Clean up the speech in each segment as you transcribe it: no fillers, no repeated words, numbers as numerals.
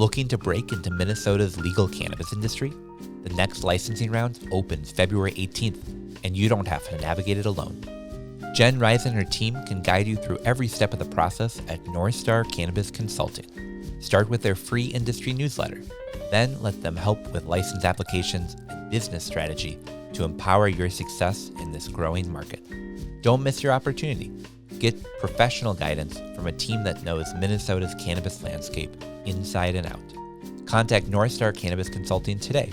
Looking to break into Minnesota's legal cannabis industry? The next licensing round opens February 18th, and you don't have to navigate it alone. Jen Rice and her team can guide you through every step of the process at North Star Cannabis Consulting. Start with their free industry newsletter. Then let them help with license applications and business strategy to empower your success in this growing market. Don't miss your opportunity. Get professional guidance from a team that knows Minnesota's cannabis landscape inside and out. Contact North Star Cannabis Consulting today.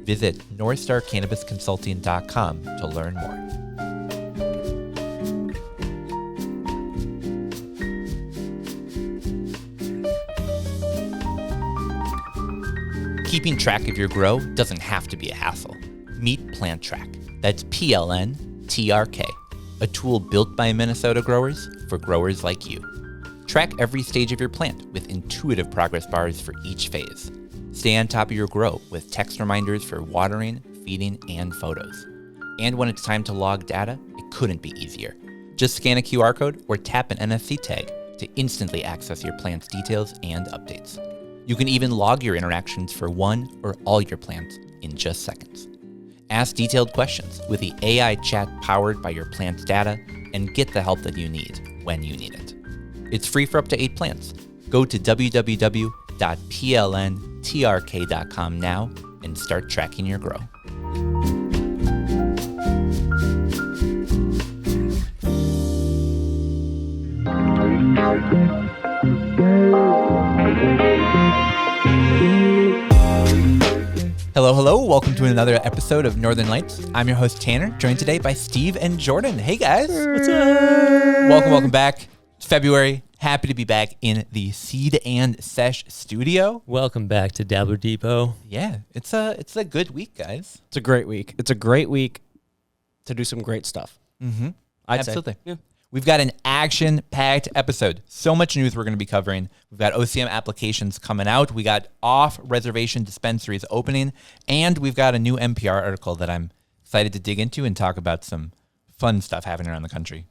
Visit northstarcannabisconsulting.com to learn more. Keeping track of your grow doesn't have to be a hassle. Meet Plant Track. That's PLNTRK, a tool built by Minnesota growers for growers like you. Track every stage of your plant with intuitive progress bars for each phase. Stay on top of your grow with text reminders for watering, feeding, and photos. And when it's time to log data, it couldn't be easier. Just scan a QR code or tap an NFC tag to instantly access your plant's details and updates. You can even log your interactions for one or all your plants in just seconds. Ask detailed questions with the AI chat powered by your plant's data and get the help that you need when you need it. It's free for up to 8 plants. Go to www.plntrk.com now and start tracking your grow. Hello. Welcome to another episode of Northern Lights. I'm your host, Tanner, joined today by Steve and Jordan. Hey, guys. What's up? Welcome back. It's February. Happy to be back in the Seed and Sesh studio. Welcome back to Dabbler Depot. Yeah, it's a good week, guys. It's a great week. It's a great week to do some great stuff. Mm-hmm. Absolutely. Say. Yeah. We've got an action-packed episode. So much news we're going to be covering. We've got OCM applications coming out. We got off-reservation dispensaries opening. And we've got a new NPR article that I'm excited to dig into and talk about some fun stuff happening around the country.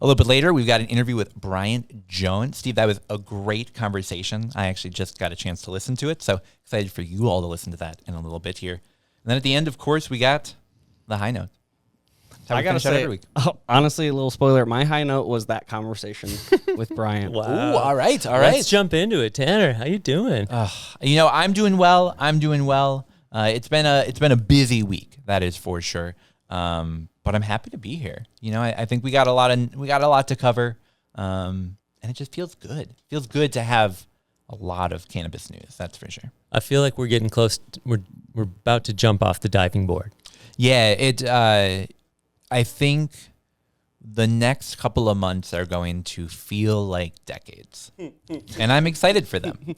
A little bit later, we've got an interview with Bryant Jones. Steve, that was a great conversation. I actually just got a chance to listen to it. So excited for you all to listen to that in a little bit here. And then at the end, of course, we got the high note. I gotta say, every week. Honestly, a little spoiler. My high note was that conversation with Bryant. Wow. Ooh, all right. Let's jump into it. Tanner, how you doing? I'm doing well. It's been a busy week, that is for sure. But I'm happy to be here. I think we got a lot to cover, and it just feels good. It feels good to have a lot of cannabis news. That's for sure. I feel like we're getting close. We're about to jump off the diving board. Yeah, I think the next couple of months are going to feel like decades, and I'm excited for them.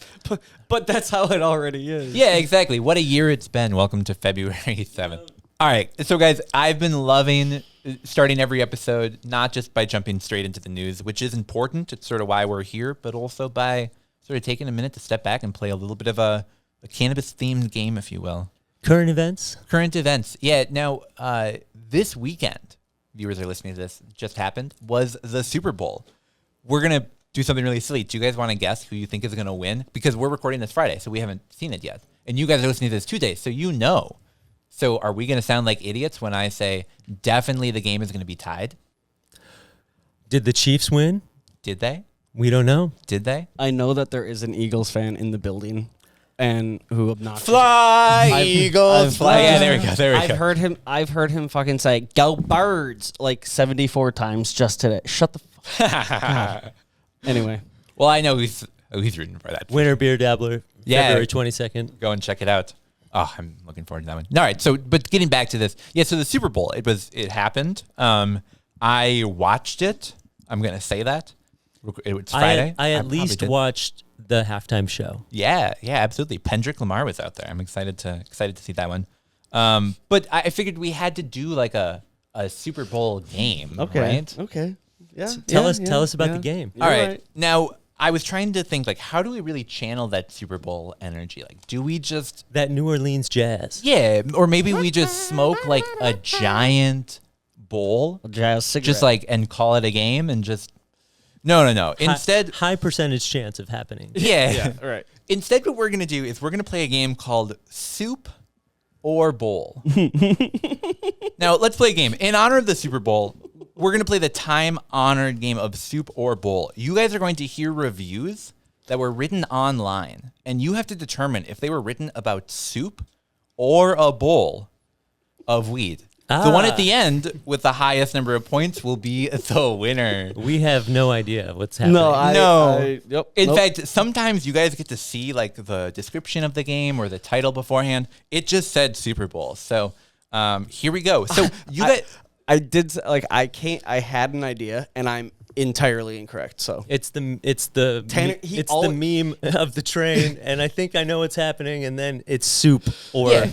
But that's how it already is. Yeah, exactly. What a year it's been. Welcome to February 7th. All right. So, guys, I've been loving starting every episode, not just by jumping straight into the news, which is important. It's sort of why we're here, but also by sort of taking a minute to step back and play a little bit of a cannabis-themed game, if you will. Current events. Yeah. Now, this weekend, viewers are listening to this, just happened, was the Super Bowl. We're going to do something really silly. Do you guys want to guess who you think is going to win? Because we're recording this Friday, so we haven't seen it yet. And you guys are listening to this Tuesday, so you know. So are we going to sound like idiots when I say definitely the game is going to be tied? Did the Chiefs win? Did they? We don't know. Did they? I know that there is an Eagles fan in the building, and who obnoxious. Fly, Eagles, fly. Yeah, there we go. I've heard him fucking say "Go Birds" like 74 times just today. Shut the fuck up. Anyway. Well, I know he's rooting for that. Winter Beer Dabbler. Yeah. February 22nd. Go and check it out. Oh, I'm looking forward to that one. All right. So, but getting back to this. Yeah. So the Super Bowl, it happened. I watched it. I'm going to say that. It's Friday. I at least watched the halftime show. Yeah, absolutely. Kendrick Lamar was out there. I'm excited to see that one. But I figured we had to do like a Super Bowl game. Okay. Right? Okay. Yeah. Tell us about the game. All right. Now, I was trying to think, like, how do we really channel that Super Bowl energy? Like, do we just... That New Orleans jazz. Yeah, or maybe we just smoke, like, a giant bowl. A jazz cigarette. Just, like, and call it a game and just No. Instead, high percentage chance of happening. yeah. All right. Instead, what we're going to do is we're going to play a game called Soup or Bowl. Now, let's play a game. In honor of the Super Bowl, we're going to play the time-honored game of Soup or Bowl. You guys are going to hear reviews that were written online, and you have to determine if they were written about soup or a bowl of weed. The one at the end with the highest number of points will be the winner. We have no idea what's happening. Yep. In fact, sometimes you guys get to see like the description of the game or the title beforehand. It just said Super Bowl. So here we go. So I did like I had an idea and I'm entirely incorrect. So It's the Tanner, the meme of the train, and I think I know what's happening, and then it's soup or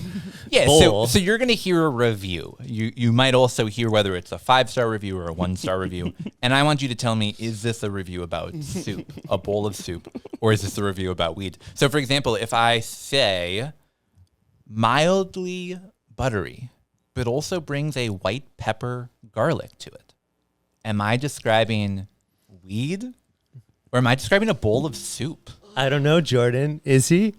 bowl. So you're gonna hear a review. You might also hear whether it's a 5-star review or a 1-star review, and I want you to tell me, is this a review about soup, a bowl of soup, or is this a review about weed? So for example, if I say mildly buttery, but also brings a white pepper garlic to it, am I describing weed or am I describing a bowl of soup? I don't know, Jordan. Is he?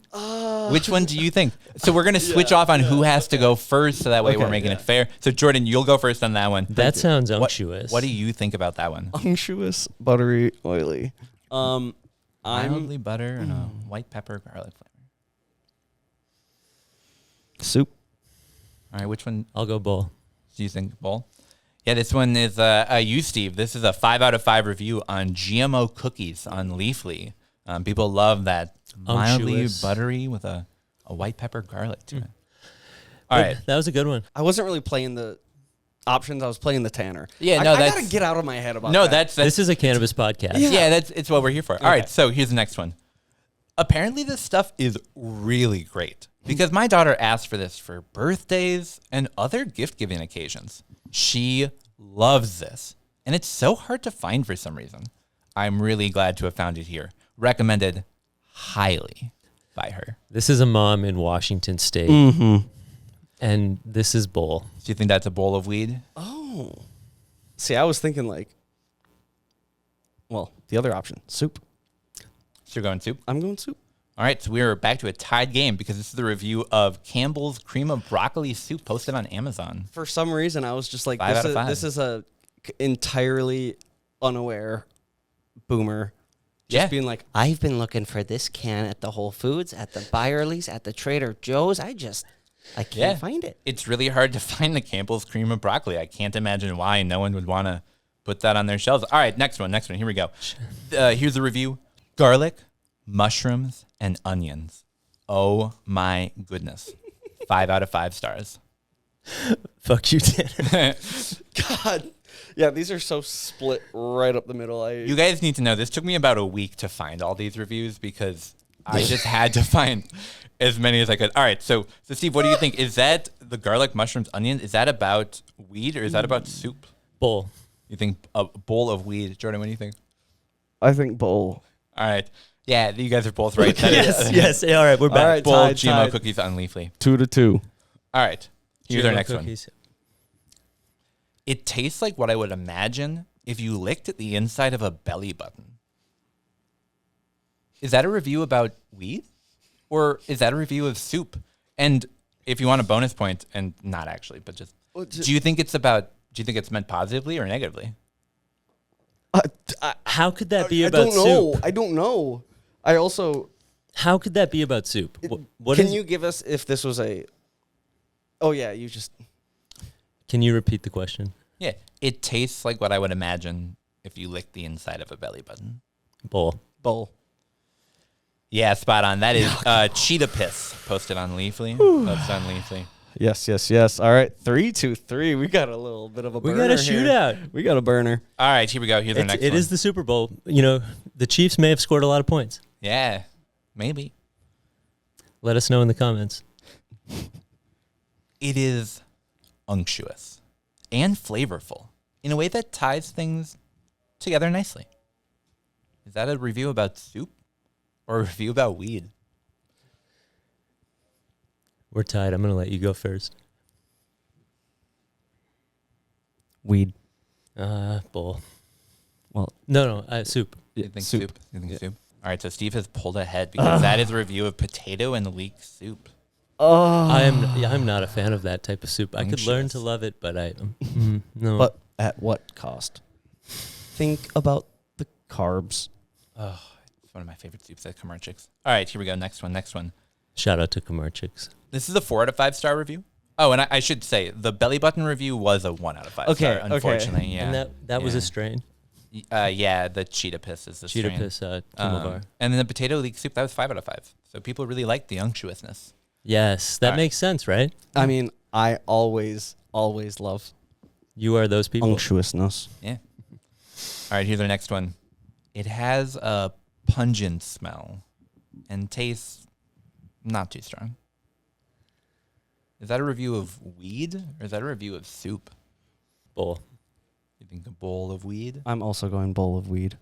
Which one do you think? So we're going to switch off on who has to go first, so that way we're making it fair. So Jordan, you'll go first on that one. That sounds unctuous. What do you think about that one? unctuous, buttery, oily. Mildly butter and a white pepper garlic flavor. Soup. All right, which one I'll go bowl. do you think, bowl? Yeah, this one is you, Steve. This is a 5 out of 5 review on GMO cookies on Leafly. People love that mildly Unctuous. buttery with a white pepper garlic to it. All right. That was a good one. I wasn't really playing the options. I was playing the Tanner. Yeah, I that's gotta get out of my head about no. that. That's This is a cannabis podcast. yeah. It's what we're here for. All right. So here's the next one. Apparently, this stuff is really great because my daughter asked for this for birthdays and other gift-giving occasions. She loves this, and it's so hard to find for some reason. I'm really glad to have found it here. Recommended highly by her. This is a mom in Washington State, and this is bowl. Do you think that's a bowl of weed? Oh. See, I was thinking the other option, soup. So you're going soup? I'm going soup. All right, so we're back to a tied game because this is the review of Campbell's Cream of Broccoli Soup posted on Amazon. For some reason, I was just like, 5 out of 5. This is a entirely unaware boomer. Just being like, I've been looking for this can at the Whole Foods, at the Byerly's, at the Trader Joe's. I can't find it. It's really hard to find the Campbell's Cream of Broccoli. I can't imagine why no one would want to put that on their shelves. All right, next one. Here we go. Here's the review. Garlic, mushrooms, and onions. Oh my goodness. 5 out of 5 stars. Fuck you, Tanner. God. Yeah, these are so split right up the middle. You guys need to know this took me about a week to find all these reviews because I just had to find as many as I could. All right, so Steve, what do you think? Is that the garlic, mushrooms, onions? Is that about weed or is that about soup? Bowl. You think a bowl of weed? Jordan, what do you think? I think bowl. All right. Yeah, you guys are both right. That is Yes. All right, we're back. All right, bowl tied, GMO tied. cookies on Leafly. 2-2. All right. Here's our GMO next cookies. one. It tastes like what I would imagine if you licked at the inside of a belly button. Is that a review about weed? Or is that a review of soup? And if you want a bonus point, and not actually, but just, do you think it's meant positively or negatively? How could that be about soup? I don't know. I also... How could that be about soup? Can you give us if this was a... Oh, yeah, you just... Can you repeat the question? Yeah. It tastes like what I would imagine if you licked the inside of a belly button. Bowl. Yeah, spot on. That is cheetah piss posted on Leafly. Posted on Leafly. Yes. All right, 3-3. We got a little bit of a burner. We got a here. shootout. We got a burner. All right, here we go. Here's our next one. It is the Super Bowl. You know, the Chiefs may have scored a lot of points. Yeah, maybe. Let us know in the comments. It is unctuous and flavorful in a way that ties things together nicely. Is that a review about soup or a review about weed? We're tied. I'm going to let you go first. Weed. Bowl. Well, no, soup. You think soup? You think soup? All right, so Steve has pulled ahead because that is a review of potato and leek soup. Oh, I'm not a fan of that type of soup. I could learn to love it, but no. But at what cost? Think about the carbs. Oh, it's one of my favorite soups at Komarchik's. All right, here we go. Next one. Shout out to Komarchik's. This is a 4 out of 5 star review. Oh, and I should say the belly button review was a 1 out of 5 star. Unfortunately, yeah. And that was a strain. Yeah, the cheetah piss is the cheetah strain. piss. And then the potato leek soup, that was 5 out of 5. So people really liked the unctuousness. Yes, that makes sense, right? I mean, I always love. You are those people. Unctuousness. Yeah. All right, here's our next one. It has a pungent smell and tastes not too strong. Is that a review of weed or is that a review of soup? Bowl. You think a bowl of weed? I'm also going bowl of weed.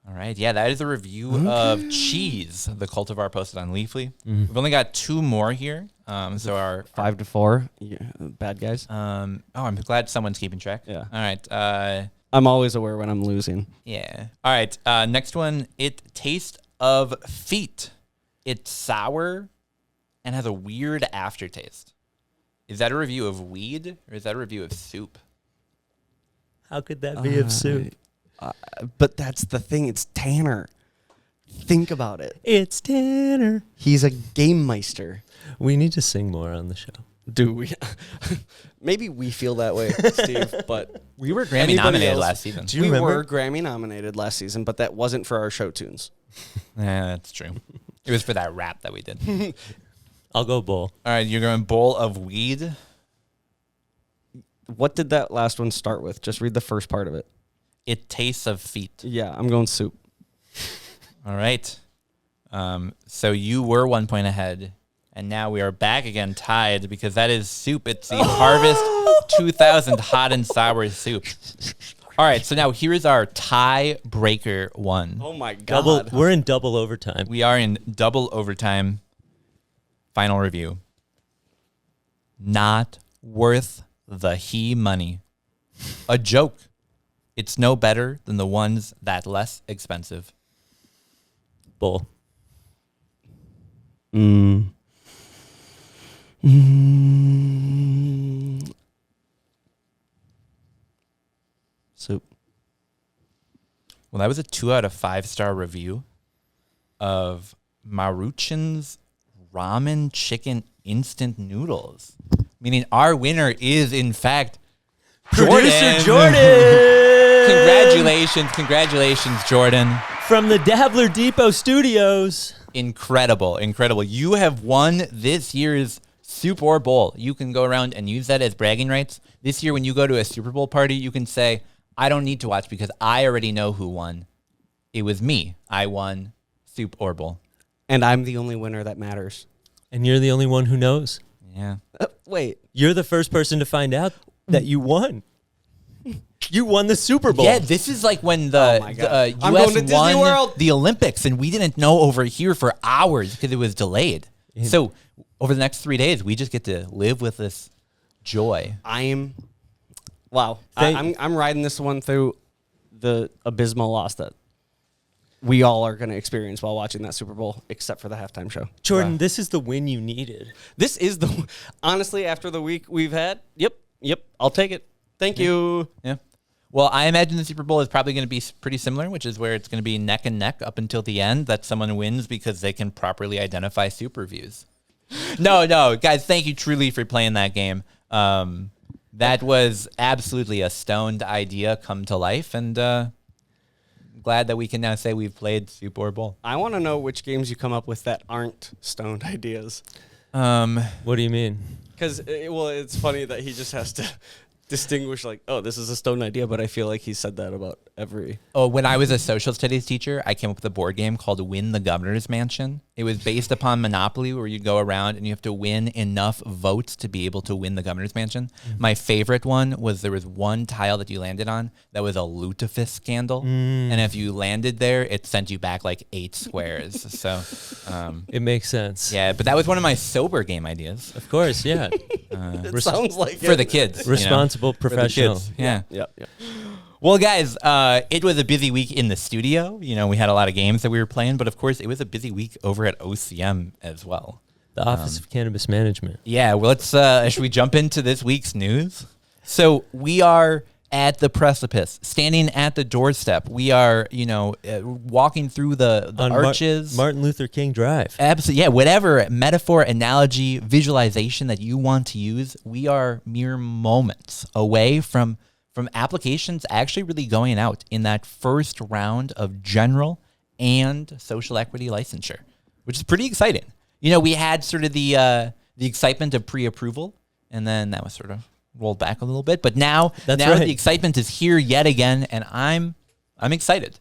All right. Yeah, that is a review of cheese, the cultivar posted on Leafly. Mm-hmm. We've only got 2 more here. So our 5 to 4 bad guys. I'm glad someone's keeping track. Yeah. All right. I'm always aware when I'm losing. Yeah. All right. Next one. It tastes of feet. It's sour and has a weird aftertaste. Is that a review of weed or is that a review of soup? How could that be of soup? But that's the thing. It's Tanner. Think about it. It's Tanner. He's a game meister. We need to sing more on the show. Do we? Maybe we feel that way, Steve, but we were Grammy nominated last season. We were Grammy nominated last season, but that wasn't for our show tunes. Yeah, that's true. It was for that rap that we did. I'll go bowl. All right, you're going bowl of weed. What did that last one start with? Just read the first part of it. It tastes of feet. Yeah, I'm going soup. All right. So you were 1 point ahead, and now we are back again tied because that is soup. It's the Harvest 2000 hot and sour soup. All right, so now here is our tie-breaker one. Oh, my God. We're in double overtime. We are in double overtime. Final review. Not worth the money. A joke. It's no better than the ones that less expensive. Bull. Soup. Well, that was a 2 out of 5 star review of Maruchan's ramen chicken instant noodles. Meaning our winner is, in fact, Producer Jordan. Congratulations, Jordan. From the Dabbler Depot studios. Incredible. You have won this year's Soup or Bowl. You can go around and use that as bragging rights. This year, when you go to a Super Bowl party, you can say, I don't need to watch because I already know who won. It was me. I won Soup or Bowl. And I'm the only winner that matters. And you're the only one who knows. Yeah. Wait. You're the first person to find out that you won. You won the Super Bowl. Yeah, this is like when the U.S. won the Olympics, and we didn't know over here for hours because it was delayed. So over the next 3 days, we just get to live with this joy. I'm riding this one through the abysmal loss that we all are going to experience while watching that Super Bowl, except for the halftime show. Jordan, this is the win you needed. This is honestly, after the week we've had, yep, I'll take it. Thank you. Yeah. Well, I imagine the Super Bowl is probably going to be pretty similar, which is where it's going to be neck and neck up until the end that someone wins because they can properly identify soup reviews. No, guys, thank you truly for playing that game. That was absolutely a stoned idea come to life, and glad that we can now say we've played Soup or Bowl. I want to know which games you come up with that aren't stoned ideas. What do you mean? Because, it's funny that he just has to distinguish, like, oh, this is a stoned idea, but I feel like he said that about every... Oh, when I was a social studies teacher, I came up with a board game called Win the Governor's Mansion. It was based upon Monopoly, where you go around and you have to win enough votes to be able to win the Governor's Mansion. Mm-hmm. My favorite one was there was one tile that you landed on that was a lutefisk scandal. And if you landed there, it sent you back like 8 squares. So it makes sense. Yeah, but that was one of my sober game ideas. Of course, yeah. It sounds like for the kids. Responsible, professional. Yeah. Yep. Well, guys, it was a busy week in the studio. You know, we had a lot of games that we were playing, but of course, it was a busy week over at OCM as well. The Office of Cannabis Management. Yeah, well, should we jump into this week's news? So we are at the precipice, standing at the doorstep. We are, walking through the arches. Martin Luther King Drive. Absolutely, yeah. Whatever metaphor, analogy, visualization that you want to use, we are mere moments away from applications actually really going out in that first round of general and social equity licensure, which is pretty exciting. You know, we had sort of the excitement of pre-approval, and then that was sort of rolled back a little bit. But now the excitement is here yet again, and I'm excited.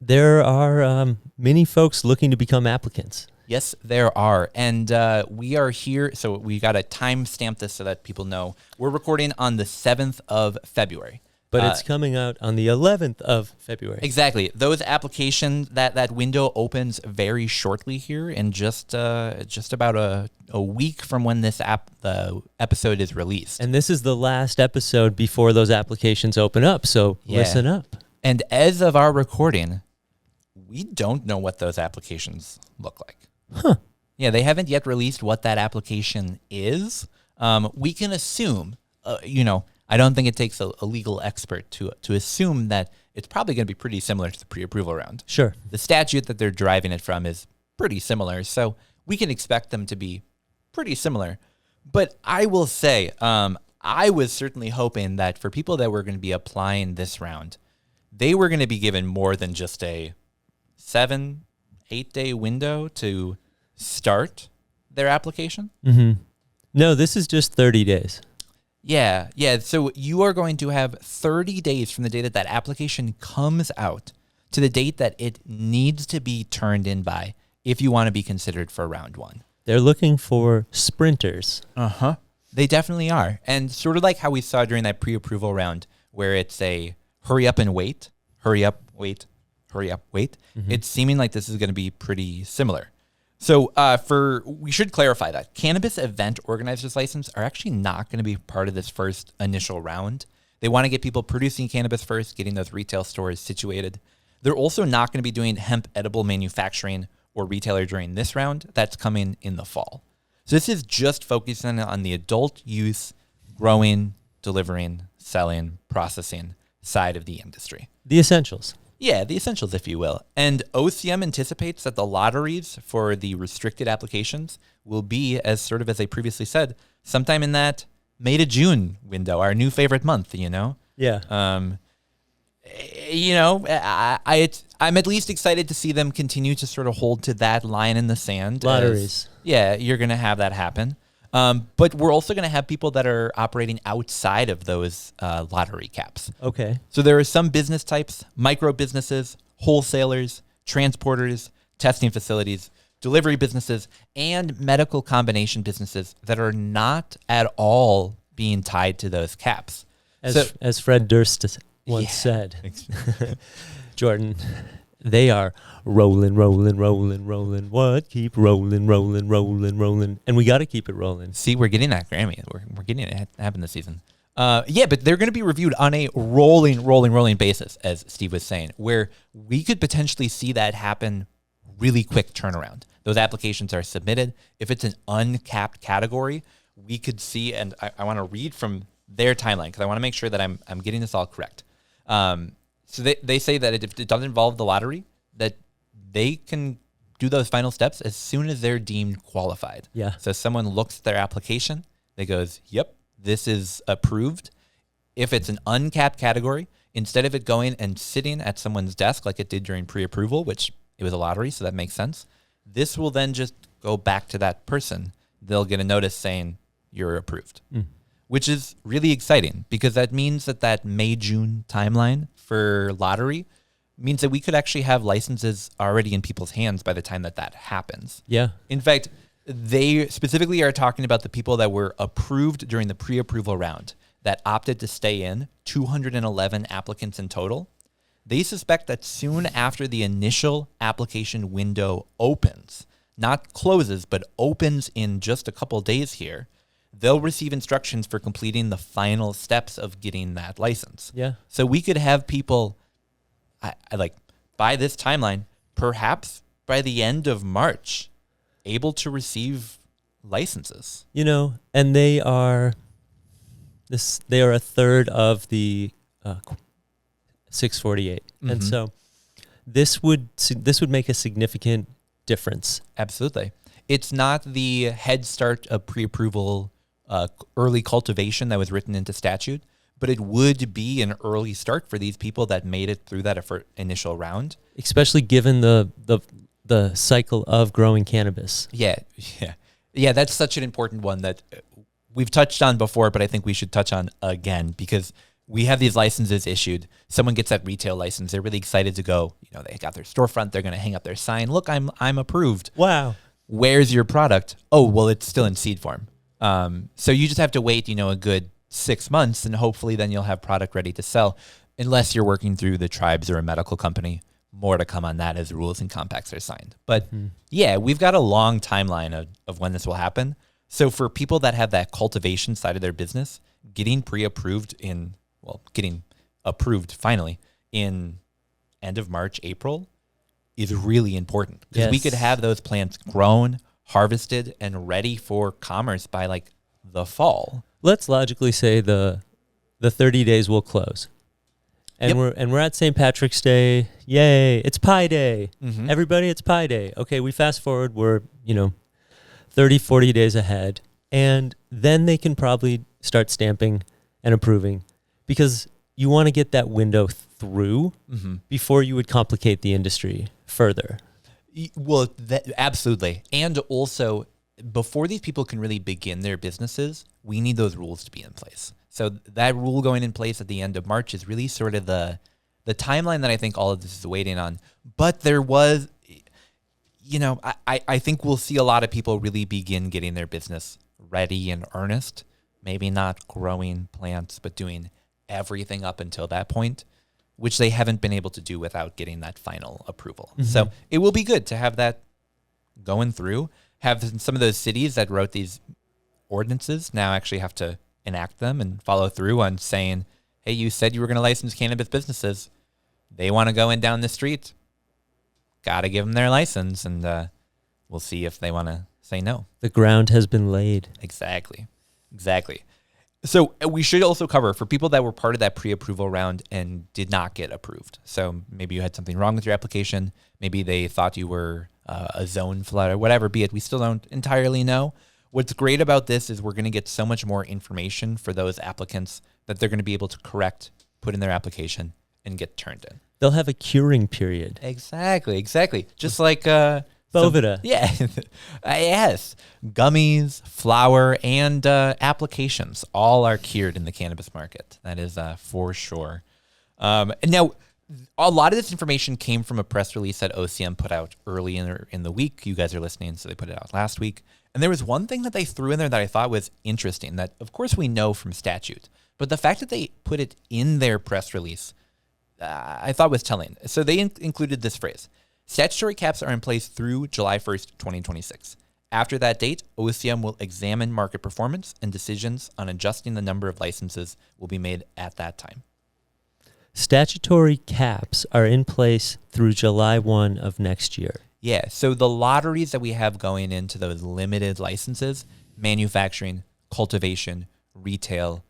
There are many folks looking to become applicants. Yes, there are. And we are here. So we got to time stamp this so that people know. We're recording on the 7th of February. But it's coming out on the 11th of February. Exactly. Those applications, that window opens very shortly here in just about a week from when the episode is released. And this is the last episode before those applications open up. So listen up. And as of our recording, we don't know what those applications look like. Huh. Yeah, they haven't yet released what that application is. We can assume, I don't think it takes a legal expert to assume that it's probably going to be pretty similar to the pre-approval round. Sure. The statute that they're driving it from is pretty similar, so we can expect them to be pretty similar. But I will say, I was certainly hoping that for people that were going to be applying this round, they were going to be given more than just a 7-8 day window to start their application. Mm-hmm. No, this is just 30 days. Yeah. So you are going to have 30 days from the day that application comes out to the date that it needs to be turned in by if you want to be considered for round one. They're looking for sprinters. Uh-huh. They definitely are. And sort of like how we saw during that pre-approval round where it's a hurry up and wait, hurry up, wait, hurry up, wait. Mm-hmm. It's seeming like this is going to be pretty similar. So we should clarify that cannabis event organizers license are actually not going to be part of this first initial round. They want to get people producing cannabis first, getting those retail stores situated. They're also not going to be doing hemp edible manufacturing or retailer during this round. That's coming in the fall. So this is just focusing on the adult use, growing, delivering, selling, processing side of the industry. The essentials. Yeah, the essentials, if you will. And OCM anticipates that the lotteries for the restricted applications will be, as they previously said, sometime in that May to June window, our new favorite month, Yeah. I'm at least excited to see them continue to sort of hold to that line in the sand. Lotteries. You're going to have that happen. But we're also going to have people that are operating outside of those lottery caps. Okay. So there are some business types, micro businesses, wholesalers, transporters, testing facilities, delivery businesses, and medical combination businesses that are not at all being tied to those caps. As Fred Durst once said, Jordan, they are rolling. What? Keep rolling. And we got to keep it rolling. See, we're getting that Grammy. We're getting it happen this season. But they're going to be reviewed on a rolling basis, as Steve was saying, where we could potentially see that happen really quick turnaround. Those applications are submitted. If it's an uncapped category, we could see, and I want to read from their timeline because I want to make sure that I'm getting this all correct. So they say that if it doesn't involve the lottery, that they can do those final steps as soon as they're deemed qualified. Yeah. So someone looks at their application, they goes, yep, this is approved. If it's an uncapped category, instead of it going and sitting at someone's desk like it did during pre-approval, which it was a lottery, so that makes sense, this will then just go back to that person. They'll get a notice saying you're approved, which is really exciting because that means that May-June timeline for lottery means that we could actually have licenses already in people's hands by the time that happens. Yeah. In fact, they specifically are talking about the people that were approved during the pre-approval round that opted to stay in, 211 applicants in total. They suspect that soon after the initial application window opens, not closes, but opens in just a couple days here, they'll receive instructions for completing the final steps of getting that license. Yeah. So we could have people, I like, by this timeline, perhaps by the end of March, able to receive licenses. And they are a third of the 648. And so this would make a significant difference. Absolutely. It's not the head start of pre-approval early cultivation that was written into statute, but it would be an early start for these people that made it through that initial round. Especially given the cycle of growing cannabis. Yeah. That's such an important one that we've touched on before, but I think we should touch on again, because we have these licenses issued. Someone gets that retail license. They're really excited to go. They got their storefront. They're going to hang up their sign. Look, I'm approved. Wow. Where's your product? Oh, well, it's still in seed form. So you just have to wait, a good 6 months, and hopefully then you'll have product ready to sell, unless you're working through the tribes or a medical company. More to come on that as rules and compacts are signed. But yeah, we've got a long timeline of when this will happen. So for people that have that cultivation side of their business, getting getting approved finally in end of March, April is really important, because we could have those plants grown, harvested, and ready for commerce by like the fall. Let's logically say the 30 days will close. And we're at St. Patrick's Day. Yay, it's Pie Day. Everybody, it's Pie Day. Okay, we fast forward, we're, 30, 40 days ahead. And then they can probably start stamping and approving, because you want to get that window through before you would complicate the industry further. Well, absolutely. And also, before these people can really begin their businesses, we need those rules to be in place. So that rule going in place at the end of March is really sort of the timeline that I think all of this is waiting on. But there was, I think we'll see a lot of people really begin getting their business ready in earnest. Maybe not growing plants, but doing everything up until that point, which they haven't been able to do without getting that final approval. So it will be good to have that going through. Have some of those cities that wrote these ordinances now actually have to enact them and follow through on saying, hey, you said you were going to license cannabis businesses. They want to go in down the street. Got to give them their license, and we'll see if they want to say no. The ground has been laid. Exactly. So we should also cover for people that were part of that pre-approval round and did not get approved. So maybe you had something wrong with your application. Maybe they thought you were a zone flood or whatever, be it. We still don't entirely know. What's great about this is we're going to get so much more information for those applicants that they're going to be able to correct, put in their application, and get turned in. They'll have a curing period. Exactly. Just like Bovida. Yes. Gummies, flour, and applications all are cured in the cannabis market. That is for sure. Now, a lot of this information came from a press release that OCM put out early in the week. You guys are listening, so they put it out last week. And there was one thing that they threw in there that I thought was interesting that, of course, we know from statute. But the fact that they put it in their press release, I thought was telling. So they included this phrase: statutory caps are in place through July 1st, 2026. After that date, OCM will examine market performance, and decisions on adjusting the number of licenses will be made at that time. Statutory caps are in place through July 1 of next year. Yeah, so the lotteries that we have going into those limited licenses, manufacturing, cultivation, retail.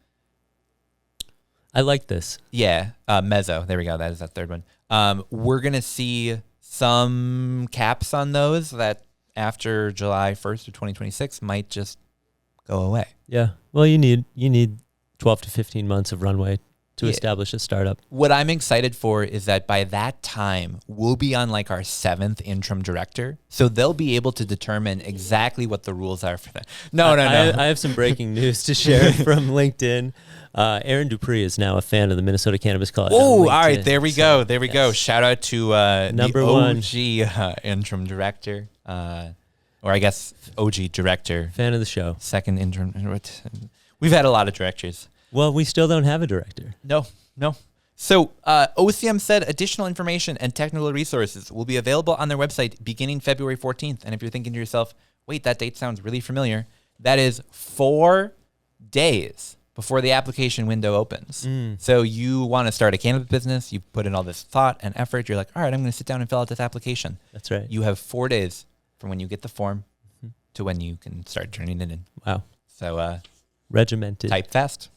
I like this. Yeah, mezzo. There we go. That is that third one. We're going to see some caps on those that after July 1st of 2026 might just go away. Yeah. Well, you need 12 to 15 months of runway to establish a startup. What I'm excited for is that by that time, we'll be on like our 7th interim director. So they'll be able to determine exactly what the rules are for that. No. I have some breaking news to share from LinkedIn. Aaron Dupree is now a fan of the Minnesota Cannabis College. Oh, all right. There we go. There we go. Shout out to Number the one. OG interim director. Or I guess OG director. Fan of the show. Second interim. We've had a lot of directors. Well, we still don't have a director. No. So OCM said additional information and technical resources will be available on their website beginning February 14th. And if you're thinking to yourself, wait, that date sounds really familiar, That is 4 days before the application window opens. So you want to start a cannabis business. You put in all this thought and effort. You're like, all right, I'm going to sit down and fill out this application. That's right. You have 4 days from when you get the form to when you can start turning it in. Wow. So regimented. type fast.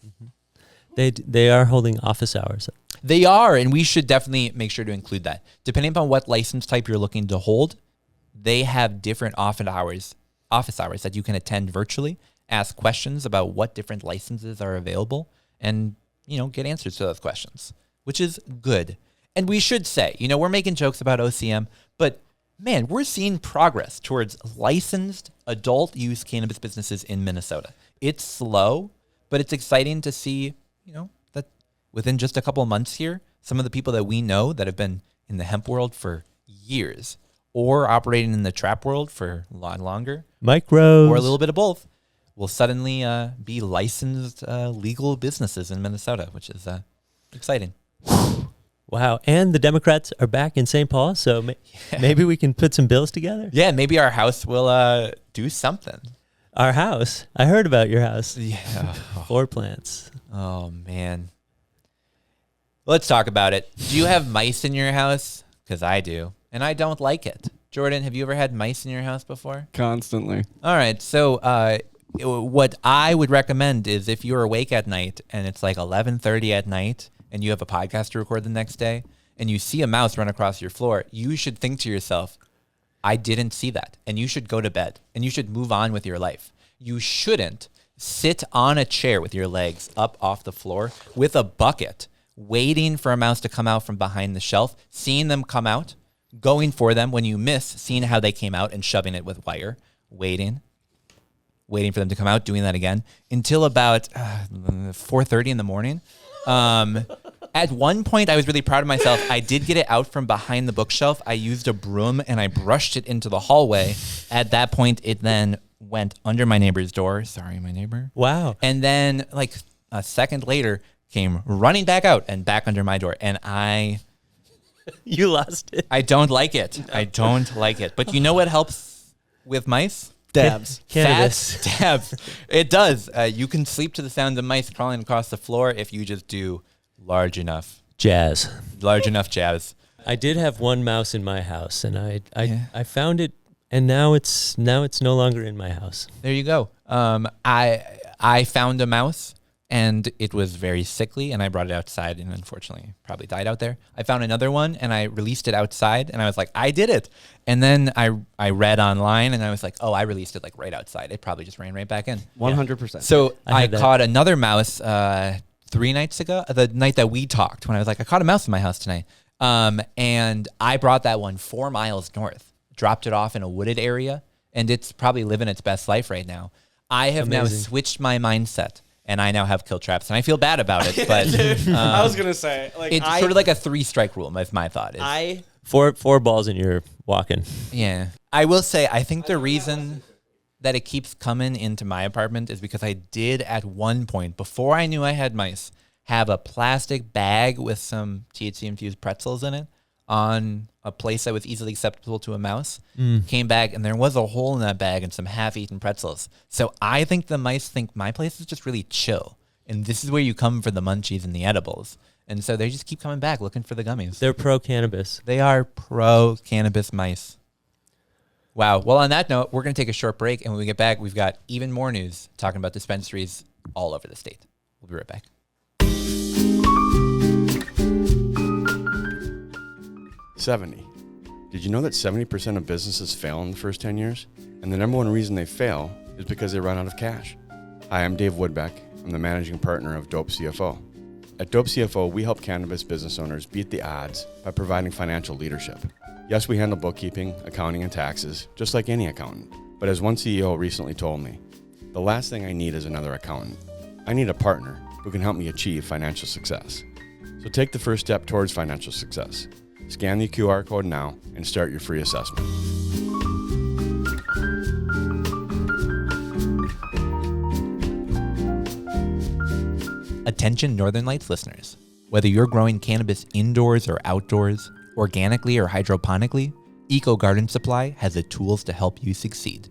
They are holding office hours. They are, and we should definitely make sure to include that. Depending upon what license type you're looking to hold, they have different office hours that you can attend virtually, ask questions about what different licenses are available, and, get answers to those questions, which is good. And we should say, we're making jokes about OCM, but man, we're seeing progress towards licensed adult use cannabis businesses in Minnesota. It's slow, but it's exciting to see, that within just a couple of months here, some of the people that we know that have been in the hemp world for years or operating in the trap world for a lot longer, micros, or a little bit of both, will suddenly be licensed legal businesses in Minnesota, which is exciting. Wow. And the Democrats are back in St. Paul, so maybe we can put some bills together. Yeah, maybe our house will do something. Our house? I heard about your house. Yeah. 4 plants. Oh, man. Let's talk about it. Do you have mice in your house? Because I do, and I don't like it. Jordan, have you ever had mice in your house before? Constantly. All right, so what I would recommend is if you're awake at night and it's like 11:30 at night and you have a podcast to record the next day and you see a mouse run across your floor, you should think to yourself, I didn't see that. And you should go to bed and you should move on with your life. You shouldn't sit on a chair with your legs up off the floor with a bucket, waiting for a mouse to come out from behind the shelf, seeing them come out, going for them when you miss, seeing how they came out and shoving it with wire, waiting for them to come out, doing that again until about 4:30 in the morning. At one point, I was really proud of myself. I did get it out from behind the bookshelf. I used a broom and I brushed it into the hallway. At that point, it then went under my neighbor's door. Sorry, my neighbor. Wow. And then like a second later, came running back out and back under my door. And You lost it. I don't like it. I don't like it. But you know what helps with mice? Dabs. Cannabis. Fast dabs. It does. You can sleep to the sound of mice crawling across the floor if you just do large enough Jazz. jabs. I did have one mouse in my house, and I found it, and now it's no longer in my house. There you go. I found a mouse, and it was very sickly, and I brought it outside, and unfortunately probably died out there. I found another one, and I released it outside, and I was like, I did it. And then I read online, and I was like, oh, I released it like right outside. It probably just ran right back in. 100%. So I had that. caught another mouse 3 nights ago, the night that we talked, when I was like, I caught a mouse in my house tonight. And I brought that one 4 miles north, dropped it off in a wooded area, and it's probably living its best life right now. I have now switched my mindset, and I now have kill traps, and I feel bad about it. But I was gonna say, like, it's sort of like a 3-strike rule. Is my thought. Is, Four balls and you're walking. yeah, I will say I think the reason that it keeps coming into my apartment is because I did at one point, before I knew I had mice, have a plastic bag with some THC infused pretzels in it on a place that was easily acceptable to a mouse. Came back and there was a hole in that bag and some half-eaten pretzels. So I think the mice think my place is just really chill. And this is where you come for the munchies and the edibles. And so they just keep coming back looking for the gummies. They're pro-cannabis. They are pro-cannabis mice. Wow. Well, on that note, we're going to take a short break. And when we get back, we've got even more news talking about dispensaries all over the state. We'll be right back. 70. Did you know that 70% of businesses fail in the first 10 years? And the number one reason they fail is because they run out of cash. Hi, I'm Dave Woodbeck. I'm the managing partner of Dope CFO. At Dope CFO, we help cannabis business owners beat the odds by providing financial leadership. Yes, we handle bookkeeping, accounting, and taxes, just like any accountant. But as one CEO recently told me, the last thing I need is another accountant. I need a partner who can help me achieve financial success. So take the first step towards financial success. Scan the QR code now and start your free assessment. Attention Northern Lights listeners. Whether you're growing cannabis indoors or outdoors, organically or hydroponically, Eco Garden Supply has the tools to help you succeed.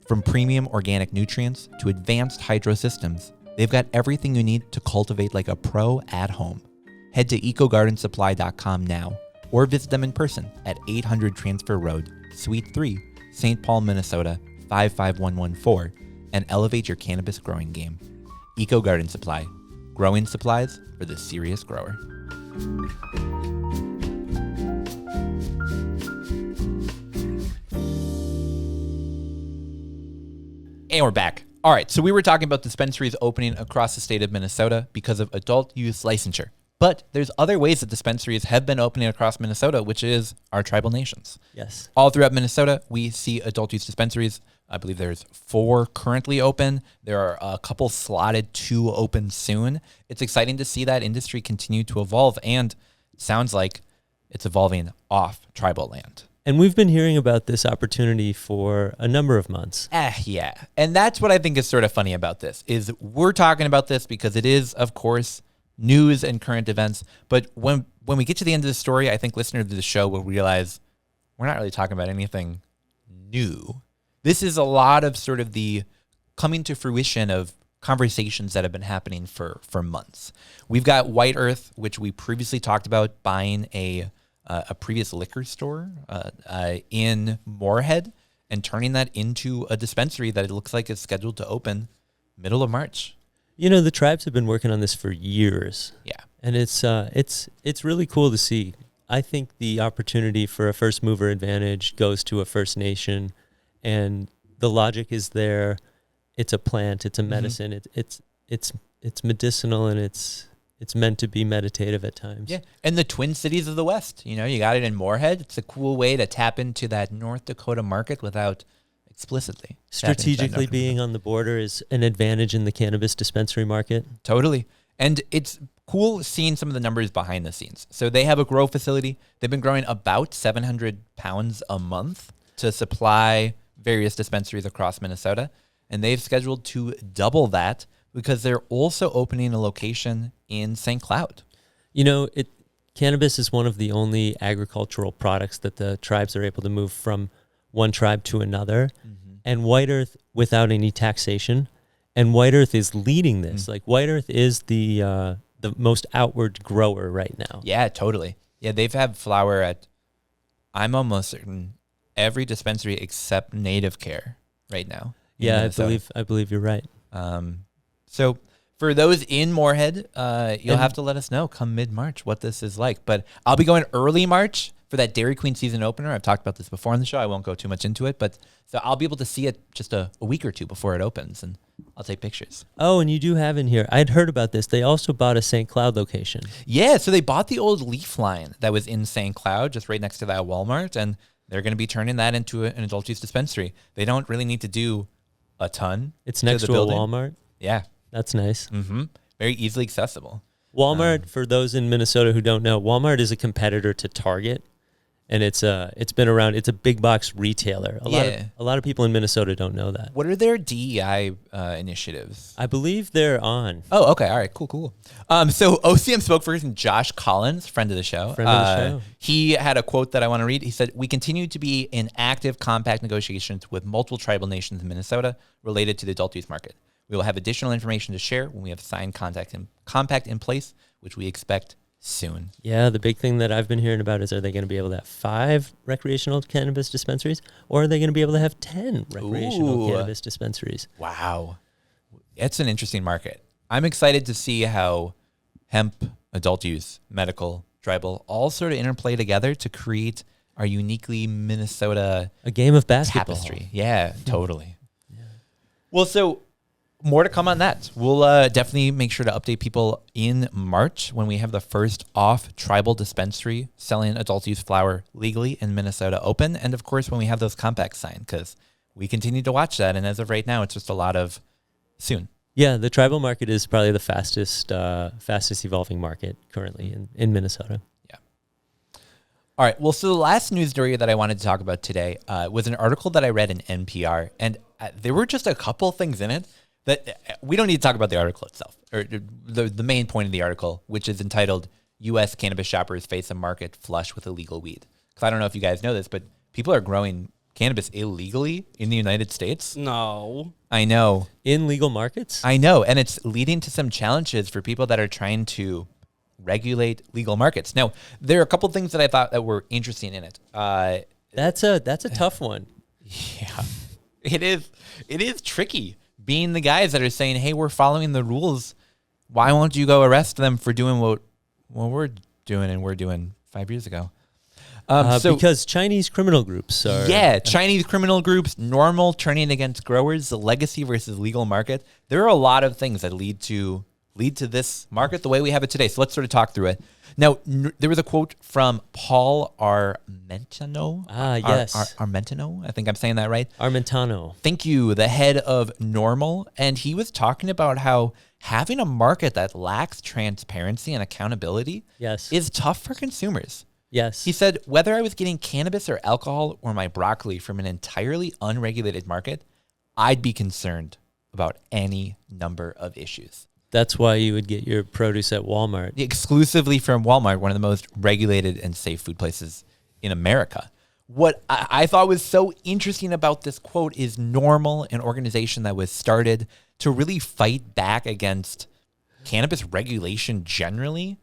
From premium organic nutrients to advanced hydro systems, they've got everything you need to cultivate like a pro at home. Head to ecogardensupply.com now or visit them in person at 800 Transfer Road, Suite 3, St. Paul, Minnesota 55114, and elevate your cannabis growing game. Eco Garden Supply, growing supplies for the serious grower. And we're back. All right, so we were talking about dispensaries opening across the state of Minnesota because of adult use licensure. But there's other ways that dispensaries have been opening across Minnesota, which is our tribal nations. Yes. All throughout Minnesota, we see adult use dispensaries. I believe there's 4 currently open. There are a couple slotted to open soon. It's exciting to see that industry continue to evolve, and it sounds like it's evolving off tribal land. And we've been hearing about this opportunity for a number of months. Yeah. And that's what I think is sort of funny about this, is we're talking about this because it is, of course, news and current events. But when we get to the end of the story, I think listeners to the show will realize we're not really talking about anything new. This is a lot of sort of the coming to fruition of conversations that have been happening for months. We've got White Earth, which we previously talked about buying a previous liquor store in Moorhead and turning that into a dispensary that it looks like is scheduled to open middle of March. You know, the tribes have been working on this for years. Yeah. And it's really cool to see. I think the opportunity for a first mover advantage goes to a First Nation, and the logic is there. It's a plant, it's a medicine, it's medicinal, and it's meant to be meditative at times. Yeah, and the Twin Cities of the West. You know, you got it in Moorhead. It's a cool way to tap into that North Dakota market without explicitly. Strategically being on the border is an advantage in the cannabis dispensary market. Totally. And it's cool seeing some of the numbers behind the scenes. So they have a grow facility. They've been growing about 700 pounds a month to supply various dispensaries across Minnesota. And they've scheduled to double that because they're also opening a location in St. Cloud. You know, cannabis is one of the only agricultural products that the tribes are able to move from one tribe to another. Mm-hmm. And White Earth without any taxation. And White Earth is leading this. Like, White Earth is the most outward grower right now. Yeah, totally. Yeah, they've had flower at, I'm almost certain, every dispensary except Native Care right now. Yeah, I believe you're right. So for those in Moorhead, you'll have to let us know come mid-March what this is like. But I'll be going early March for that Dairy Queen season opener. I've talked about this before on the show. I won't go too much into it, but so I'll be able to see it just a week or two before it opens, and I'll take pictures. Oh, and you do have in here, I'd heard about this. They also bought a St. Cloud location. Yeah, so they bought the old Leaf line that was in St. Cloud, just right next to that Walmart, and they're going to be turning that into an adult use dispensary. They don't really need to do a ton. It's next to a Walmart? Yeah. That's nice. Mm-hmm. Very easily accessible. Walmart, for those in Minnesota who don't know, Walmart is a competitor to Target, and it's been around. It's a big box retailer. A lot of people in Minnesota don't know that. What are their DEI initiatives? I believe they're on. Oh, okay. All right. Cool. So OCM spokesperson Josh Collins, friend of the show. He had a quote that I want to read. He said, "We continue to be in active compact negotiations with multiple tribal nations in Minnesota related to the adult use market. We will have additional information to share when we have signed compact in place, which we expect soon." Yeah, the big thing that I've been hearing about is, are they going to be able to have 5 recreational cannabis dispensaries, or are they going to be able to have 10 recreational cannabis dispensaries? Wow. It's an interesting market. I'm excited to see how hemp, adult use, medical, tribal, all sort of interplay together to create our uniquely Minnesota a game of basketball. Tapestry. Yeah, totally. Yeah. Well, so more to come on that. We'll definitely make sure to update people in March when we have the first off-tribal dispensary selling adult use flower legally in Minnesota open. And, of course, when we have those compacts signed, because we continue to watch that. And as of right now, it's just a lot of soon. Yeah, the tribal market is probably the fastest evolving market currently in Minnesota. Yeah. All right. Well, so the last news story that I wanted to talk about today was an article that I read in NPR. And there were just a couple things in it that we don't need to talk about the article itself, or the main point of the article, which is entitled U.S. Cannabis Shoppers Face a Market Flush with Illegal Weed. Because I don't know if you guys know this, but people are growing cannabis illegally in the United States. No. I know. In legal markets? I know. And it's leading to some challenges for people that are trying to regulate legal markets. Now, there are a couple things that I thought that were interesting in it. That's a tough one. Yeah, it is. It is tricky being the guys that are saying, hey, we're following the rules. Why won't you go arrest them for doing what we're doing and we're doing 5 years ago? Because Chinese criminal groups are... Yeah, Chinese criminal groups, normal turning against growers, the legacy versus legal market. There are a lot of things that lead to this market the way we have it today. So let's sort of talk through it. Now, there was a quote from Paul Armentano. Yes. Armentano, I think I'm saying that right. Armentano. Thank you, the head of Normal. And he was talking about how having a market that lacks transparency and accountability is tough for consumers. Yes. He said, whether I was getting cannabis or alcohol or my broccoli from an entirely unregulated market, I'd be concerned about any number of issues. That's why you would get your produce at Walmart. Exclusively from Walmart, one of the most regulated and safe food places in America. What I thought was so interesting about this quote is Normal, an organization that was started to really fight back against cannabis regulation generally,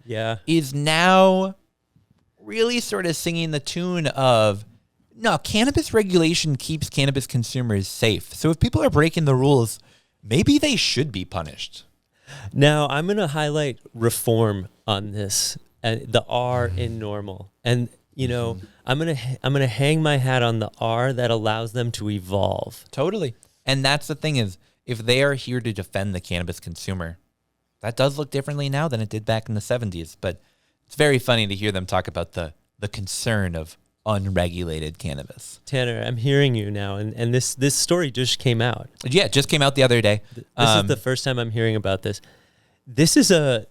is now really sort of singing the tune of, no, cannabis regulation keeps cannabis consumers safe. So if people are breaking the rules, maybe they should be punished. Now, I'm going to highlight reform on this, the R in Normal. And, you know, I'm going to hang my hat on the R that allows them to evolve. Totally. And that's the thing is, if they are here to defend the cannabis consumer, that does look differently now than it did back in the 70s. But it's very funny to hear them talk about the concern of unregulated cannabis. Tanner, I'm hearing you now, and this story just came out. Yeah, it just came out the other day. This is the first time I'm hearing about this. The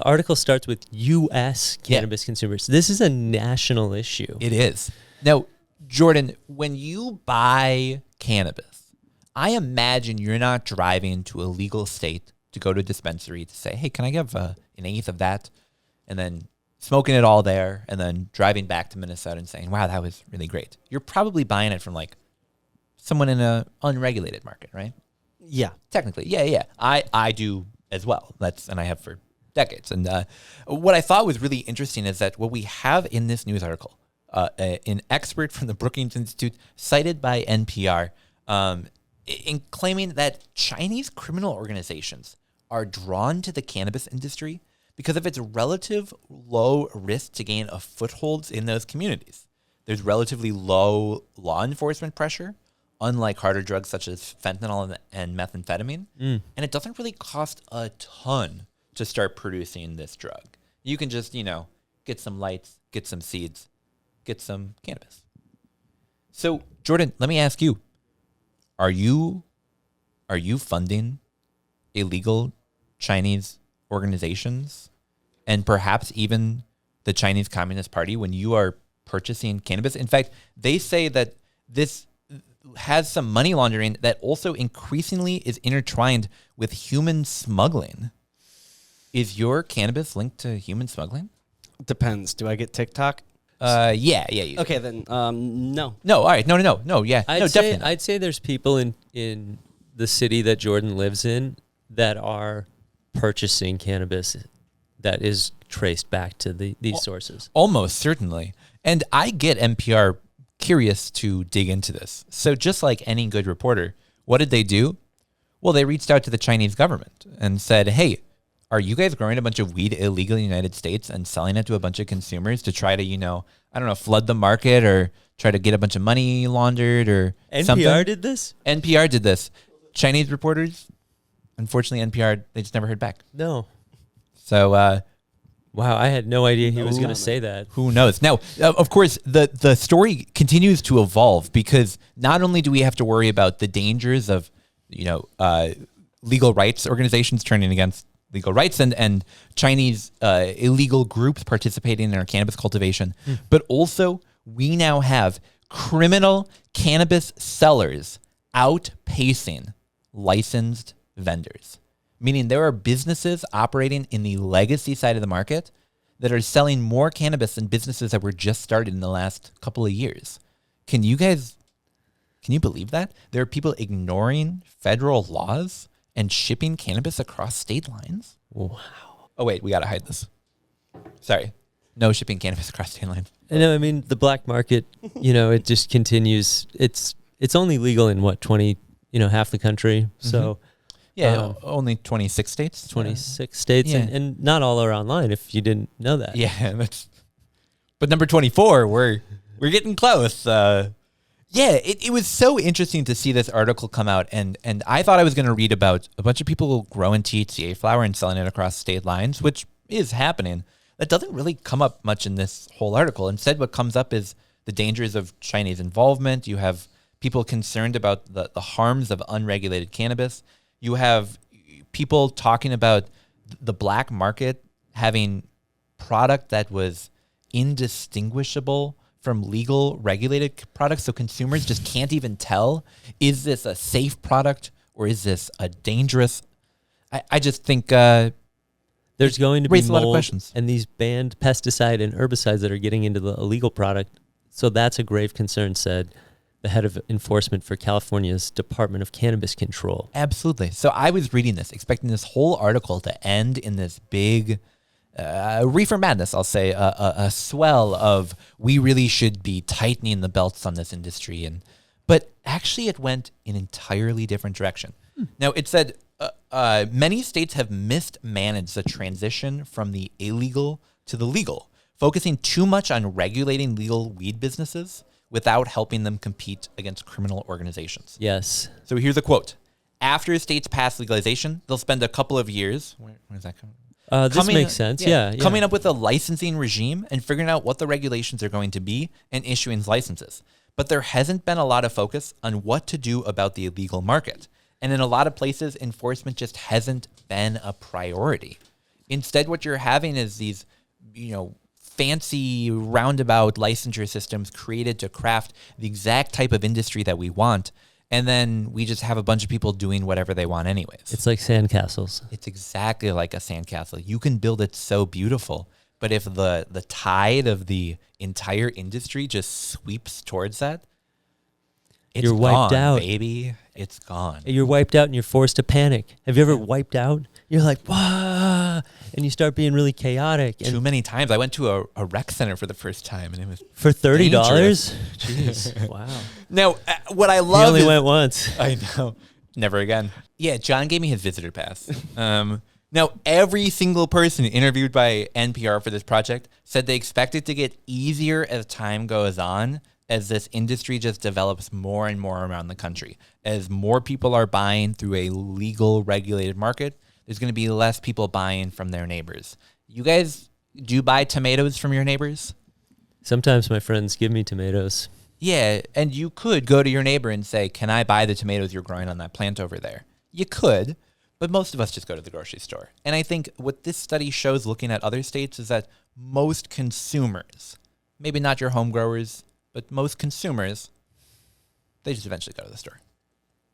article starts with U.S. cannabis consumers. This is a national issue. It is. Now, Jordan, when you buy cannabis, I imagine you're not driving to a legal state to go to a dispensary to say, hey, can I give an eighth of that? And then smoking it all there and then driving back to Minnesota and saying, wow, that was really great. You're probably buying it from like someone in an unregulated market, right? Yeah. Technically. Yeah. I do as well. And I have for decades. And what I thought was really interesting is that what we have in this news article, an expert from the Brookings Institute cited by NPR, in claiming that Chinese criminal organizations are drawn to the cannabis industry because of its relative low risk to gain a foothold in those communities. There's relatively low law enforcement pressure, unlike harder drugs such as fentanyl and methamphetamine. And it doesn't really cost a ton to start producing this drug. You can just, get some lights, get some seeds, get some cannabis. So, Jordan, let me ask you, are you funding illegal Chinese organizations and perhaps even the Chinese Communist Party when you are purchasing cannabis? In fact, they say that this has some money laundering that also increasingly is intertwined with human smuggling. Is your cannabis linked to human smuggling? Depends. Do I get TikTok? Yeah. You okay, then no. No, all right. No, yeah. Definitely. I'd say there's people in the city that Jordan lives in that are purchasing cannabis that is traced back to these sources. Almost certainly. And I get NPR curious to dig into this. So just like any good reporter, what did they do? Well, they reached out to the Chinese government and said, hey, are you guys growing a bunch of weed illegally in the United States and selling it to a bunch of consumers to try to, flood the market or try to get a bunch of money laundered or something? NPR did this? NPR did this. Chinese reporters, unfortunately, NPR, they just never heard back. No. So, wow, I had no idea he was going to say that. Who knows? Now, of course, the story continues to evolve because not only do we have to worry about the dangers of, legal rights organizations turning against legal rights and Chinese illegal groups participating in our cannabis cultivation, but also we now have criminal cannabis sellers outpacing licensed vendors, meaning there are businesses operating in the legacy side of the market that are selling more cannabis than businesses that were just started in the last couple of years. Can you believe that? There are people ignoring federal laws and shipping cannabis across state lines? Wow. Oh, wait, we got to hide this. Sorry. No shipping cannabis across state lines. No, I mean, the black market, it just continues. It's only legal in what, 20, half the country. So yeah, only 26 states. 26 states, yeah. and not all are online. If you didn't know that. Yeah, but number 24, we're getting close. It was so interesting to see this article come out, and I thought I was going to read about a bunch of people growing THCA flower and selling it across state lines, which is happening. That doesn't really come up much in this whole article. Instead, what comes up is the dangers of Chinese involvement. You have people concerned about the harms of unregulated cannabis. You have people talking about the black market having product that was indistinguishable from legal regulated products. So consumers just can't even tell, is this a safe product or is this a dangerous? I just think there's going to be raise a lot of questions. And these banned pesticide and herbicides that are getting into the illegal product. So that's a grave concern, said the head of enforcement for California's Department of Cannabis Control. Absolutely. So I was reading this, expecting this whole article to end in this big reefer madness, I'll say, a swell of we really should be tightening the belts on this industry. But actually it went in an entirely different direction. Now, it said many states have mismanaged the transition from the illegal to the legal, focusing too much on regulating legal weed businesses without helping them compete against criminal organizations. Yes. So here's a quote. After states pass legalization, they'll spend a couple of years. Where's that coming? This makes sense. Yeah. Coming up with a licensing regime and figuring out what the regulations are going to be and issuing licenses. But there hasn't been a lot of focus on what to do about the illegal market. And in a lot of places, enforcement just hasn't been a priority. Instead, what you're having is these, fancy roundabout licensure systems created to craft the exact type of industry that we want. And then we just have a bunch of people doing whatever they want anyways. It's like sandcastles. It's exactly like a sandcastle. You can build it so beautiful, but if the tide of the entire industry just sweeps towards that, you're wiped out, baby. It's gone. You're wiped out and you're forced to panic. Have you ever wiped out? You're like, wah, and you start being really chaotic. Too many times. I went to a rec center for the first time, and it was for $30. dangerous. Jeez, wow. Now, what I love only went once. I know, never again. Yeah, John gave me his visitor pass. Now, every single person interviewed by NPR for this project said they expect it to get easier as time goes on, as this industry just develops more and more around the country. As more people are buying through a legal, regulated market, there's going to be less people buying from their neighbors. You guys do buy tomatoes from your neighbors? Sometimes my friends give me tomatoes. Yeah, and you could go to your neighbor and say, can I buy the tomatoes you're growing on that plant over there? You could, but most of us just go to the grocery store. And I think what this study shows looking at other states is that most consumers, maybe not your home growers, but most consumers, they just eventually go to the store.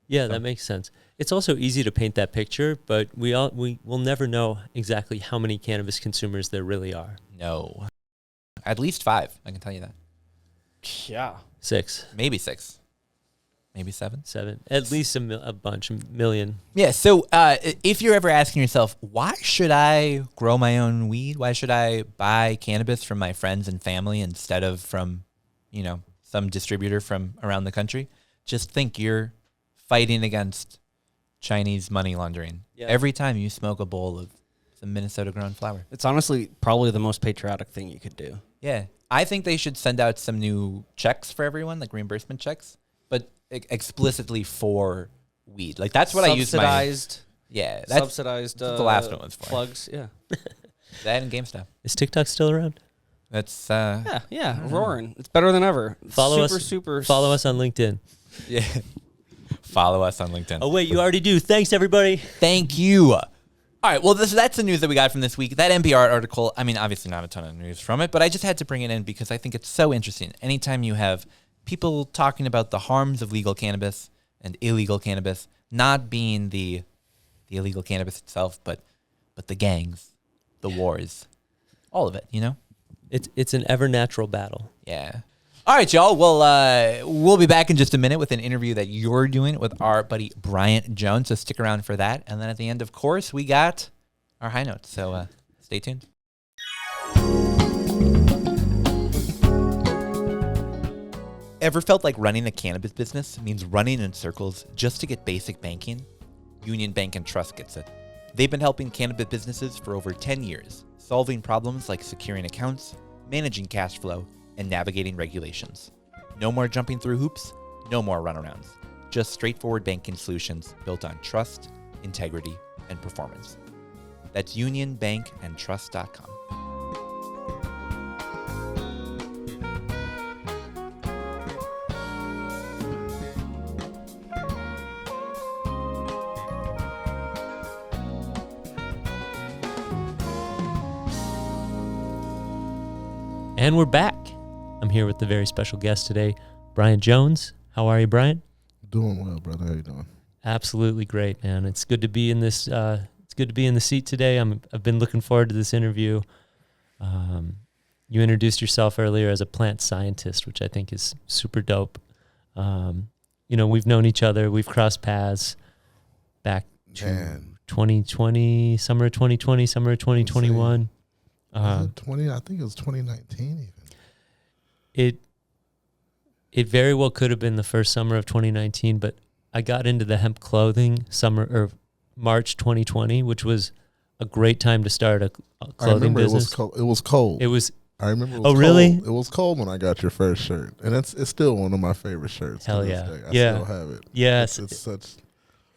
Yeah, that makes sense. It's also easy to paint that picture, but we'll never know exactly how many cannabis consumers there really are. No. At least 5, I can tell you that. Yeah. 6. Maybe 6. Maybe 7. 7. At least a bunch, a million. Yeah, so if you're ever asking yourself, why should I grow my own weed? Why should I buy cannabis from my friends and family instead of from, some distributor from around the country? Just think you're fighting against Chinese money laundering. Yeah. Every time you smoke a bowl of some Minnesota-grown flower. It's honestly probably the most patriotic thing you could do. Yeah. I think they should send out some new checks for everyone, like reimbursement checks, but explicitly for weed. Like, that's what I use my... Subsidized. Yeah. Subsidized. That's the last one was for. Plugs, yeah. That and GameStop. Is TikTok still around? That's... Yeah, roaring. It's better than ever. Follow us on LinkedIn. Yeah. Follow us on LinkedIn. Oh, wait, you already do. Thanks, everybody. Thank you. All right, well, that's the news that we got from this week. That NPR article, I mean, obviously not a ton of news from it, but I just had to bring it in because I think it's so interesting. Anytime you have people talking about the harms of legal cannabis and illegal cannabis, not being the illegal cannabis itself, but the gangs, the wars, all of it, It's an ever natural battle. Yeah. All right, y'all. Well, we'll be back in just a minute with an interview that you're doing with our buddy Bryant Jones. So stick around for that. And then at the end, of course, we got our high notes. So stay tuned. Ever felt like running a cannabis business means running in circles just to get basic banking? Union Bank and Trust gets it. They've been helping cannabis businesses for over 10 years, solving problems like securing accounts, managing cash flow, and navigating regulations. No more jumping through hoops, no more runarounds. Just straightforward banking solutions built on trust, integrity, and performance. That's unionbankandtrust.com. And we're back. I'm here with the very special guest today, Bryant Jones. How are you, Bryant? Doing well, brother. How you doing? Absolutely great, man. It's good to be in this. It's good to be in the seat today. I've been looking forward to this interview. You introduced yourself earlier as a plant scientist, which I think is super dope. We've known each other. We've crossed paths back to 2020, summer of 2020, summer of 2021. Was it 20? I think it was 2019 even. It very well could have been the first summer of 2019, but I got into the hemp clothing March 2020, which was a great time to start a clothing business. It was cold. I remember it was cold. Really? It was cold when I got your first shirt. And it's still one of my favorite shirts. Hell to yeah. this day. I Yeah. still have it. Yes. It's such.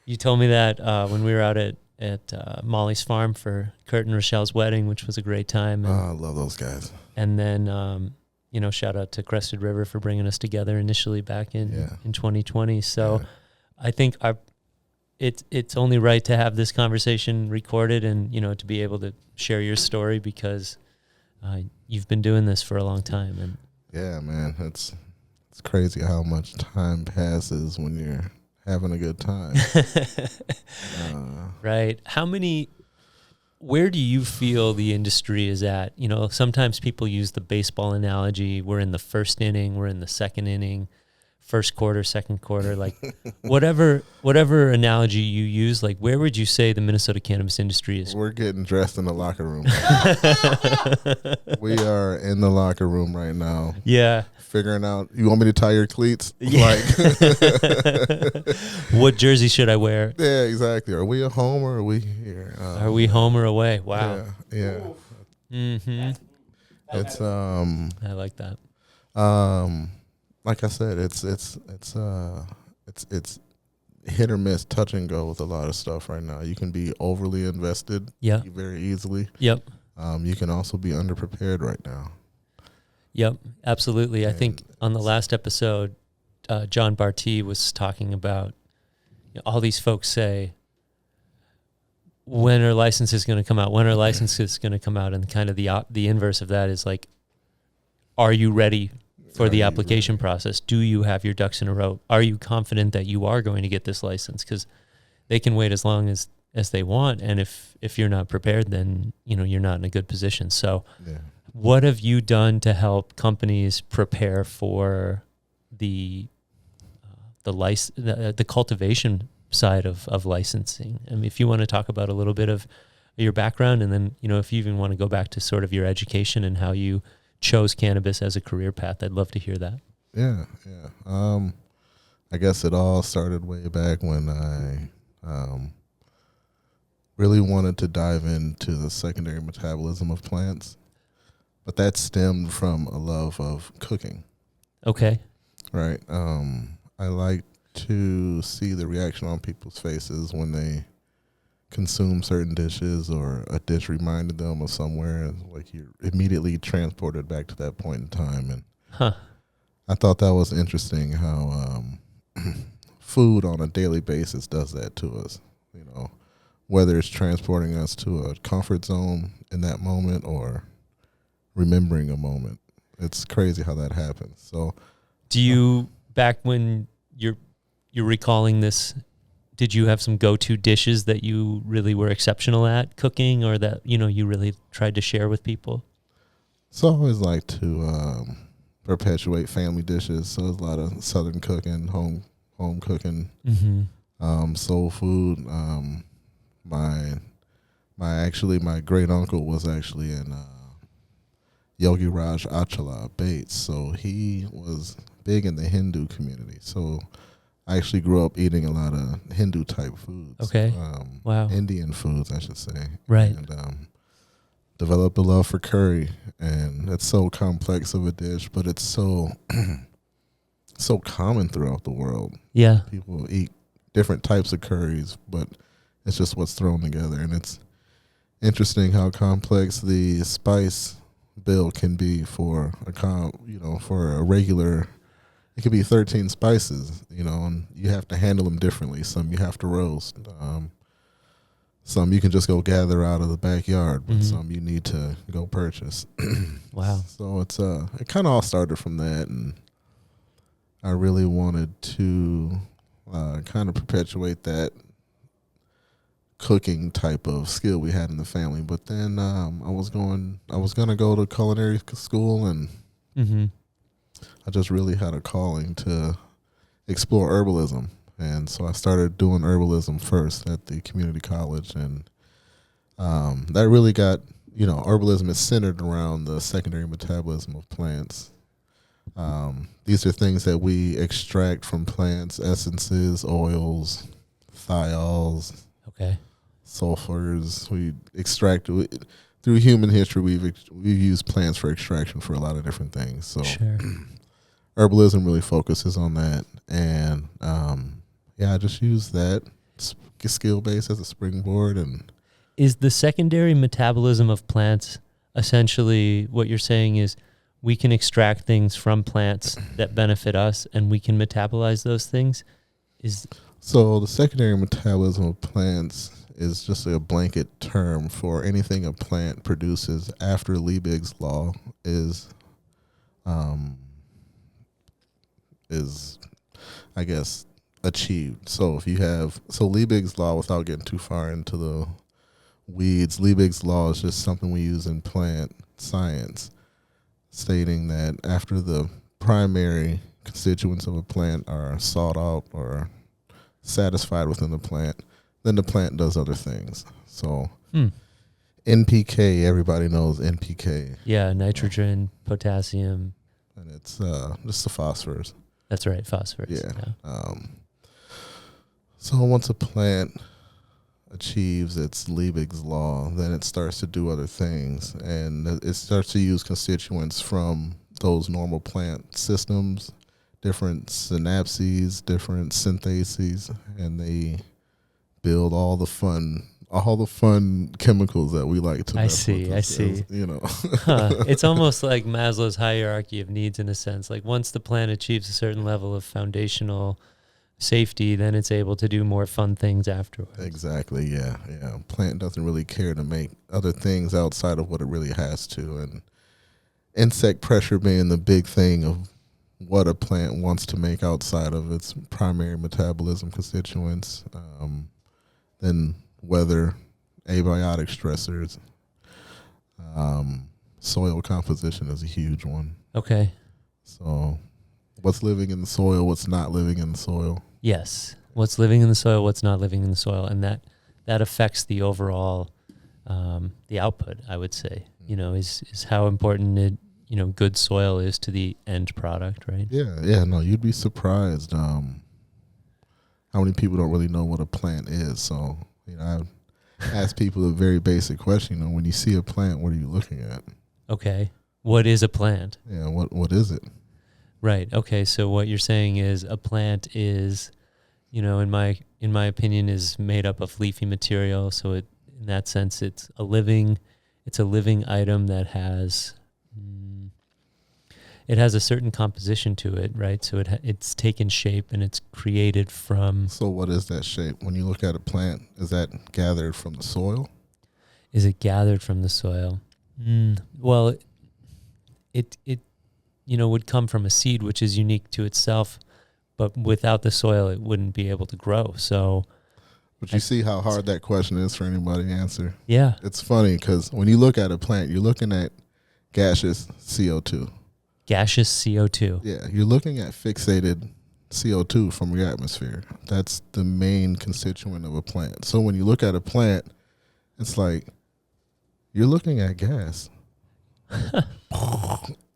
You told me that when we were out at Molly's farm for Kurt and Rochelle's wedding, which was a great time. And, I love those guys. And then, shout out to Crested River for bringing us together initially back in 2020. So I think it's only right to have this conversation recorded and, to be able to share your story because you've been doing this for a long time. And yeah, man, it's crazy how much time passes when you're having a good time. Right. Where do you feel the industry is at? Sometimes people use the baseball analogy. We're in the first inning, we're in the second inning, first quarter, second quarter, like whatever analogy you use, like where would you say the Minnesota cannabis industry is? We're getting dressed in the locker room. We are in the locker room right now. Yeah. Figuring out, you want me to tie your cleats? Yeah. What jersey should I wear? Yeah, exactly. Are we at home or are we here? Are we home or away? Wow. Yeah. Mm-hmm. It's I like that. Like I said, it's hit or miss, touch and go with a lot of stuff right now. You can be overly invested very easily. Yep. You can also be underprepared right now. Yep, absolutely. I think on the last episode, John Barty was talking about all these folks say, when are licenses going to come out? When are licenses going to come out? And kind of the inverse of that is like, are you ready for the application process? Do you have your ducks in a row? Are you confident that you are going to get this license? Because they can wait as long as they want. And if you're not prepared, then, you're not in a good position. So what have you done to help companies prepare for the cultivation side of licensing? I mean, if you want to talk about a little bit of your background, and then, if you even want to go back to sort of your education and how you chose cannabis as a career path, I'd love to hear that. Yeah. I guess it all started way back when I really wanted to dive into the secondary metabolism of plants. But that stemmed from a love of cooking. Okay. Right. I like to see the reaction on people's faces when they consume certain dishes or a dish reminded them of somewhere. Like you're immediately transported back to that point in time. And I thought that was interesting how food on a daily basis does that to us. Whether it's transporting us to a comfort zone in that moment or remembering a moment. It's crazy how that happens. So do you, back when you're recalling this, did you have some go-to dishes that you really were exceptional at cooking or that, you really tried to share with people? So I always like to perpetuate family dishes. So there's a lot of Southern cooking, home cooking, soul food. My great uncle was actually in Yogi Raj Achala Bates, so he was big in the Hindu community. So I actually grew up eating a lot of Hindu type foods. Okay. Wow. Indian foods, I should say. Right. And developed a love for curry, and it's so complex of a dish, but it's so so common throughout the world. Yeah. People eat different types of curries, but it's just what's thrown together, and it's interesting how complex the spice bill can be for a regular. It could be 13 spices, and you have to handle them differently. Some you have to roast. Some you can just go gather out of the backyard, but some you need to go purchase. Wow. So it's it kind of all started from that, and I really wanted to kind of perpetuate that cooking type of skill we had in the family. But then I was going to go to culinary school, and I just really had a calling to explore herbalism. And so I started doing herbalism first at the community college, and that really got, herbalism is centered around the secondary metabolism of plants. These are things that we extract from plants: essences, oils, thiols, sulfurs. We extract through human history. We've used plants for extraction for a lot of different things. So herbalism really focuses on that, and I just use that skill base as a springboard. And is the secondary metabolism of plants essentially what you're saying is we can extract things from plants that benefit us, and we can metabolize those things? So the secondary metabolism of plants is just a blanket term for anything a plant produces after Liebig's law is I guess achieved. So if you have Liebig's law, without getting too far into the weeds, Liebig's law is just something we use in plant science, stating that after the primary constituents of a plant are sought out or satisfied within the plant, then the plant does other things. So NPK, everybody knows NPK. Yeah, nitrogen, potassium. And it's just the phosphorus. That's right, phosphorus. Yeah. So once a plant achieves its Liebig's law, then it starts to do other things, and it starts to use constituents from those normal plant systems, different synapses, different synthases, and they build all the fun chemicals that we like to. I see. It's almost like Maslow's hierarchy of needs in a sense. Like once the plant achieves a certain level of foundational safety, then it's able to do more fun things afterwards. Exactly. Yeah. Plant doesn't really care to make other things outside of what it really has to, and insect pressure being the big thing of what a plant wants to make outside of its primary metabolism constituents. Then weather, abiotic stressors, soil composition is a huge one. Okay. So what's living in the soil, what's not living in the soil. Yes. What's living in the soil, what's not living in the soil. And that affects the overall, the output, I would say, is how important good soil is to the end product, right? Yeah. No, you'd be surprised how many people don't really know what a plant is. So, I ask people a very basic question. When you see a plant, what are you looking at? Okay. What is a plant? Yeah. What is it? Right. Okay. So what you're saying is a plant is, in my opinion, is made up of leafy material. So in that sense, it's a living item that has, it has a certain composition to it, right? So it's taken shape and it's created from. So what is that shape? When you look at a plant, is that gathered from the soil? Is it gathered from the soil? Well, it would come from a seed, which is unique to itself, but without the soil, it wouldn't be able to grow. So, but you see how hard that question is for anybody to answer. Yeah, it's funny because when you look at a plant, you're looking at gaseous CO2. Gaseous CO2. Yeah, you're looking at fixated CO2 from your atmosphere. That's the main constituent of a plant. So when you look at a plant, it's like you're looking at gas.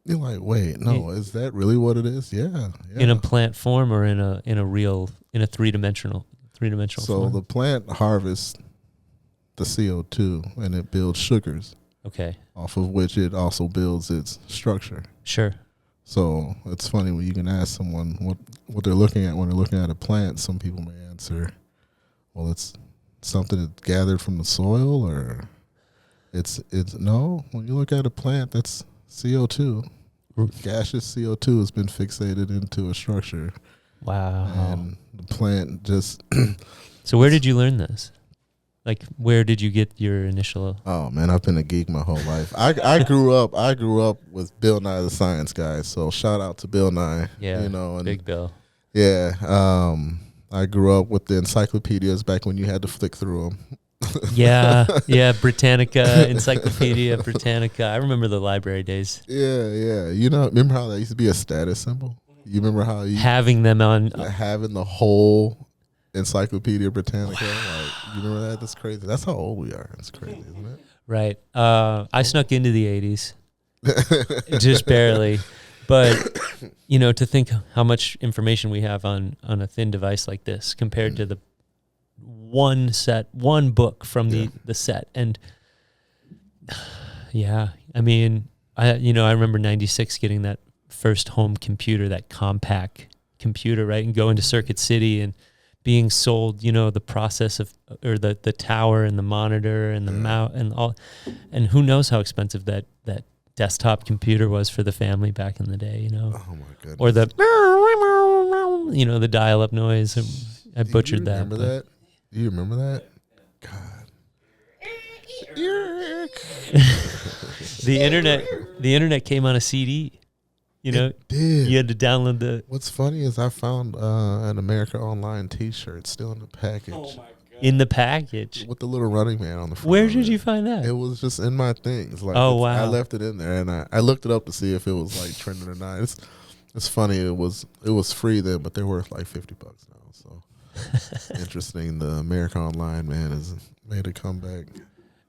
You're like, wait, no, is that really what it is? Yeah. In a plant form or in a three-dimensional So form? the plant harvests the CO2 and it builds sugars. Okay. Off of which it also builds its structure. Sure. So it's funny when you can ask someone what they're looking at when they're looking at a plant. Some people may answer, well, it's something that's gathered from the soil, or it's no. When you look at a plant, that's CO2. Gaseous CO2 has been fixated into a structure. Wow. And the plant just... So where did you learn this? Like, where did you get your initial? Oh man, I've been a geek my whole life. I grew up with Bill Nye the Science Guy. So shout out to Bill Nye. Yeah, and Big Bill. Yeah, I grew up with the encyclopedias back when you had to flick through them. Yeah, Britannica, Encyclopedia Britannica. I remember the library days. Yeah. You know, remember how that used to be a status symbol? You remember how you having them on having the whole Encyclopedia Britannica? Wow. Like, you remember that? That's crazy. That's how old we are. It's crazy, isn't it? Right. I snuck into the 80s, just barely. But, to think how much information we have on a thin device like this compared to the one book from the set. And, I mean, I remember 96 getting that first home computer, that compact computer, right? And going to Circuit City and being sold, the process of, or the tower and the monitor and the mouse and all, and who knows how expensive that desktop computer was for the family back in the day, Oh my goodness. or the, the dial-up noise. I butchered that. Remember that? Do you remember that? God. The internet came on a CD. It did. You had to download the. What's funny is I found an America Online T-shirt still in the package. Oh my God. In the package With the little running man on the front. Where of did it. you find that? It was just in my things. Like, Oh, wow. I left it in there, and I looked it up to see if it was like trending or not. It's funny. It was free then, but they're worth like $50 now. So interesting. The America Online man has made a comeback.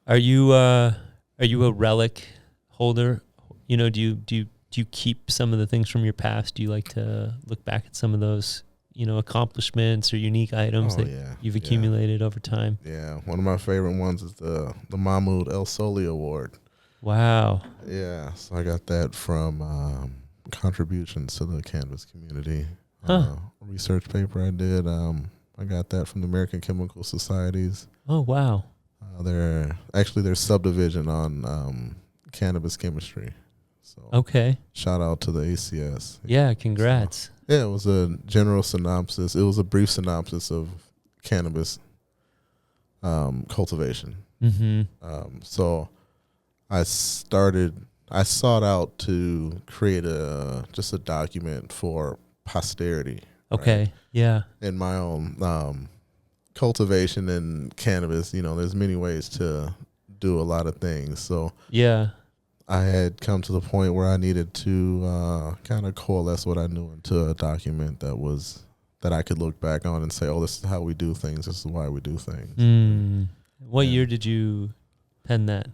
Are you a relic holder? Do you keep some of the things from your past? Do you like to look back at some of those, accomplishments or unique items that you've accumulated over time? Yeah, one of my favorite ones is the Mahmoud El Soli Award. Wow. Yeah, so I got that from contributions to the cannabis community. Research paper I did. I got that from the American Chemical Societies. Oh, wow. Their subdivision on cannabis chemistry. So Okay. shout out to the ACS. Yeah, congrats. Yeah, it was a general synopsis. It was a brief synopsis of cannabis cultivation. Mm-hmm. So I sought out to create a document for posterity. Okay. Right? Yeah. In my own cultivation and cannabis, there's many ways to do a lot of things. So Yeah. I had come to the point where I needed to kind of coalesce what I knew into a document that I could look back on and say, oh, this is how we do things. This is why we do things. What year did you pen that?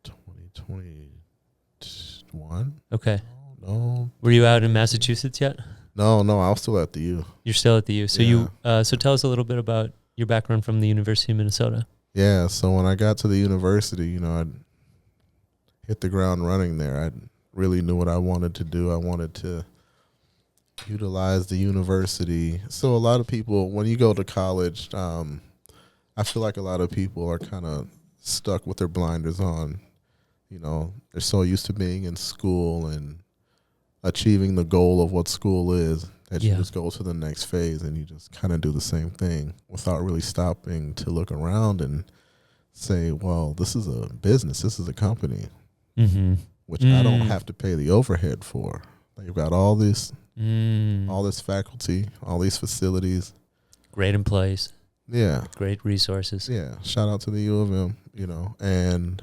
2021. Okay. No. Were you out in Massachusetts yet? No, I was still at the U. You're still at the U. So so tell us a little bit about your background from the University of Minnesota. Yeah, so when I got to the university, I'd hit the ground running there. I really knew what I wanted to do. I wanted to utilize the university. So a lot of people, when you go to college, I feel like a lot of people are kind of stuck with their blinders on. They're so used to being in school and achieving the goal of what school is that you just go to the next phase and you just kind of do the same thing without really stopping to look around and say, well, this is a business. This is a company, which I don't have to pay the overhead for. They've got all this faculty, all these facilities. Great employees. Yeah. Great resources. Yeah. Shout out to the U of M, and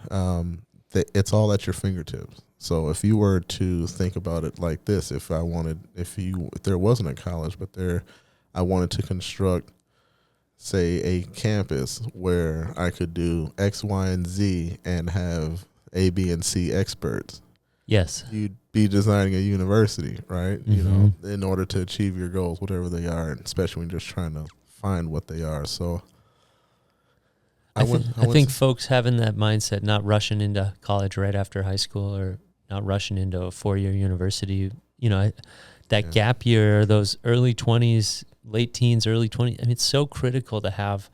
it's all at your fingertips. So if you were to think about it like this, if there wasn't a college, but I wanted to construct, say, a campus where I could do X, Y, and Z and have A, B, and C experts. Yes. You'd be designing a university, right? You know, in order to achieve your goals, whatever they are, and especially when you're just trying to find what they are. So I think folks having that mindset, not rushing into college right after high school or not rushing into a 4-year university, that gap year, those early 20s, late teens, early 20s, I mean, it's so critical to have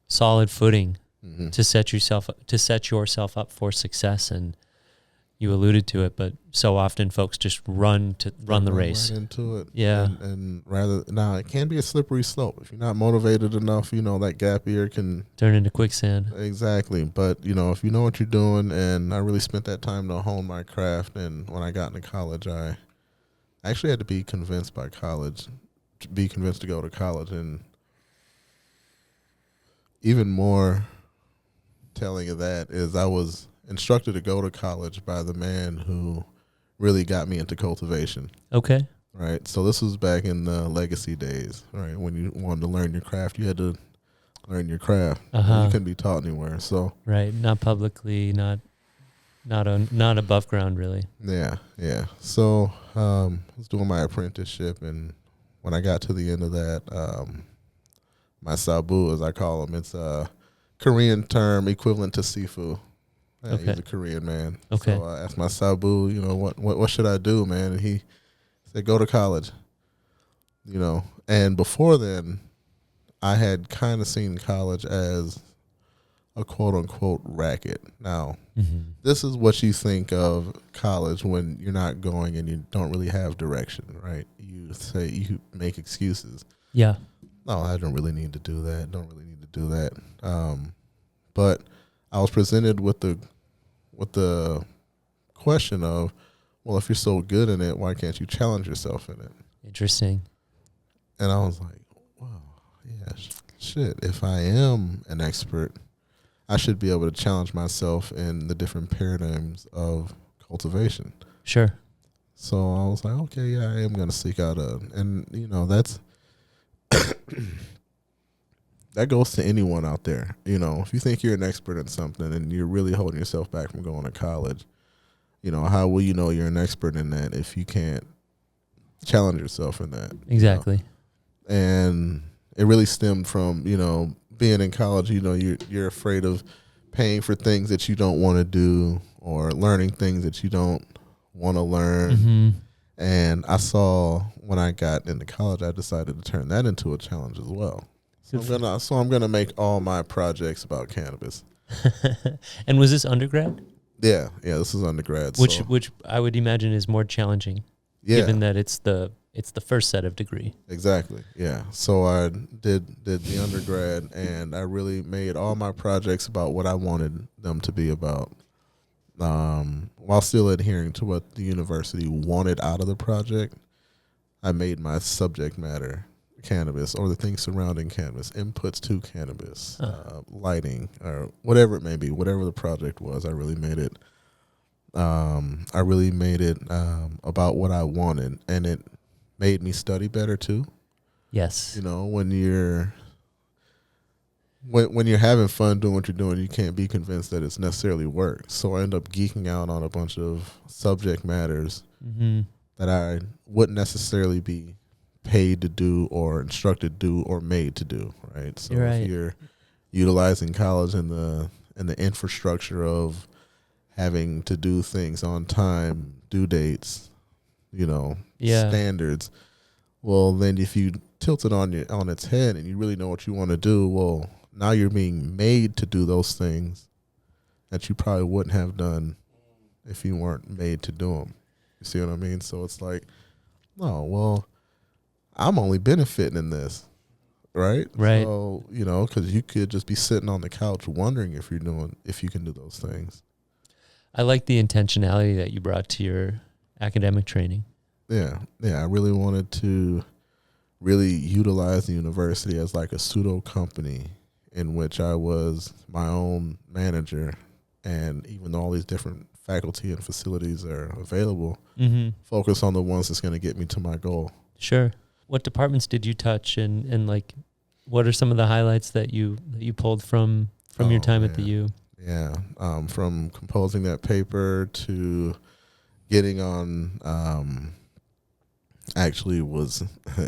solid footing to set yourself up for success. And you alluded to it, but so often folks just run the race. Right into it. Yeah. And now it can be a slippery slope. If you're not motivated enough, that gap year can turn into quicksand. Exactly. But, if you know what you're doing, and I really spent that time to hone my craft. And when I got into college, I actually had to be convinced to go to college. And even more telling of that is I was instructed to go to college by the man who really got me into cultivation. Okay. Right. So this was back in the legacy days, right? When you wanted to learn your craft, you had to learn your craft. You couldn't be taught anywhere. So right, not publicly, not above ground, really. Yeah. So I was doing my apprenticeship, and when I got to the end of that, my sabu, as I call him, it's a Korean term equivalent to sifu. Yeah, Okay. He's a Korean man. Okay. So I asked my sabu, what should I do, man? And he said, go to college. And before then, I had kind of seen college as a quote unquote racket. Now, this is what you think of college when you're not going and you don't really have direction, right? You make excuses. Yeah. No, I don't really need to do that. Don't really need to do that. But I was presented with the question of, well, if you're so good in it, why can't you challenge yourself in it? Interesting. And I was like, wow, yeah, shit. If I am an expert, I should be able to challenge myself in the different paradigms of cultivation. Sure. So I was like, okay, yeah, I am going to seek out that's that goes to anyone out there. If you think you're an expert in something and you're really holding yourself back from going to college, how will you know you're an expert in that if you can't challenge yourself in that? Exactly. And it really stemmed from, being in college, you're afraid of paying for things that you don't want to do or learning things that you don't want to learn. And I saw when I got into college, I decided to turn that into a challenge as well. So I'm gonna make all my projects about cannabis. And was this undergrad? Yeah, this is undergrad. Which I would imagine is more challenging, given that it's the first set of degree. Exactly. Yeah. So I did the undergrad, and I really made all my projects about what I wanted them to be about, while still adhering to what the university wanted out of the project. I made my subject matter cannabis, or the things surrounding cannabis, inputs to cannabis, lighting, or whatever it may be, whatever the project was. I really made it. About what I wanted, and it made me study better too. Yes. When you're having fun doing what you're doing, you can't be convinced that it's necessarily work. So I end up geeking out on a bunch of subject matters that I wouldn't necessarily be paid to do or instructed to do or made to do, right? So if you're utilizing college and the infrastructure of having to do things on time, due dates, standards, well, then if you tilt it on its head and you really know what you want to do, well, now you're being made to do those things that you probably wouldn't have done if you weren't made to do them. You see what I mean? So it's like, oh, well, I'm only benefiting in this, right? Right. So, because you could just be sitting on the couch wondering if you can do those things. I like the intentionality that you brought to your academic training. Yeah. I really wanted to really utilize the university as like a pseudo company in which I was my own manager And even though all these different faculty and facilities are available, Mm-hmm. focus on the ones that's going to get me to my goal. Sure. What departments did you touch, and like, what are some of the highlights that you pulled from your time at the U? Yeah, from composing that paper to getting on, actually was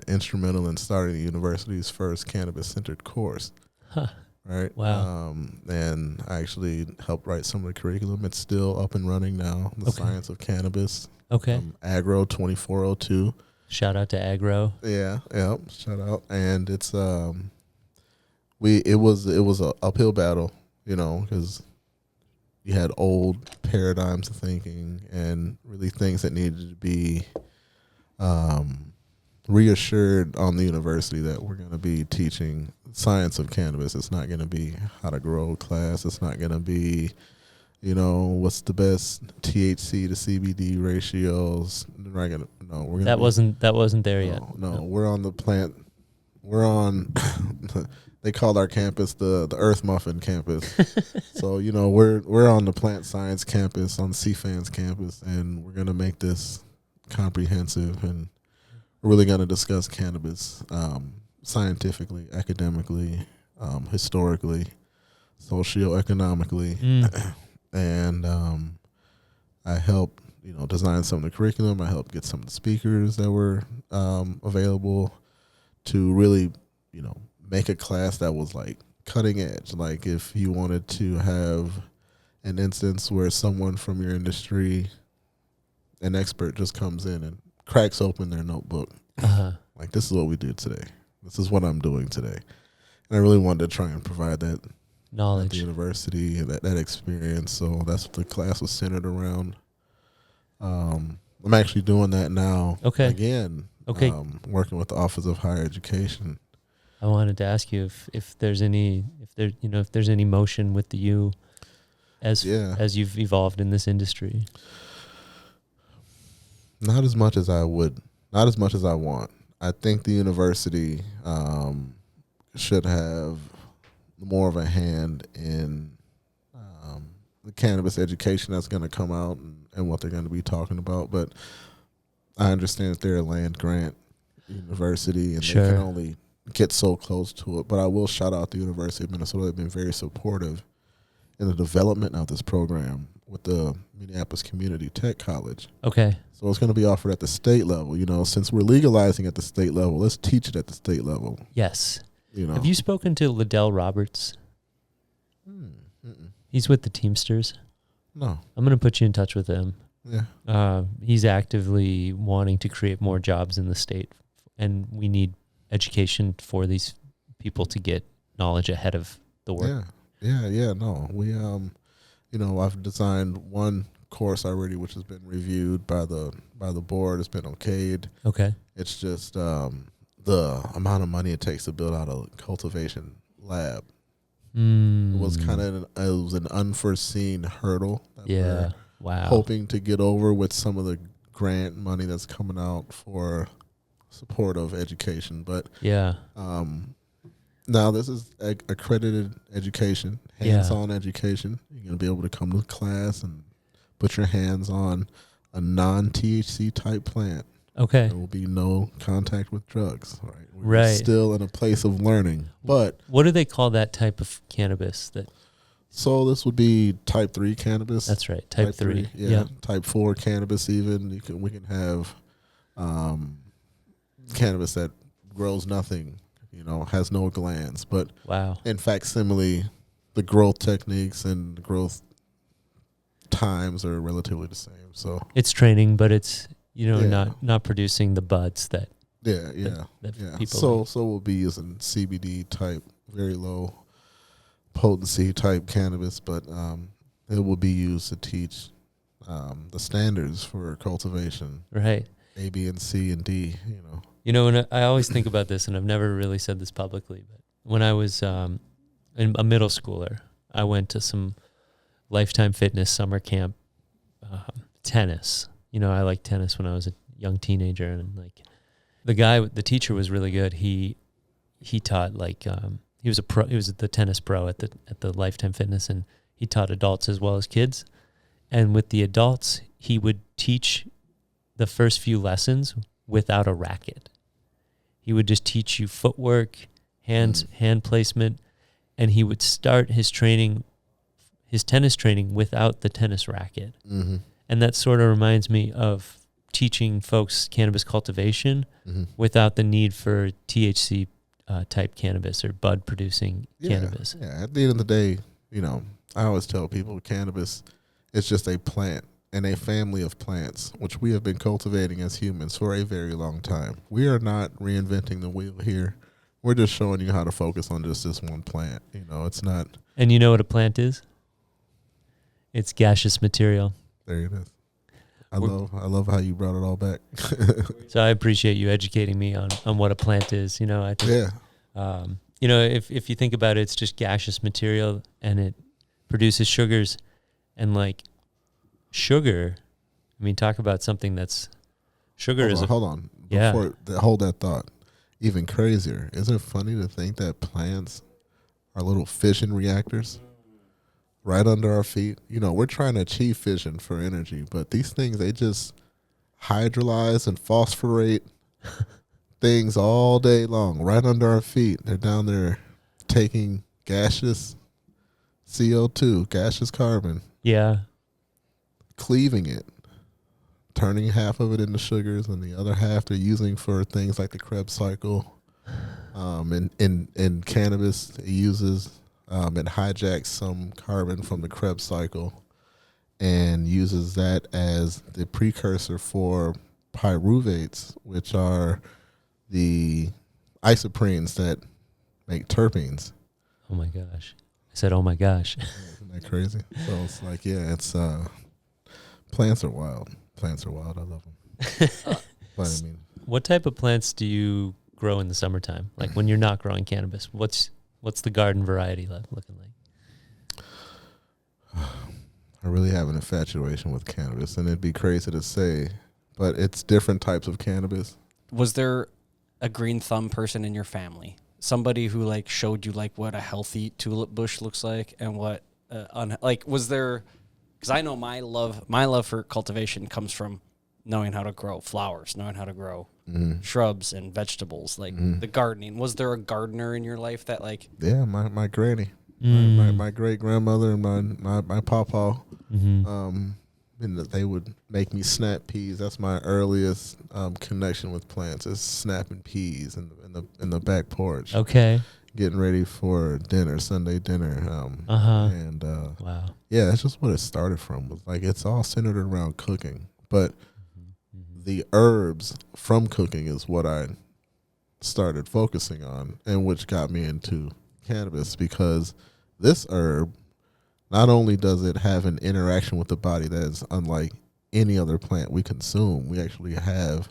instrumental in starting the university's first cannabis-centered course. Huh. Right. Wow. And I actually helped write some of the curriculum. It's still up and running now. The Okay. Science of Cannabis. Okay. Agro 2402. Shout out to Agro. Yeah. Shout out. And it's it was a uphill battle, because you had old paradigms of thinking and really things that needed to be reassured on the university that we're going to be teaching science of cannabis. It's not going to be how to grow class. It's not going to be, what's the best THC to CBD ratios. We're going to. That wasn't there yet. No, we're on the plant. We're on. They called our campus the Earth Muffin campus. So we're on the plant science campus, on the CFANS campus, and we're going to make this comprehensive, and we're really going to discuss cannabis scientifically, academically, historically, socioeconomically. And I helped design some of the curriculum. I helped get some of the speakers that were available to really make a class that was like cutting edge. Like if you wanted to have an instance where someone from your industry, an expert, just comes in and cracks open their notebook. Like, this is what we do today. This is what I'm doing today. And I really wanted to try and provide that knowledge at the university, that experience. So that's what the class was centered around. I'm actually doing that now. Okay. Again. Okay. Working with the Office of Higher Education. I wanted to ask you if there's any motion with the U as you've evolved in this industry. Not as much as I would. Not as much as I want. I think the university should have more of a hand in the cannabis education that's going to come out and what they're going to be talking about. But I understand that they're a land grant university and they can only get so close to it. But I will shout out the University of Minnesota. They've been very supportive in the development of this program with the Minneapolis Community Tech College. Okay. So it's going to be offered at the state level. Since we're legalizing at the state level, let's teach it at the state level. Yes. Have you spoken to Liddell Roberts? He's with the Teamsters. No. I'm going to put you in touch with him. Yeah. He's actively wanting to create more jobs in the state, and we need education for these people to get knowledge ahead of the work. Yeah. No, we I've designed one course already, which has been reviewed by the board. It's been okayed. Okay. It's just the amount of money it takes to build out a cultivation lab. It was an unforeseen hurdle. That we're hoping to get over with some of the grant money that's coming out for support of education. But now this is accredited education, hands-on education. You're going to be able to come to class and put your hands on a non-THC type plant. Okay. There will be no contact with drugs. Right. We're still in a place of learning. But what do they call that type of cannabis? So this would be type 3 cannabis. That's right. Type 3. Yeah. Type 4 cannabis even. We can have cannabis that grows nothing, has no glands. But in facsimile, the growth techniques and the growth times are relatively the same. So it's training, but it's not producing the buds that people so we'll be using CBD type, very low potency type cannabis, but it will be used to teach the standards for cultivation. Right. A, B, and C, and D, And I always think about this, and I've never really said this publicly, but when I was a middle schooler, I went to some Lifetime Fitness summer camp, tennis. I liked tennis when I was a young teenager, and the teacher was really good. He taught he was the tennis pro at the Lifetime Fitness, and he taught adults as well as kids. And with the adults, he would teach the first few lessons without a racket. He would just teach you footwork, hand placement, and he would start his tennis training without the tennis racket. Mm-hmm. And that sort of reminds me of teaching folks cannabis cultivation without the need for THC type cannabis or bud producing cannabis. Yeah, at the end of the day, I always tell people cannabis is just a plant and a family of plants, which we have been cultivating as humans for a very long time. We are not reinventing the wheel here. We're just showing you how to focus on just this one plant. It's not. And you know what a plant is? It's gaseous material. There it is. I love how you brought it all back. So I appreciate you educating me on what a plant is. I think, if you think about it, it's just gaseous material and it produces sugars. And like sugar, talk about something that's sugar hold on. Hold that thought. Even crazier. Isn't it funny to think that plants are little fission reactors? Right under our feet. We're trying to achieve fission for energy, but these things, they just hydrolyze and phosphorate things all day long, right under our feet. They're down there taking gaseous CO2, gaseous carbon. Yeah. Cleaving it, turning half of it into sugars, and the other half they're using for things like the Krebs cycle. In cannabis, it uses... it hijacks some carbon from the Krebs cycle and uses that as the precursor for pyruvates, which are the isoprenes that make terpenes. Oh my gosh. I said, oh my gosh. Isn't that crazy? So it's like, it's plants are wild. Plants are wild. I love them. But what type of plants do you grow in the summertime? Like when you're not growing cannabis, What's the garden variety looking like? I really have an infatuation with cannabis, and it'd be crazy to say, but it's different types of cannabis. Was there a green thumb person in your family? Somebody who showed you what a healthy tulip bush looks like and what was there? Because I know my love for cultivation comes from knowing how to grow flowers, knowing how to grow shrubs and vegetables, the gardening. Was there a gardener in your life that Yeah, my granny, my great grandmother, and my pawpaw. And they would make me snap peas. That's my earliest connection with plants. Is snapping peas in the back porch. Okay. Getting ready for dinner, Sunday dinner. And wow. Yeah, that's just what it started from. Was it's all centered around cooking, but the herbs from cooking is what I started focusing on, and which got me into cannabis, because this herb, not only does it have an interaction with the body that is unlike any other plant we consume, we actually have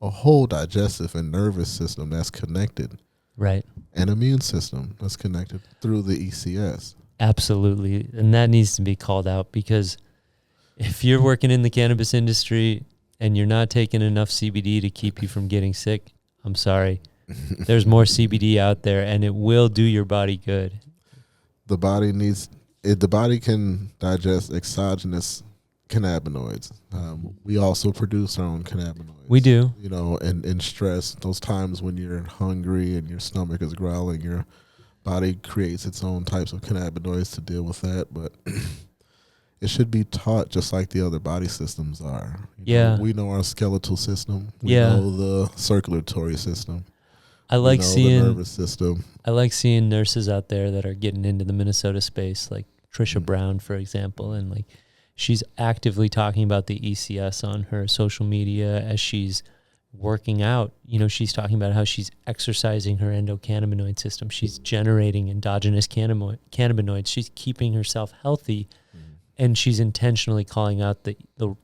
a whole digestive and nervous system that's connected. Right. An immune system that's connected through the ECS. Absolutely. And that needs to be called out, because if you're working in the cannabis industry and you're not taking enough CBD to keep you from getting sick, I'm sorry. There's more CBD out there, and it will do your body good. The body needs it. The body can digest exogenous cannabinoids. We also produce our own cannabinoids. We do. And in stress, those times when you're hungry and your stomach is growling, your body creates its own types of cannabinoids to deal with that. But it should be taught just like the other body systems are. We know our skeletal system. We know the circulatory system. I like seeing the nervous system. I like seeing nurses out there that are getting into the Minnesota space, like Trisha Brown, for example, and she's actively talking about the ECS on her social media as she's working out. She's talking about how she's exercising her endocannabinoid system. She's generating endogenous cannabinoids. She's keeping herself healthy. And she's intentionally calling out the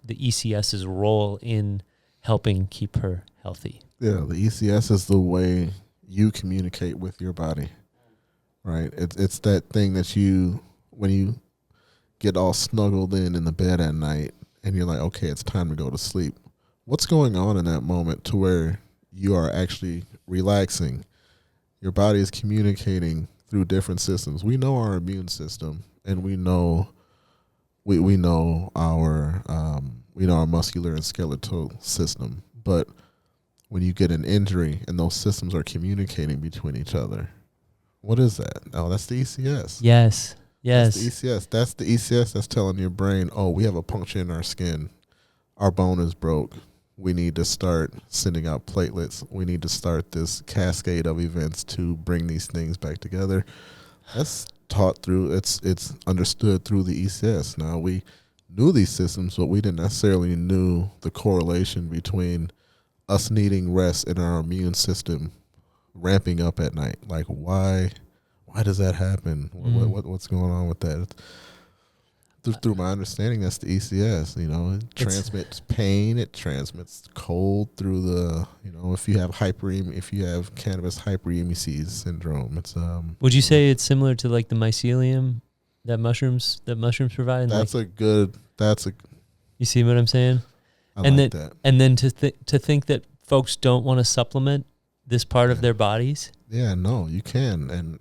ECS's role in helping keep her healthy. Yeah, the ECS is the way you communicate with your body, right? It's that thing that when you get all snuggled in the bed at night and you're like, okay, it's time to go to sleep. What's going on in that moment to where you are actually relaxing? Your body is communicating through different systems. We know our immune system and we know our our muscular and skeletal system. But when you get an injury and those systems are communicating between each other, what is that? Oh, that's the ECS. Yes. That's the ECS. That's the ECS that's telling your brain, oh, we have a puncture in our skin. Our bone is broke. We need to start sending out platelets. We need to start this cascade of events to bring these things back together. That's taught through, it's understood through the ECS. Now, we knew these systems, but we didn't necessarily knew the correlation between us needing rest and our immune system ramping up at night. Like, why does that happen? What's going on with that? Through my understanding, that's the ECS. It transmits pain. It transmits cold through the. If you have cannabis hyperemesis syndrome, it's Would you say it's similar to like the mycelium that mushrooms provide? That's You see what I'm saying? I like that. And then to think that folks don't want to supplement this part of their bodies. Yeah, no, you can, and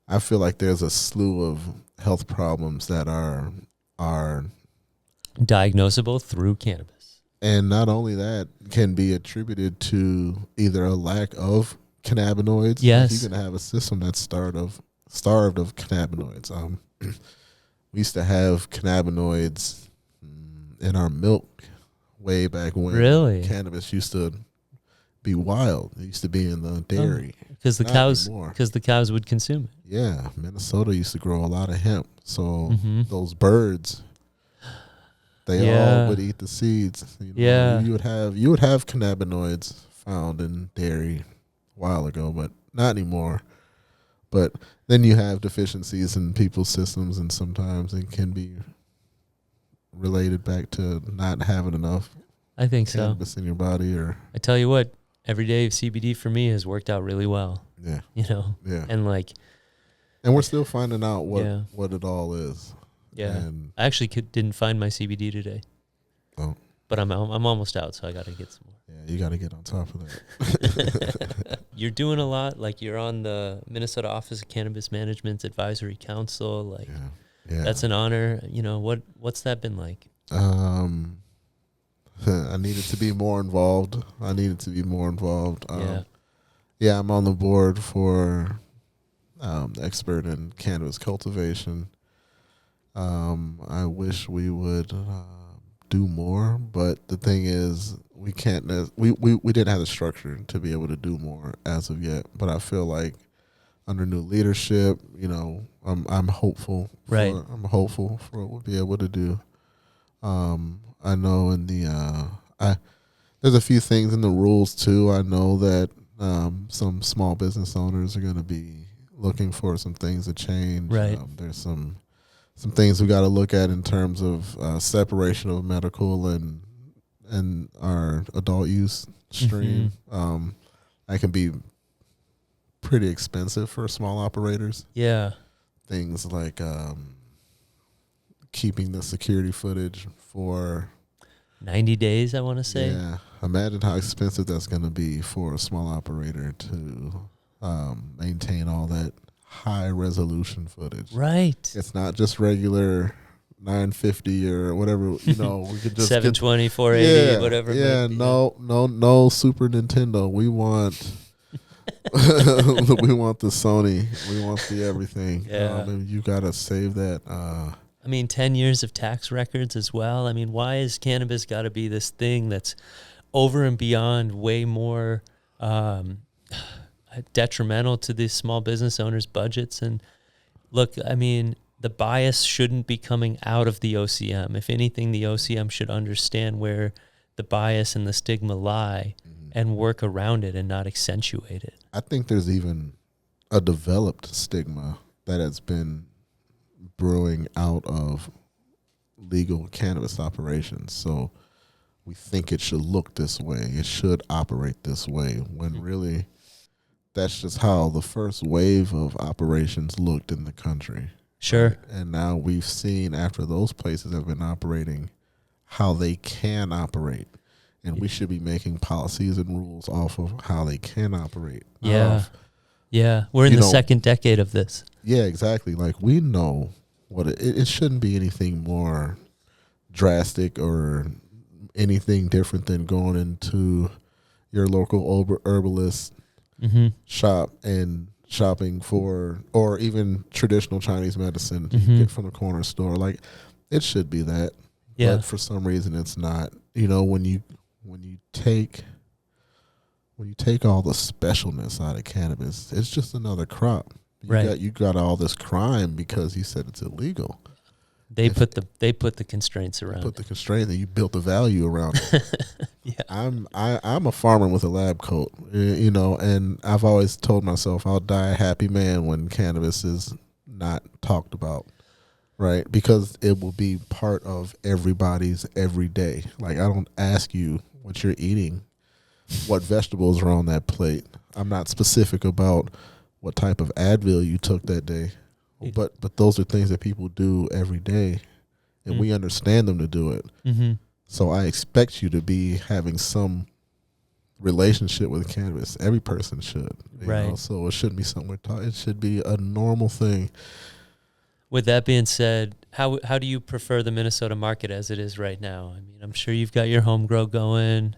I feel like there's a slew of health problems that are diagnosable through cannabis. And not only that, can be attributed to either a lack of cannabinoids. Yes. Like you can have a system that's starved of cannabinoids. We used to have cannabinoids in our milk way back when. Really? Cannabis used to be wild. It used to be in the dairy. Because the cows would consume it. Yeah, Minnesota used to grow a lot of hemp. So those birds, they all would eat the seeds. You would have cannabinoids found in dairy a while ago, but not anymore. But then you have deficiencies in people's systems, and sometimes it can be related back to not having enough. I think cannabis in your body, or I tell you what, every day of CBD for me has worked out really well. Yeah. Yeah. And we're still finding out what it all is. Yeah. And I actually didn't find my CBD today. Oh. But I'm almost out, so I got to get some more. Yeah, you got to get on top of that. You're doing a lot. Like, you're on the Minnesota Office of Cannabis Management's Advisory Council. Like, that's an honor. What's that been like? I needed to be more involved. I'm on the board for expert in cannabis cultivation. I wish we would do more, but the thing is, we can't. We didn't have the structure to be able to do more as of yet. But I feel like under new leadership, I'm hopeful. I'm hopeful for what we'll be able to do. I know in there's a few things in the rules too. I know that some small business owners are going to be looking for some things to change. Right. There's some things we got to look at in terms of separation of medical and our adult use stream. That can be pretty expensive for small operators. Yeah. Things like keeping the security footage for 90 days, I want to say. Yeah. Imagine how expensive that's going to be for a small operator to maintain all that high resolution footage. Right. It's not just regular 950 or whatever, we could just 720, 480, whatever. Yeah, no Super Nintendo. We want we want the Sony. We want the everything. Yeah. You got to save that 10 years of tax records as well. Why is cannabis got to be this thing that's over and beyond way more detrimental to these small business owners' budgets? And look, the bias shouldn't be coming out of the OCM. If anything, the OCM should understand where the bias and the stigma lie and work around it and not accentuate it. I think there's even a developed stigma that has been brewing out of legal cannabis operations. So we think it should look this way. It should operate this way, when really that's just how the first wave of operations looked in the country. Sure. Right? And now we've seen, after those places have been operating, how they can operate. And we should be making policies and rules off of how they can operate. Yeah. We're in the second decade of this. Yeah, exactly. Like, we know what it shouldn't be anything more drastic or anything different than going into your local herbalist shop and shopping for, or even traditional Chinese medicine you get from the corner store. Like, it should be that. Yeah. But for some reason it's not. You know, when you take all the specialness out of cannabis, it's just another crop. You got all this crime because you said it's illegal. They put the constraints around. Put the constraint, and you built the value around it. Yeah. I'm a farmer with a lab coat, you know, and I've always told myself I'll die a happy man when cannabis is not talked about, right? Because it will be part of everybody's everyday. Like, I don't ask you what you're eating, what vegetables are on that plate. I'm not specific about what type of Advil you took that day. But those are things that people do every day, and we understand them to do it. So I expect you to be having some relationship with cannabis. Every person should, you know? So it shouldn't be something we're taught. It should be a normal thing. With that being said, how do you prefer the Minnesota market as it is right now? I mean, I'm sure you've got your home grow going.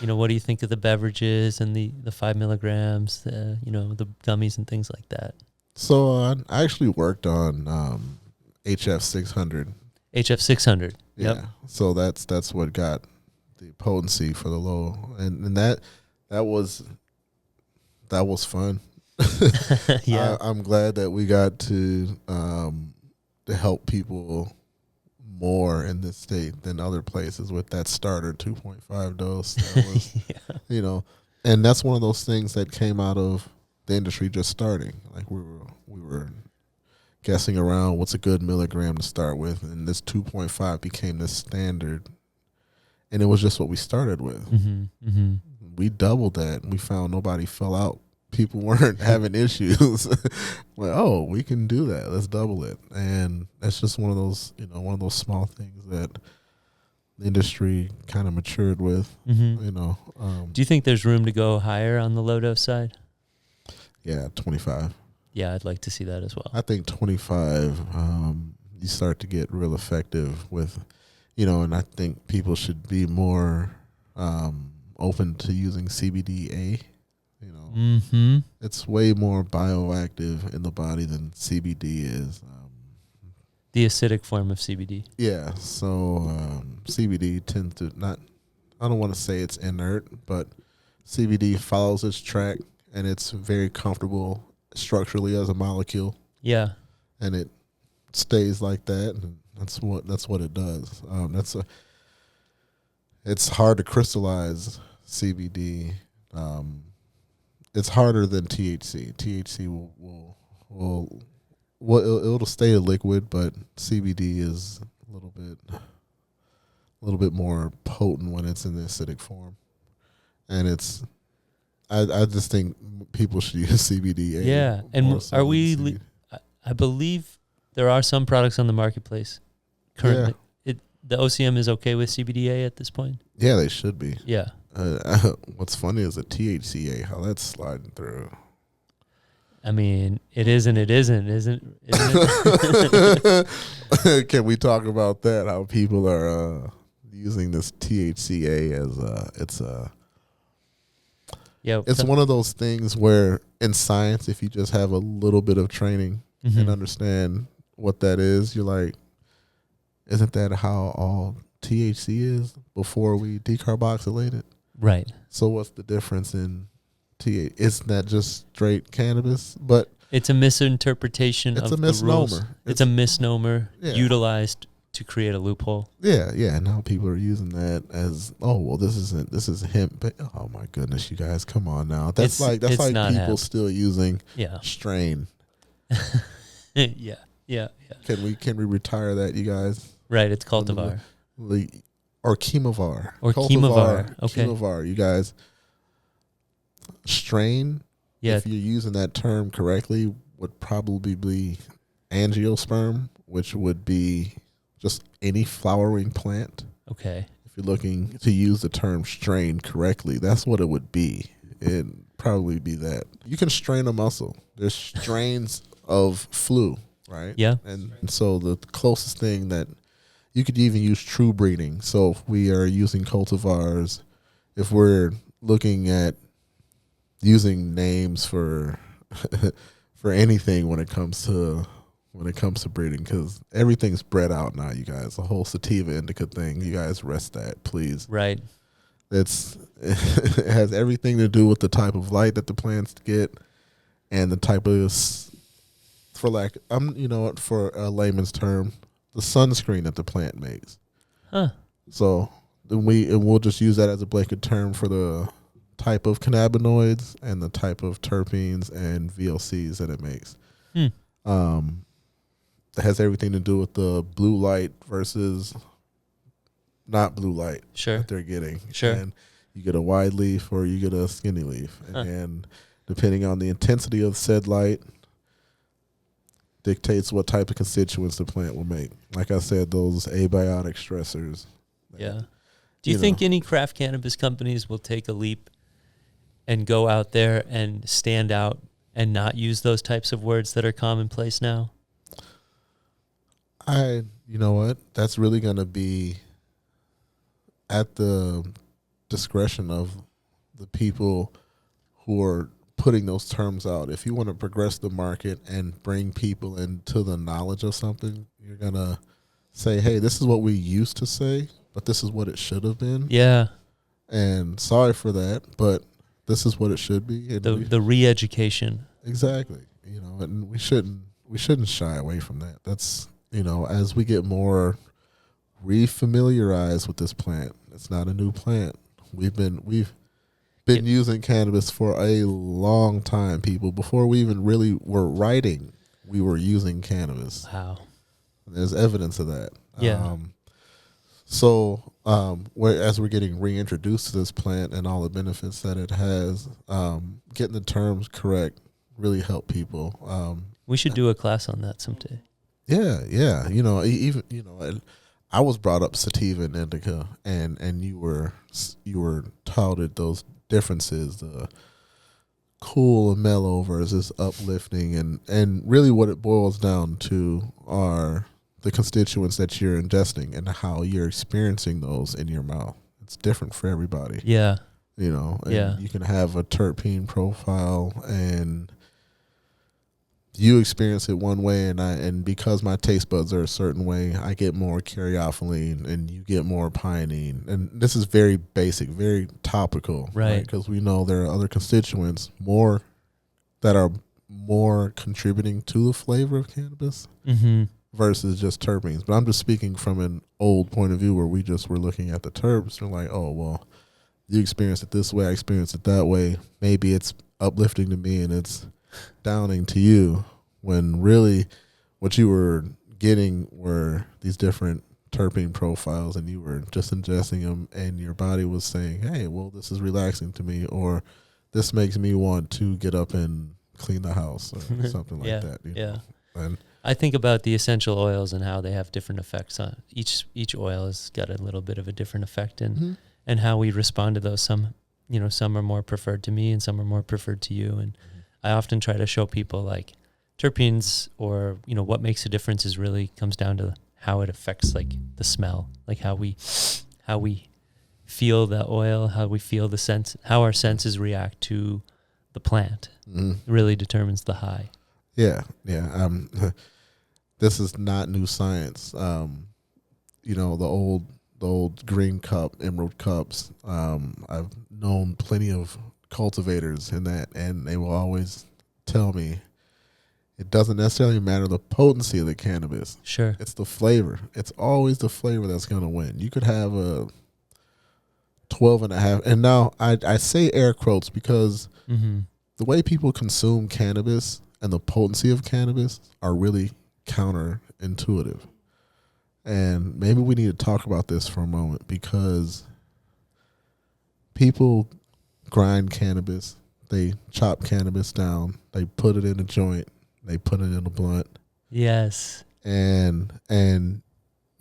You know, what do you think of the beverages and the 5 milligrams, you know, the gummies and things like that? So I actually worked on HF 600. HF 600. Yeah. Yep. So that's what got the potency for the low, and that was fun. Yeah. I'm glad that we got to help people more in this state than other places with that starter 2.5 dose. That was, you know, and that's one of those things that came out of the industry just starting. Like, we were guessing around what's a good milligram to start with, and this 2.5 became the standard, and it was just what we started with. We doubled that, and we found nobody fell out. People weren't having issues. Like, oh, we can do that. Let's double it. And that's just one of those, you know, one of those small things that the industry kind of matured with, you know. Do you think there's room to go higher on the low dose side? Yeah, 25. Yeah, I'd like to see that as well. I think 25, you start to get real effective with, you know, and I think people should be more open to using CBDA. You know, it's way more bioactive in the body than CBD is. The acidic form of CBD. Yeah, so CBD tends to not, I don't want to say it's inert, but CBD follows its track, and it's very comfortable structurally as a molecule. Yeah. And it stays like that, and that's what it does. It's hard to crystallize CBD. It's harder than THC. THC it'll stay a liquid, but CBD is a little bit more potent when it's in the acidic form. And I just think people should use CBD. Yeah, and are we? I believe there are some products on the marketplace currently. Yeah. The OCM is okay with CBDA at this point. Yeah, they should be. Yeah. What's funny is the THCA, how that's sliding through. I mean, it is and it isn't it? Can we talk about that? How people are using this THCA as it's one of those things where in science, if you just have a little bit of training and understand what that is, you're like, isn't that how all THC is before we decarboxylate it? Right. So what's the difference in THC? It's not just straight cannabis, but it's a misinterpretation of the rules. It's a misnomer utilized to create a loophole. Yeah, and now people are using that as, oh, well, this is hemp. But, oh my goodness, you guys, come on now. That's like people hemp. Still using strain. Yeah. Can we retire that, you guys? Right, it's cultivar. Or chemovar. Chemovar. Okay. Chemovar, you guys. Strain, if you're using that term correctly, would probably be angiosperm, which would be just any flowering plant. Okay. If you're looking to use the term strain correctly, that's what it would be. It'd probably be that. You can strain a muscle. There's strains of flu. right? Yeah. And so the closest thing that you could even use true breeding. So if we are using cultivars, if we're looking at using names for for anything when it comes to breeding, because everything's bred out now, you guys. The whole sativa indica thing, you guys rest that, please. Right. It has everything to do with the type of light that the plants get and the type of, for for a layman's term, the sunscreen that the plant makes. Huh. So we'll just use that as a blanket term for the type of cannabinoids and the type of terpenes and VLCs that it makes. It has everything to do with the blue light versus not blue light that they're getting. Sure. And you get a wide leaf or you get a skinny leaf. And depending on the intensity of said light dictates what type of constituents the plant will make. Like I said, those abiotic stressors. Yeah. Do you think any craft cannabis companies will take a leap and go out there and stand out and not use those types of words that are commonplace now? You know what? That's really going to be at the discretion of the people who are putting those terms out. If you want to progress the market and bring people into the knowledge of something, you're going to say, hey, this is what we used to say, but this is what it should have been. Yeah. And sorry for that, but this is what it should be. And the re-education. Exactly. And we shouldn't shy away from that. That's, as we get more re-familiarized with this plant. It's not a new plant. We've been using cannabis for a long time, people. Before we even really were writing, we were using cannabis. Wow. There's evidence of that. Yeah. As we're getting reintroduced to this plant and all the benefits that it has, getting the terms correct really help people. We should do a class on that someday. Yeah. I was brought up sativa and indica, and you were touted those differences, the cool and mellow versus uplifting, and really what it boils down to are the constituents that you're ingesting and how you're experiencing those in your mouth. It's different for everybody. Yeah. You can have a terpene profile and you experience it one way, and because my taste buds are a certain way, I get more caryophyllene and you get more pinene. And this is very basic, very topical, right? Because we know there are other constituents that are more contributing to the flavor of cannabis versus just terpenes. But I'm just speaking from an old point of view where we just were looking at the terps and like, oh, well, you experience it this way, I experience it that way. Maybe it's uplifting to me and it's downing to you, when really what you were getting were these different terpene profiles, and you were just ingesting them, and your body was saying, hey, well, this is relaxing to me, or this makes me want to get up and clean the house, or something like that. You know? And I think about the essential oils and how they have different effects on each oil has got a little bit of a different effect and how we respond to those. Some are more preferred to me and some are more preferred to you, and I often try to show people like terpenes, or what makes a difference is really comes down to how it affects like the smell, like how we feel the oil, how we feel the sense, how our senses react to the plant. Really determines the high. Yeah. This is not new science. The old green cup, emerald cups. I've known plenty of cultivators in that, and they will always tell me it doesn't necessarily matter the potency of the cannabis. Sure. It's the flavor. It's always the flavor that's going to win. You could have a 12.5, and now I say air quotes because the way people consume cannabis and the potency of cannabis are really counterintuitive. And maybe we need to talk about this for a moment, because people grind cannabis, they chop cannabis down, they put it in a joint, they put it in a blunt. Yes. And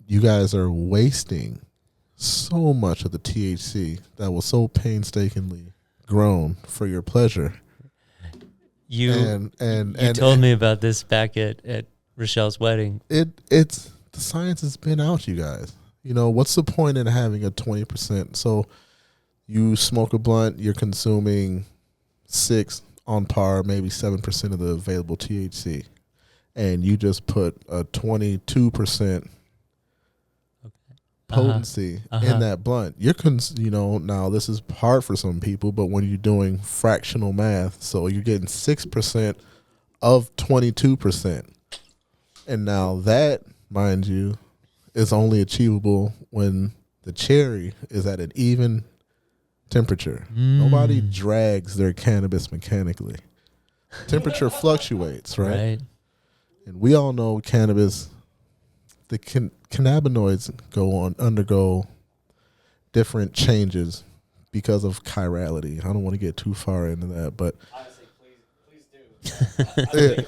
you guys are wasting so much of the THC that was so painstakingly grown for your pleasure. You told me about this back at Rochelle's wedding. It's the science has been out, you guys. You know, what's the point in having a 20%? So you smoke a blunt, you're consuming 6 on par, maybe 7% of the available THC. And you just put a 22% potency in that blunt. You're now this is hard for some people, but when you're doing fractional math, so you're getting 6% of 22%. And now that, mind you, is only achievable when the cherry is at an even temperature. Nobody drags their cannabis mechanically. Temperature fluctuates, right? And we all know cannabis, the cannabinoids undergo different changes because of chirality. I don't want to get too far into that, but honestly, please do.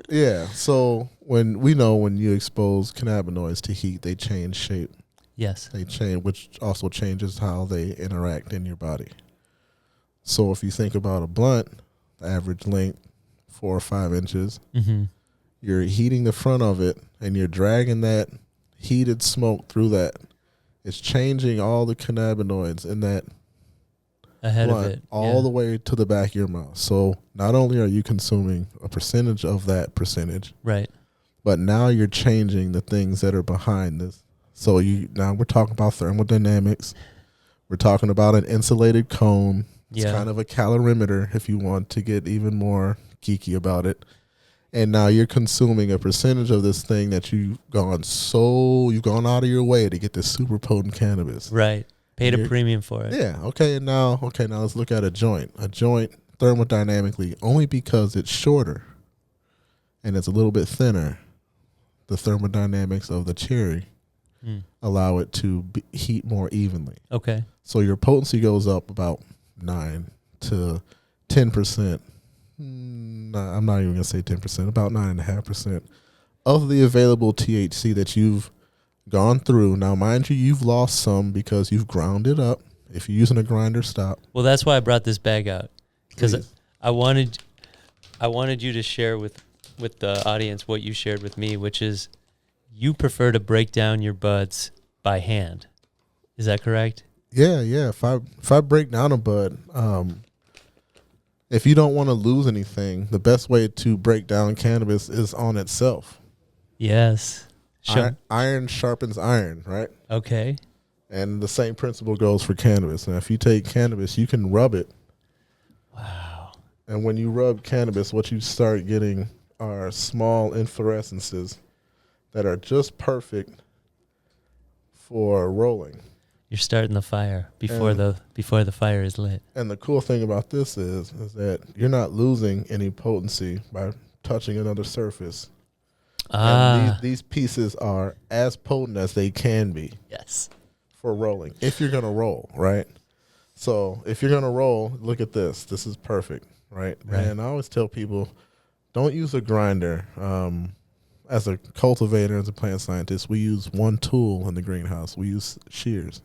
Yeah. So when you expose cannabinoids to heat, they change shape. Yes. They change, which also changes how they interact in your body. So if you think about a blunt, the average length 4 or 5 inches, you're heating the front of it and you're dragging that heated smoke through that. It's changing all the cannabinoids in that ahead blunt of it all the way to the back of your mouth. So not only are you consuming a percentage of that percentage, right, but now you're changing the things that are behind this. So now we're talking about thermodynamics. We're talking about an insulated cone. It's kind of a calorimeter if you want to get even more geeky about it. And now you're consuming a percentage of this thing that you've gone out of your way to get this super potent cannabis. Right. Paid a premium for it. Yeah. Okay. Now let's look at a joint. A joint thermodynamically, only because it's shorter and it's a little bit thinner, the thermodynamics of the cherry allow it to heat more evenly. Okay. So your potency goes up about 9 to 10%. I'm not even going to say 10%, about 9.5% of the available THC that you've gone through. Now, mind you, you've lost some because you've ground it up. If you're using a grinder, stop. Well, that's why I brought this bag out, because I wanted you to share with the audience what you shared with me, which is you prefer to break down your buds by hand. Is that correct? Yeah. If I break down a bud, if you don't want to lose anything, the best way to break down cannabis is on itself. Yes. Iron sharpens iron, right? Okay. And the same principle goes for cannabis. Now, if you take cannabis, you can rub it. Wow. And when you rub cannabis, what you start getting are small inflorescences that are just perfect for rolling. You're starting the fire before the fire is lit. And the cool thing about this is that you're not losing any potency by touching another surface. And these pieces are as potent as they can be. Yes. For rolling, if you're going to roll, right? So if you're going to roll, look at this. This is perfect, right? And I always tell people, don't use a grinder. As a cultivator, as a plant scientist, we use one tool in the greenhouse. We use shears.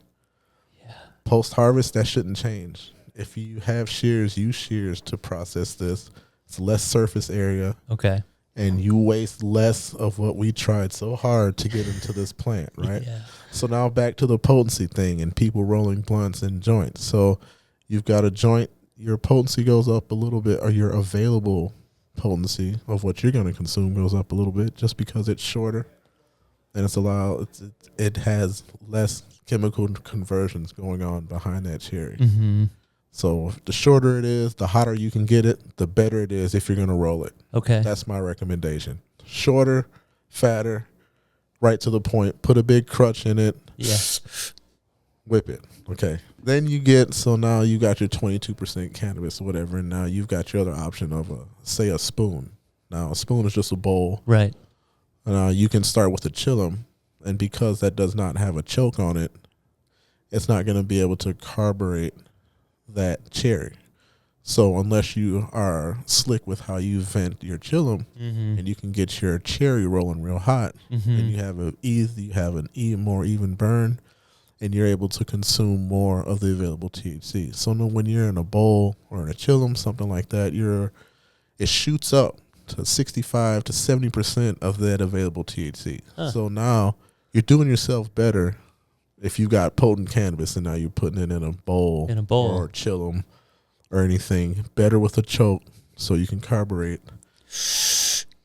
Yeah. Post-harvest, that shouldn't change. If you have shears, use shears to process this. It's less surface area. Okay. And you waste less of what we tried so hard to get into this plant, right? Yeah. So now back to the potency thing and people rolling blunts and joints. So you've got a joint, your potency goes up a little bit, or your available potency of what you're going to consume goes up a little bit just because it's shorter and it has less chemical conversions going on behind that cherry. Mm-hmm. So the shorter it is, the hotter you can get it, the better it is if you're going to roll it. Okay. That's my recommendation. Shorter, fatter, right to the point. Put a big crutch in it. Yeah. Whip it. Okay. Then now you got your 22% cannabis or whatever, and now you've got your other option of a spoon. Now a spoon is just a bowl. Right. You can start with a chillum, and because that does not have a choke on it, it's not going to be able to carburate that cherry. So unless you are slick with how you vent your chillum, and you can get your cherry rolling real hot, and you have an more even burn, and you're able to consume more of the available THC. So when you're in a bowl or in a chillum, something like that, it shoots up to 65 to 70% of that available THC. So now you're doing yourself better if you got potent cannabis and now you're putting it in a bowl or chillum or anything. Better with a choke so you can carburate.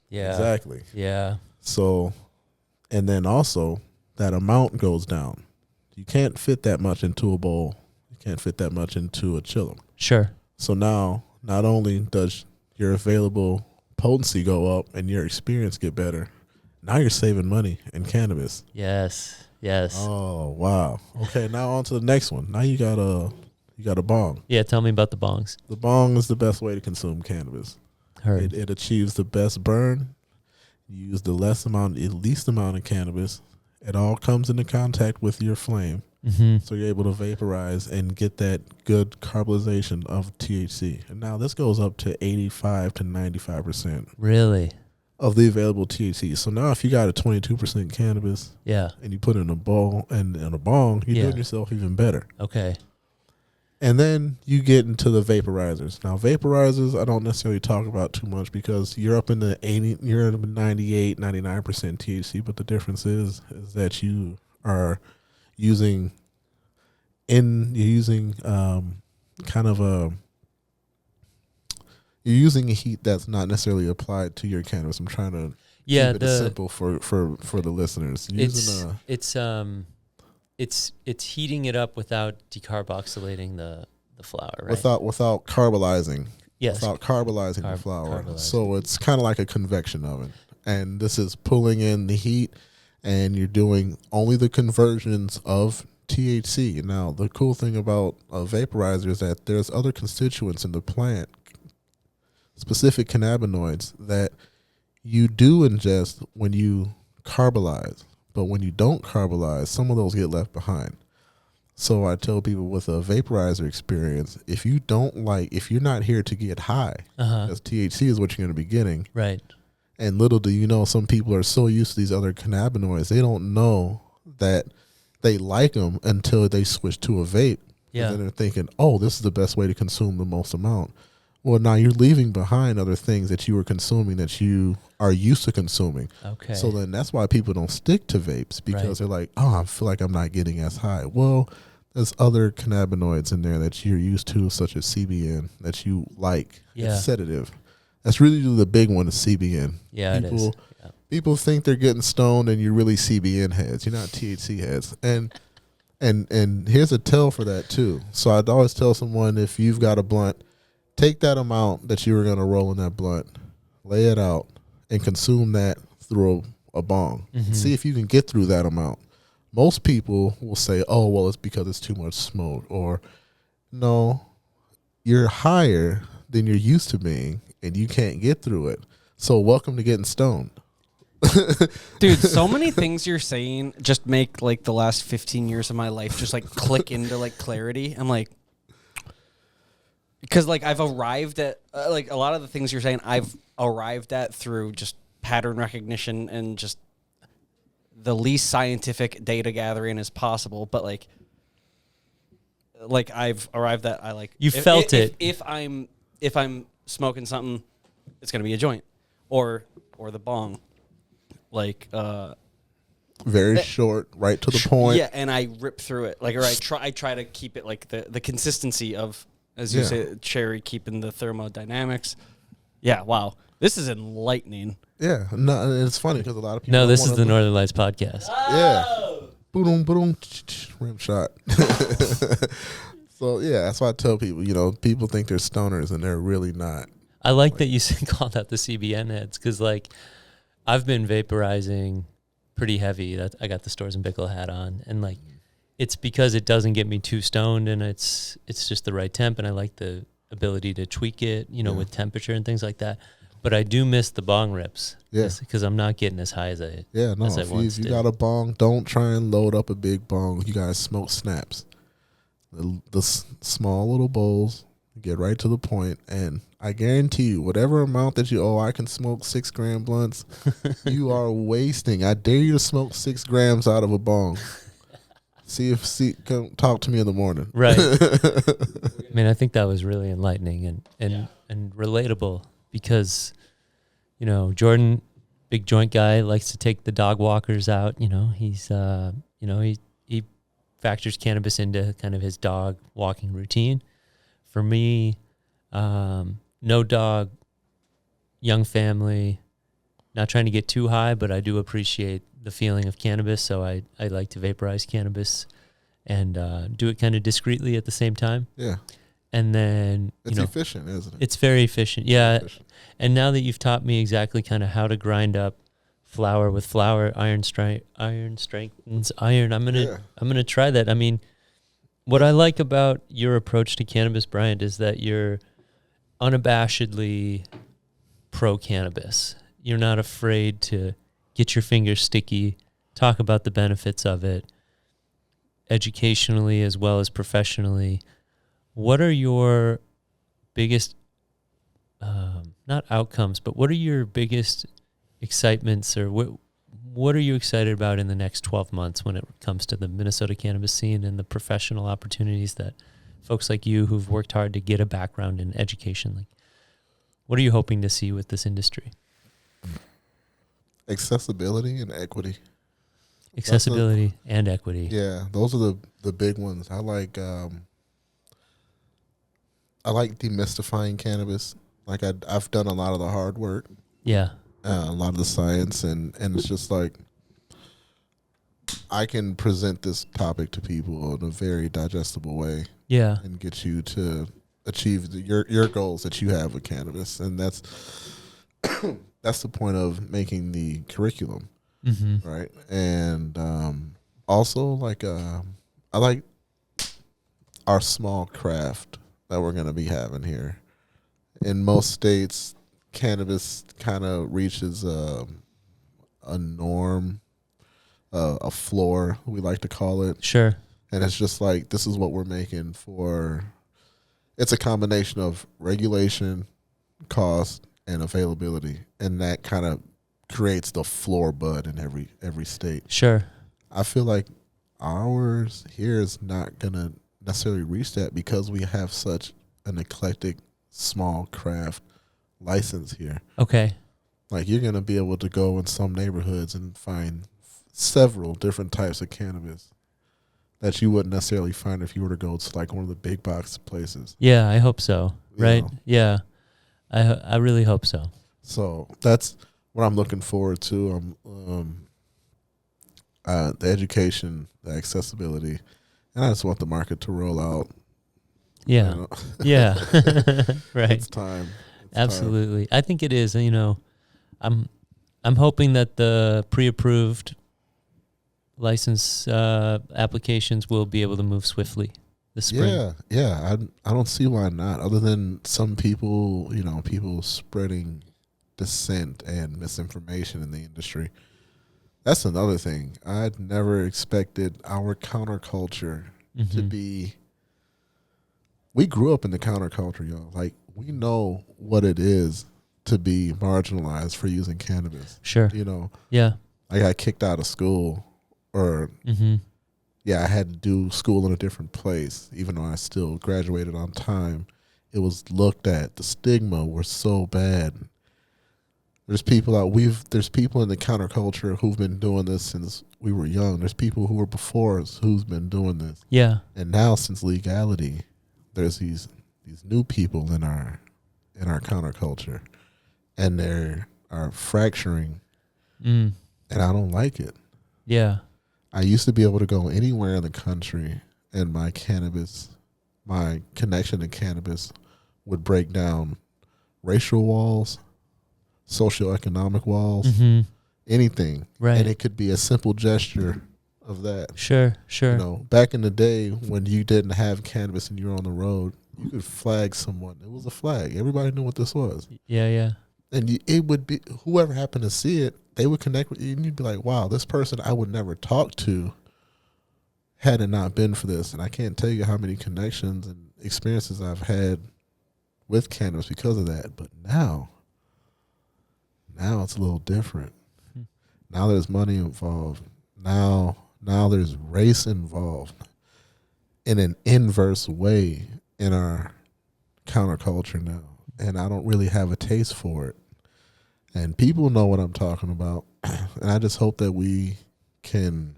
Yeah. Exactly. Yeah. So, and then also that amount goes down. You can't fit that much into a bowl. You can't fit that much into a chillum. Sure. So now, not only does your available potency go up and your experience get better, now you're saving money in cannabis. Yes. Yes. Oh, wow. Okay, now on to the next one. Now you got a bong. Yeah, tell me about the bongs. The bong is the best way to consume cannabis. Heard. It achieves the best burn. You use the least amount of cannabis. It all comes into contact with your flame. Mm-hmm. So you're able to vaporize and get that good caramelization of THC. And now this goes up to 85 to 95%. Really? Of the available THC. So now if you got a 22% cannabis, yeah, and you put it in a bowl and in a bong, you're doing yourself even better. Okay. And then you get into the vaporizers. Now vaporizers, I don't necessarily talk about too much because you're up in the 80, you're at 98, 99% THC. But the difference is that you are using you're using a heat that's not necessarily applied to your cannabis. I'm trying to keep it simple for the listeners. It's heating it up without decarboxylating the flour, right? Without caramelizing. Yes. Without caramelizing the flour. So it's kind of like a convection oven. And this is pulling in the heat, and you're doing only the conversions of THC. Now, the cool thing about a vaporizer is that there's other constituents in the plant, specific cannabinoids, that you do ingest when you carbolize. But when you don't carbolize, some of those get left behind. So I tell people with a vaporizer experience, if you're not here to get high, because THC is what you're going to be getting. Right. And little do you know, some people are so used to these other cannabinoids, they don't know that they like them until they switch to a vape. Yeah. And then they're thinking, oh, this is the best way to consume the most amount. Well, now you're leaving behind other things that you were consuming that you are used to consuming. Okay. So then that's why people don't stick to vapes, because they're like, oh, I feel like I'm not getting as high. Well, there's other cannabinoids in there that you're used to, such as CBN, that you like. Yeah. It's sedative. That's really the big one, is CBN. Yeah, it is. Yeah. People think they're getting stoned and you're really CBN heads. You're not THC heads. And here's a tell for that too. So I'd always tell someone, if you've got a blunt, take that amount that you were going to roll in that blunt, lay it out, and consume that through a bong. Mm-hmm. See if you can get through that amount. Most people will say, oh, well, it's because it's too much smoke. Or, no, you're higher than you're used to being, and you can't get through it. So welcome to getting stoned. Dude, so many things you're saying just make like the last 15 years of my life just like click into like clarity. I'm like, because like I've arrived at like a lot of the things you're saying, I've arrived at through just pattern recognition and just the least scientific data gathering as possible. But like I've arrived at, I like, you felt it. If I'm smoking something, it's gonna be a joint or the bong. Like very short, right to the point. Yeah, and I rip through it. Like, or I try to keep it like the consistency of, as you say, cherry, keeping the thermodynamics. Yeah, wow. This is enlightening. Yeah, no, it's funny because a lot of people. No, this is the Northern Lights podcast. Yeah, boom, boom, rim shot. So yeah, that's why I tell people. People think they're stoners and they're really not. I like that you call that the CBN heads, because like I've been vaporizing pretty heavy. I got the Stores and Bickle hat on, and like it's because it doesn't get me too stoned, and it's just the right temp, and I like the ability to tweak it, with temperature and things like that. But I do miss the bong rips, because I'm not getting as high as I once if you did. got a bong, don't try and load up a big bong. You guys smoke snaps, the small little bowls. Get right to the point, and I guarantee you, whatever amount that I can smoke 6 gram blunts, you are wasting. I dare you to smoke 6 grams out of a bong. Come talk to me in the morning. Right. I mean, I think that was really enlightening and relatable, because, Jordan, big joint guy, likes to take the dog walkers out. He's, he factors cannabis into kind of his dog walking routine. For me, no dog, young family, not trying to get too high, but I do appreciate the feeling of cannabis. So I like to vaporize cannabis and do it kind of discreetly at the same time. Yeah. And then, it's efficient, isn't it? It's very efficient. Yeah. Efficient. And now that you've taught me exactly kind of how to grind up flour with flour, iron strengthens iron. I'm gonna try that. I mean, what I like about your approach to cannabis, Bryant, is that you're unabashedly pro cannabis. You're not afraid to get your fingers sticky, talk about the benefits of it, educationally as well as professionally. What are your biggest, not outcomes, but what are your biggest excitements, or what are you excited about in the next 12 months when it comes to the Minnesota cannabis scene and the professional opportunities that folks like you who've worked hard to get a background in education, like, what are you hoping to see with this industry? Accessibility and equity. Accessibility and equity. Yeah, those are the big ones. I like demystifying cannabis. Like I've done a lot of the hard work. Yeah. A lot of the science, and it's just like I can present this topic to people in a very digestible way. Yeah. And get you to achieve your goals that you have with cannabis, and that's that's the point of making the curriculum, right? And also, like, I like our small craft that we're going to be having here. In most states, cannabis kind of reaches a norm, a floor, we like to call it. Sure. And it's just like, this is what we're making for. It's a combination of regulation, cost, and availability, and that kind of creates the floor bud in every state. Sure. I feel like ours here is not gonna necessarily reach that because we have such an eclectic small craft license here. Okay. Like, you're gonna be able to go in some neighborhoods and find several different types of cannabis that you wouldn't necessarily find if you were to go to like one of the big box places. Yeah, I hope so. Right? Yeah. I really hope so. So that's what I'm looking forward to. The education, the accessibility, and I just want the market to roll out. Yeah. You know? Yeah. Right. It's time. Absolutely. I think it is. I'm hoping that the pre-approved license applications will be able to move swiftly this spring. Yeah. I don't see why not. Other than some people, people spreading dissent and misinformation in the industry. That's another thing. I'd never expected our counterculture to be. We grew up in the counterculture, y'all. Like, we know what it is to be marginalized for using cannabis. Sure. Yeah. I got kicked out of school, or I had to do school in a different place, even though I still graduated on time. It was looked at. The stigma was so bad. There's people there's people in the counterculture who've been doing this since we were young. There's people who were before us who's been doing this. Yeah. And now, since legality, there's these new people in our counterculture, and they are fracturing, and I don't like it. Yeah. I used to be able to go anywhere in the country, and my connection to cannabis would break down racial walls, socioeconomic walls, anything. Right. And it could be a simple gesture of that. Sure. Back in the day when you didn't have cannabis and you were on the road, you could flag someone. It was a flag. Everybody knew what this was. Yeah. And it would be, whoever happened to see it, they would connect with you, and you'd be like, wow, this person I would never talk to had it not been for this. And I can't tell you how many connections and experiences I've had with cannabis because of that. But now it's a little different. Now there's money involved. Now there's race involved in an inverse way in our counterculture now. And I don't really have a taste for it. And people know what I'm talking about. And I just hope that we can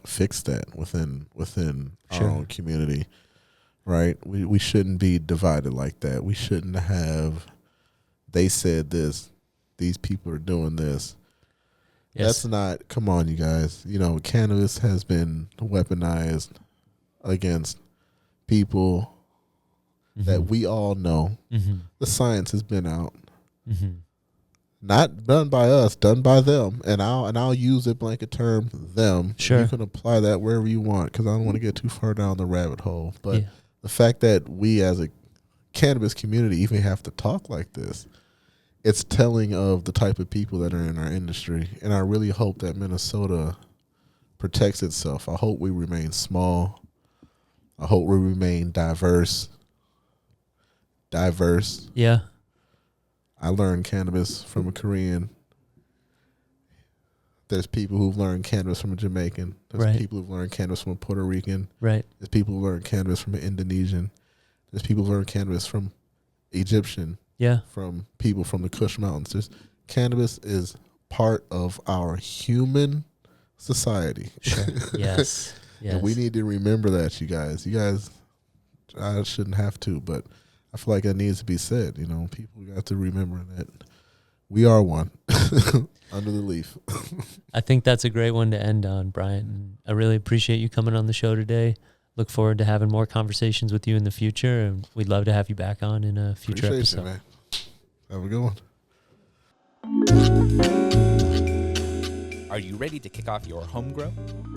fix that within our own community, right? We shouldn't be divided like that. We shouldn't have, they said this, these people are doing this. Yes. That's not, come on, you guys. You know, cannabis has been weaponized against people that we all know. The science has been out. Not done by us, done by them. And I'll use a blanket term, them. Sure. You can apply that wherever you want, because I don't want to get too far down the rabbit hole. But the fact that we as a cannabis community even have to talk like this, it's telling of the type of people that are in our industry. And I really hope that Minnesota protects itself. I hope we remain small. I hope we remain diverse. Yeah. I learned cannabis from a Korean. There's people who've learned cannabis from a Jamaican. There's people who've learned cannabis from a Puerto Rican. Right. There's people who learned cannabis from an Indonesian. There's people who learned cannabis from Egyptian. Yeah. From people from the Kush Mountains. Cannabis is part of our human society. Sure. Yes. And we need to remember that, you guys. You guys, I shouldn't have to, but I feel like that needs to be said. You know, people got to remember that we are one under the leaf. I think that's a great one to end on, Bryant. And I really appreciate you coming on the show today. Look forward to having more conversations with you in the future, and we'd love to have you back on in a future episode. You, man. Have a good one. Are you ready to kick off your home grow?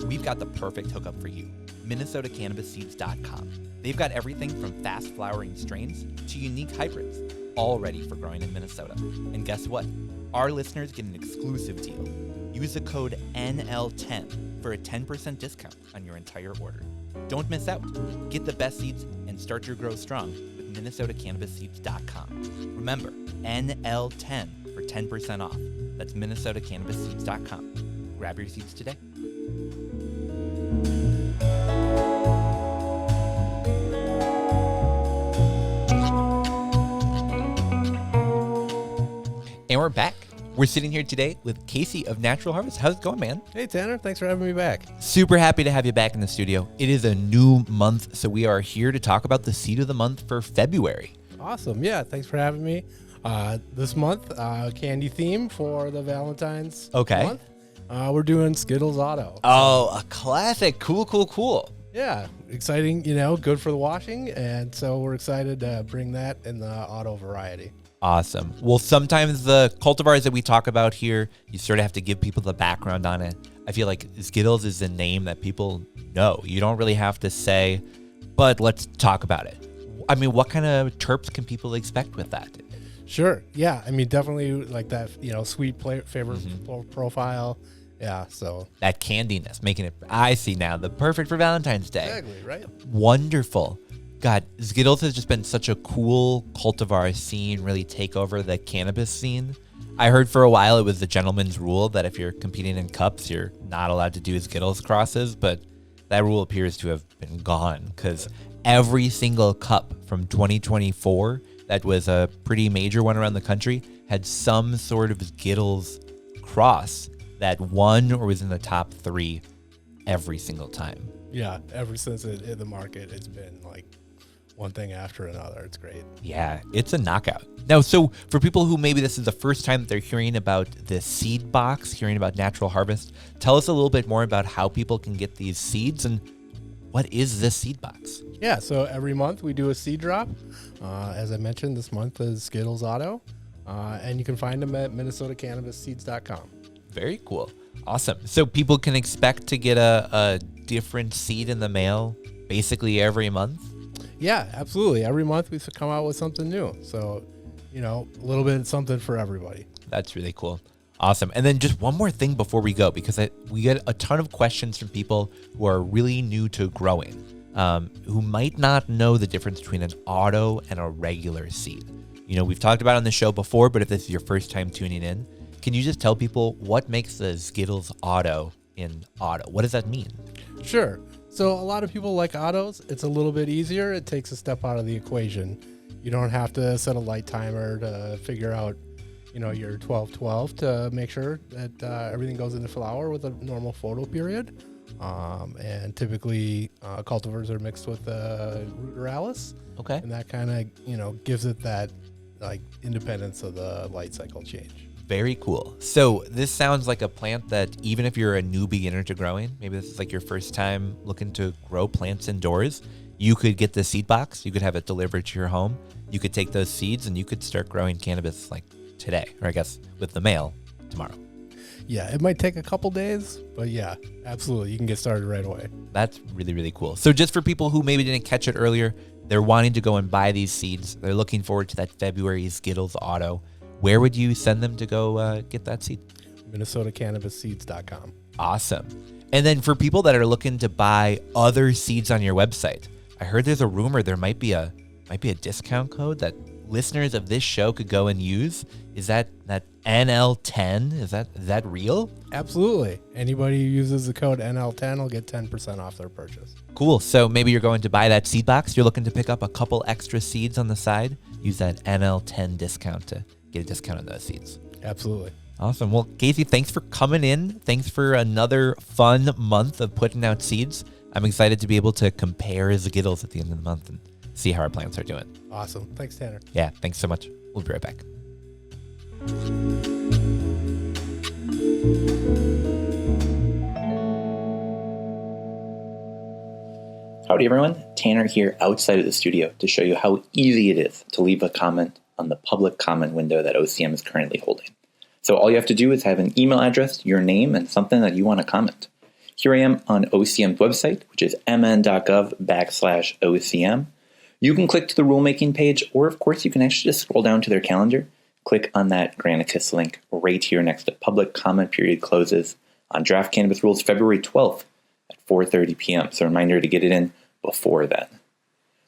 We've got the perfect hookup for you. MinnesotaCannabisSeeds.com. They've got everything from fast flowering strains to unique hybrids, all ready for growing in Minnesota. And guess what? Our listeners get an exclusive deal. Use the code NL10 for a 10% discount on your entire order. Don't miss out. Get the best seeds and start your grow strong with MinnesotaCannabisSeeds.com. Remember, NL10 for 10% off. That's MinnesotaCannabisSeeds.com. Grab your seeds today. And we're back. We're sitting here today with Casey of Natural Harvest. How's it going, man? Hey, Tanner. Thanks for having me back. Super happy to have you back in the studio. It is a new month, so we are here to talk about the seed of the month for February. Awesome. Yeah, thanks for having me. This month, candy theme for the Valentine's month. We're doing Skittles Auto. Oh, a classic. Cool. Yeah, exciting, good for the washing. And so we're excited to bring that in the auto variety. Awesome. Well, sometimes the cultivars that we talk about here, you sort of have to give people the background on it. I feel like Skittles is a name that people know. You don't really have to say, but let's talk about it. I mean, what kind of terps can people expect with that? Sure. Yeah. I mean, definitely like that, sweet flavor profile. Yeah. So that candiness, making it, I see now, the perfect for Valentine's Day. Exactly. Right. Wonderful. God, Skittles has just been such a cool cultivar scene, really take over the cannabis scene. I heard for a while it was the gentleman's rule that if you're competing in cups, you're not allowed to do Skittles crosses, but that rule appears to have been gone because every single cup from 2024 that was a pretty major one around the country had some sort of Skittles cross that won or was in the top 3 every single time. Yeah, ever since it hit the market, it's been like one thing after another. It's great. Yeah, it's a knockout. Now, so for people who maybe this is the first time that they're hearing about the seed box, hearing about Natural Harvest, tell us a little bit more about how people can get these seeds and what is this seed box? Yeah, so every month we do a seed drop. As I mentioned, this month is Skittles Auto, and you can find them at MinnesotaCannabisSeeds.com. Very cool. Awesome. So people can expect to get a different seed in the mail basically every month? Yeah, absolutely. Every month we come out with something new. So, a little bit of something for everybody. That's really cool. Awesome. And then just one more thing before we go, because we get a ton of questions from people who are really new to growing, who might not know the difference between an auto and a regular seed. We've talked about it on the show before, but if this is your first time tuning in, can you just tell people what makes the Skittles Auto in auto? What does that mean? Sure. So a lot of people like autos. It's a little bit easier. It takes a step out of the equation. You don't have to set a light timer to figure out, your 12-12 to make sure that everything goes into flower with a normal photo period. And typically cultivars are mixed with ruderalis. Okay. And that kind of, gives it that like independence of the light cycle change. Very cool. So this sounds like a plant that even if you're a new beginner to growing, maybe this is like your first time looking to grow plants indoors, you could get the seed box, you could have it delivered to your home, you could take those seeds and you could start growing cannabis like today, or I guess with the mail tomorrow. Yeah, it might take a couple days, but yeah, absolutely. You can get started right away. That's really, really cool. So just for people who maybe didn't catch it earlier, they're wanting to go and buy these seeds. They're looking forward to that February Skittles auto. Where would you send them to go get that seed? MinnesotaCannabisSeeds.com. Awesome. And then for people that are looking to buy other seeds on your website, I heard there's a rumor there might be a discount code that listeners of this show could go and use. Is that NL10? Is that real? Absolutely. Anybody who uses the code NL10 will get 10% off their purchase. Cool. So maybe you're going to buy that seed box. You're looking to pick up a couple extra seeds on the side. Use that NL10 discount to get a discount on those seeds. Absolutely. Awesome. Well, Casey, thanks for coming in. Thanks for another fun month of putting out seeds. I'm excited to be able to compare Skittles at the end of the month and see how our plants are doing. Awesome. Thanks, Tanner. Yeah, thanks so much. We'll be right back. Howdy everyone, Tanner here outside of the studio to show you how easy it is to leave a comment on the public comment window that OCM is currently holding. So all you have to do is have an email address, your name, and something that you want to comment. Here I am on OCM's website, which is mn.gov/OCM. You can click to the rulemaking page, or of course you can actually just scroll down to their calendar, click on that Granicus link right here next to public comment period closes on draft cannabis rules February 12th at 4:30 p.m. So a reminder to get it in before then.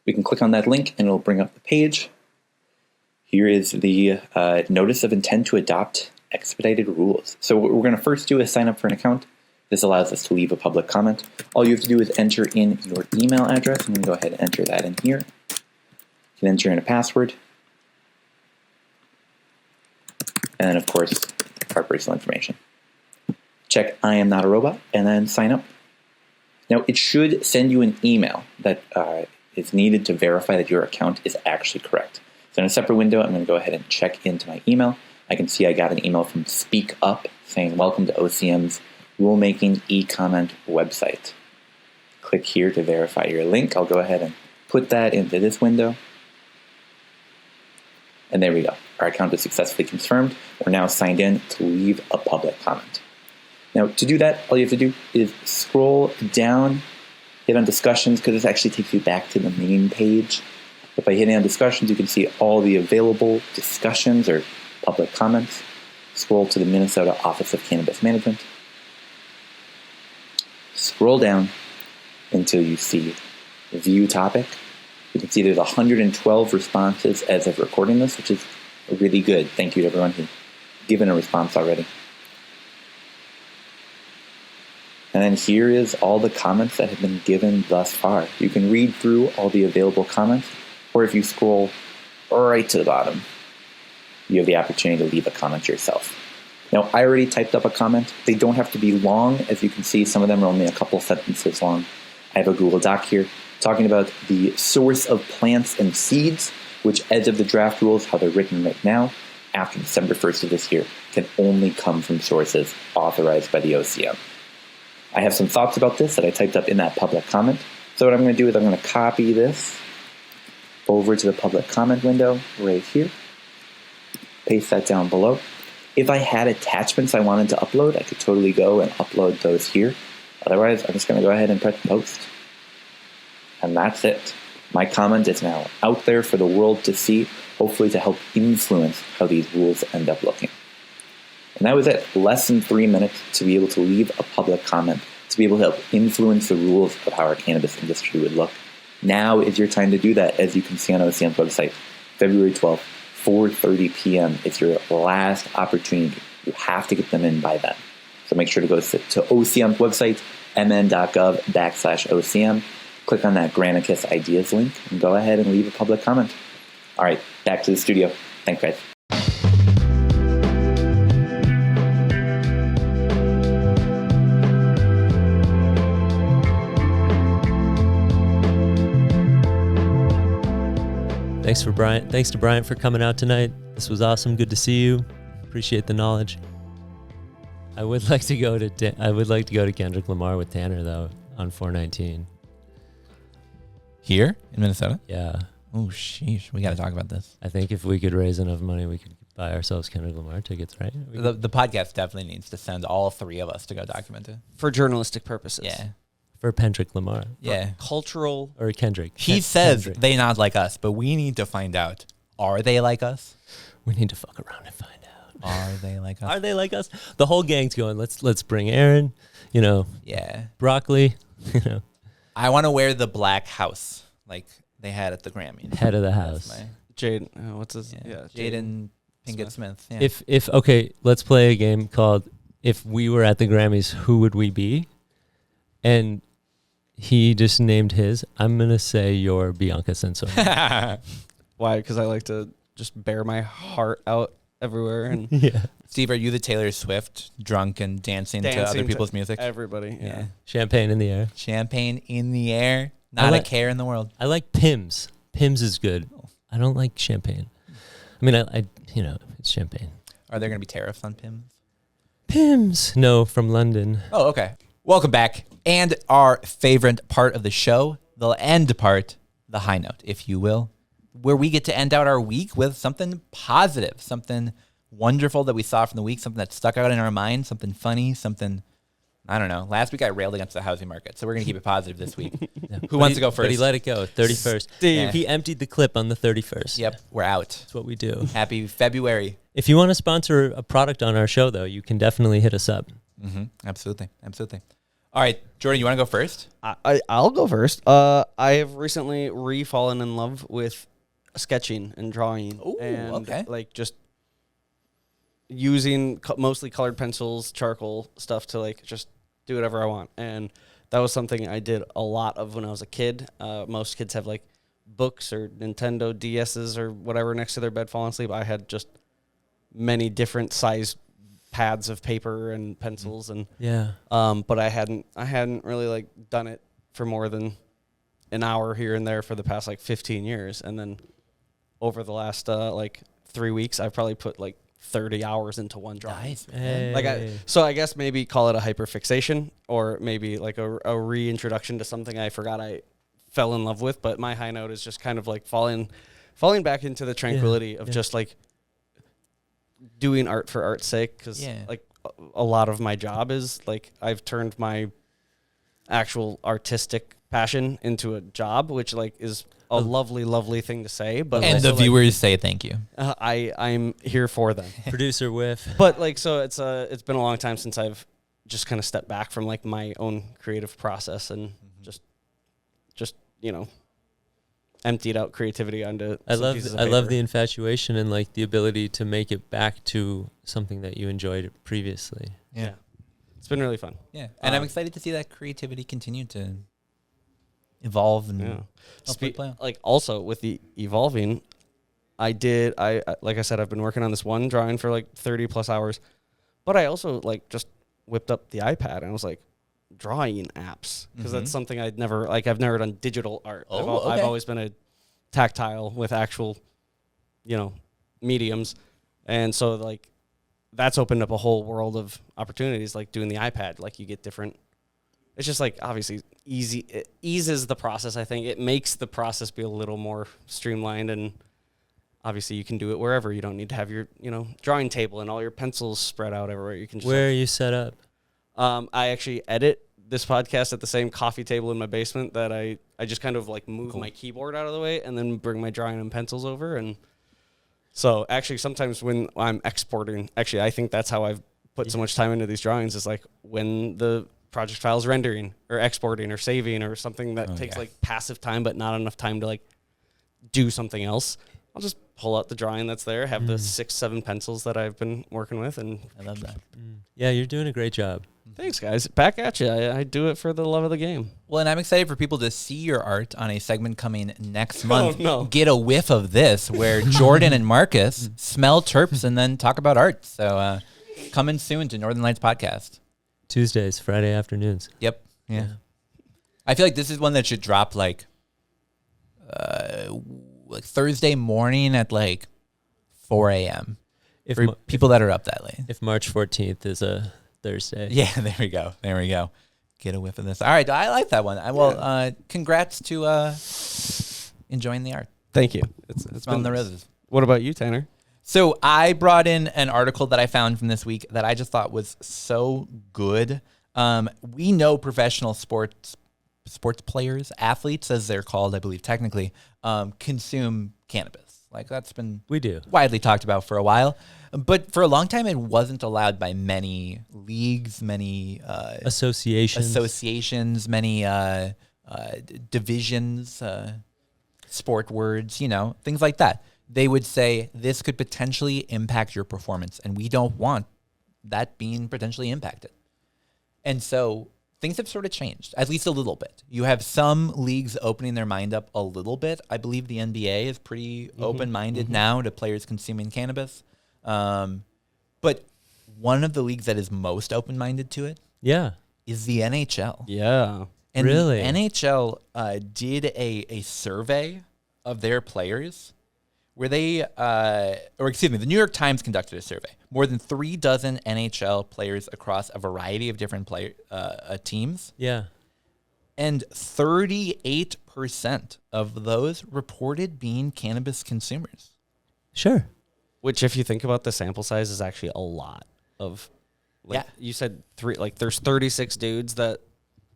We can click on that link and it'll bring up the page. Here is the notice of intent to adopt expedited rules. So what we're going to first do is sign up for an account. This allows us to leave a public comment. All you have to do is enter in your email address. I'm going to go ahead and enter that in here. You can enter in a password. And then, of course, our personal information. Check I am not a robot, and then sign up. Now, it should send you an email that is needed to verify that your account is actually correct. So in a separate window, I'm going to go ahead and check into my email. I can see I got an email from Speak Up saying, welcome to OCM's Rulemaking e-comment website. Click here to verify your link. I'll go ahead and put that into this window. And there we go. Our account is successfully confirmed. We're now signed in to leave a public comment. Now, to do that, all you have to do is scroll down, hit on discussions, because this actually takes you back to the main page. But by hitting on discussions, you can see all the available discussions or public comments. Scroll to the Minnesota Office of Cannabis Management. Scroll down until you see View Topic. You can see there's 112 responses as of recording this, which is really good. Thank you to everyone who's given a response already. And then here is all the comments that have been given thus far. You can read through all the available comments, or if you scroll right to the bottom, you have the opportunity to leave a comment yourself. Now, I already typed up a comment. They don't have to be long. As you can see, some of them are only a couple sentences long. I have a Google Doc here talking about the source of plants and seeds, which as of the draft rules, how they're written right now, after December 1st of this year, can only come from sources authorized by the OCM. I have some thoughts about this that I typed up in that public comment. So what I'm going to do is I'm going to copy this over to the public comment window right here. Paste that down below. If I had attachments I wanted to upload, I could totally go and upload those here. Otherwise, I'm just going to go ahead and press post. And that's it. My comment is now out there for the world to see, hopefully to help influence how these rules end up looking. And that was it. Less than 3 minutes to be able to leave a public comment, to be able to help influence the rules of how our cannabis industry would look. Now is your time to do that, as you can see on OCM's website. February 12th, 4:30 p.m. is your last opportunity. You have to get them in by then. So make sure to go to OCM's website, mn.gov/OCM. Click on that Granicus Ideas link and go ahead and leave a public comment. All right, back to the studio. Thanks, guys. thanks to Bryant for coming out tonight. This was awesome. Good to see you. Appreciate the knowledge. I would like to go to Kendrick Lamar with Tanner though on 419. Here in Minnesota? Yeah. Oh, sheesh. We got to talk about this. I think if we could raise enough money, we could buy ourselves Kendrick Lamar tickets, right? The podcast definitely needs to send all three of us to go document it. For journalistic purposes. Yeah. For Pendrick Lamar. Yeah. Cultural. Or Kendrick. He says Kendrick. they not like us, but we need to find out. Are they like us? We need to fuck around and find out. Are they like us? Are they like us? The whole gang's going, let's bring Aaron, Yeah. Broccoli, I want to wear the black house like they had at the Grammys. head of the That's house. Jade. What's his? Jaden Pinkett Smith. Yeah. If okay, let's play a game called If We Were at the Grammys, Who Would We Be? And he just named his. I'm going to say you're Bianca Censor. Why? Because I like to just bear my heart out everywhere and Yeah. Steve, are you the Taylor Swift drunk and dancing to other people's music? Everybody. Yeah. Champagne in the air. Champagne in the air. Not a care in the world. I like Pimm's. Pimm's is good. I don't like champagne. I mean, I it's champagne. Are there going to be tariffs on Pimm's? Pimm's. No, from London. Oh, okay. Welcome back. And our favorite part of the show, the end part, the high note, if you will, where we get to end out our week with something positive, something wonderful that we saw from the week, something that stuck out in our mind, something funny, something, I don't know. Last week I railed against the housing market, so we're going to keep it positive this week. Yeah. Who wants to go But first? he let it go. 31st. Steve. He emptied the clip on the 31st. Yep, we're out. That's what we do. Happy February. If you want to sponsor a product on our show, though, you can definitely hit us up. Mm-hmm. Absolutely. All right, Jordan, you want to go first? I'll go first. I have recently re-fallen in love with sketching and drawing. Ooh, and okay. like just using mostly colored pencils, charcoal stuff to like just do whatever I want. And that was something I did a lot of when I was a kid. Most kids have like books or Nintendo DSs or whatever next to their bed falling asleep. I had just many different size pads of paper and pencils and Yeah. but I hadn't really like done it for more than an hour here and there for the past like 15 years. And then over the last like 3 weeks, I've probably put like 30 hours into one drawing. Nice, Hey. Like so I guess maybe call it a hyperfixation or maybe like a reintroduction to something I forgot I fell in love with. But my high note is just kind of like falling back into the tranquility of just like doing art for art's sake. Cause like a lot of my job is like I've turned my actual artistic passion into a job, which like is a lovely thing to say. But And also, the viewers say thank you. I'm here for them. Producer whiff. But like, so it's been a long time since I've just kind of stepped back from like my own creative process and just emptied out creativity onto. I love the infatuation and like the ability to make it back to something that you enjoyed previously. Yeah, it's been really fun. Yeah, and I'm excited to see that creativity continue to evolve and hopefully play out. Like also with the evolving, I like I said, I've been working on this one drawing for like 30 plus hours, but I also like just whipped up the iPad and I was like drawing apps because that's something I've never done digital art. I've always been a tactile with actual, mediums. And so like that's opened up a whole world of opportunities, like doing the iPad, like you get different. It's just like obviously easy. It eases the process. I think it makes the process be a little more streamlined, and obviously you can do it wherever. You don't need to have your drawing table and all your pencils spread out everywhere. You can just Where are you set up? I actually edit this podcast at the same coffee table in my basement that I just kind of like move my keyboard out of the way and then bring my drawing and pencils over. And so actually sometimes when I'm exporting, actually I think that's how I've put so much time into these drawings is like when the project file is rendering or exporting or saving or something that takes like passive time but not enough time to like do something else. I'll just pull out the drawing that's there, have the 6-7 pencils that I've been working with, and I love that. Yeah, you're doing a great job. Thanks, guys. Back at you. I do it for the love of the game. Well, and I'm excited for people to see your art on a segment coming next month. no. Get a whiff of this where Jordan and Marcus smell terps and then talk about art. So coming soon to Northern Lights Podcast. Tuesdays, Friday afternoons. Yep. Yeah. I feel like this is one that should drop like like Thursday morning at like 4 a.m. If for people that are up that late. If March 14th is a Thursday. Yeah, there we go. There we go. Get a whiff of this. All right, I like that one. Congrats to enjoying the art. Thank you. It's on been the roses. What about you, Tanner? So I brought in an article that I found from this week that I just thought was so good. We know professional sports players, athletes, as they're called, I believe technically, consume cannabis. Like that's been widely talked about for a while. But for a long time, it wasn't allowed by many leagues, many associations, many divisions, sport words, things like that. They would say this could potentially impact your performance, and we don't want that being potentially impacted. And so things have sort of changed, at least a little bit. You have some leagues opening their mind up a little bit. I believe the NBA is pretty open-minded now to players consuming cannabis. But one of the leagues that is most open-minded to it is the NHL. Yeah. And really? The NHL did a survey of their players where they, the New York Times conducted a survey. More than 36 NHL players across a variety of different teams. Yeah. And 38% of those reported being cannabis consumers. Sure. Which, if you think about the sample size, is actually a lot of. You said there's 36 dudes that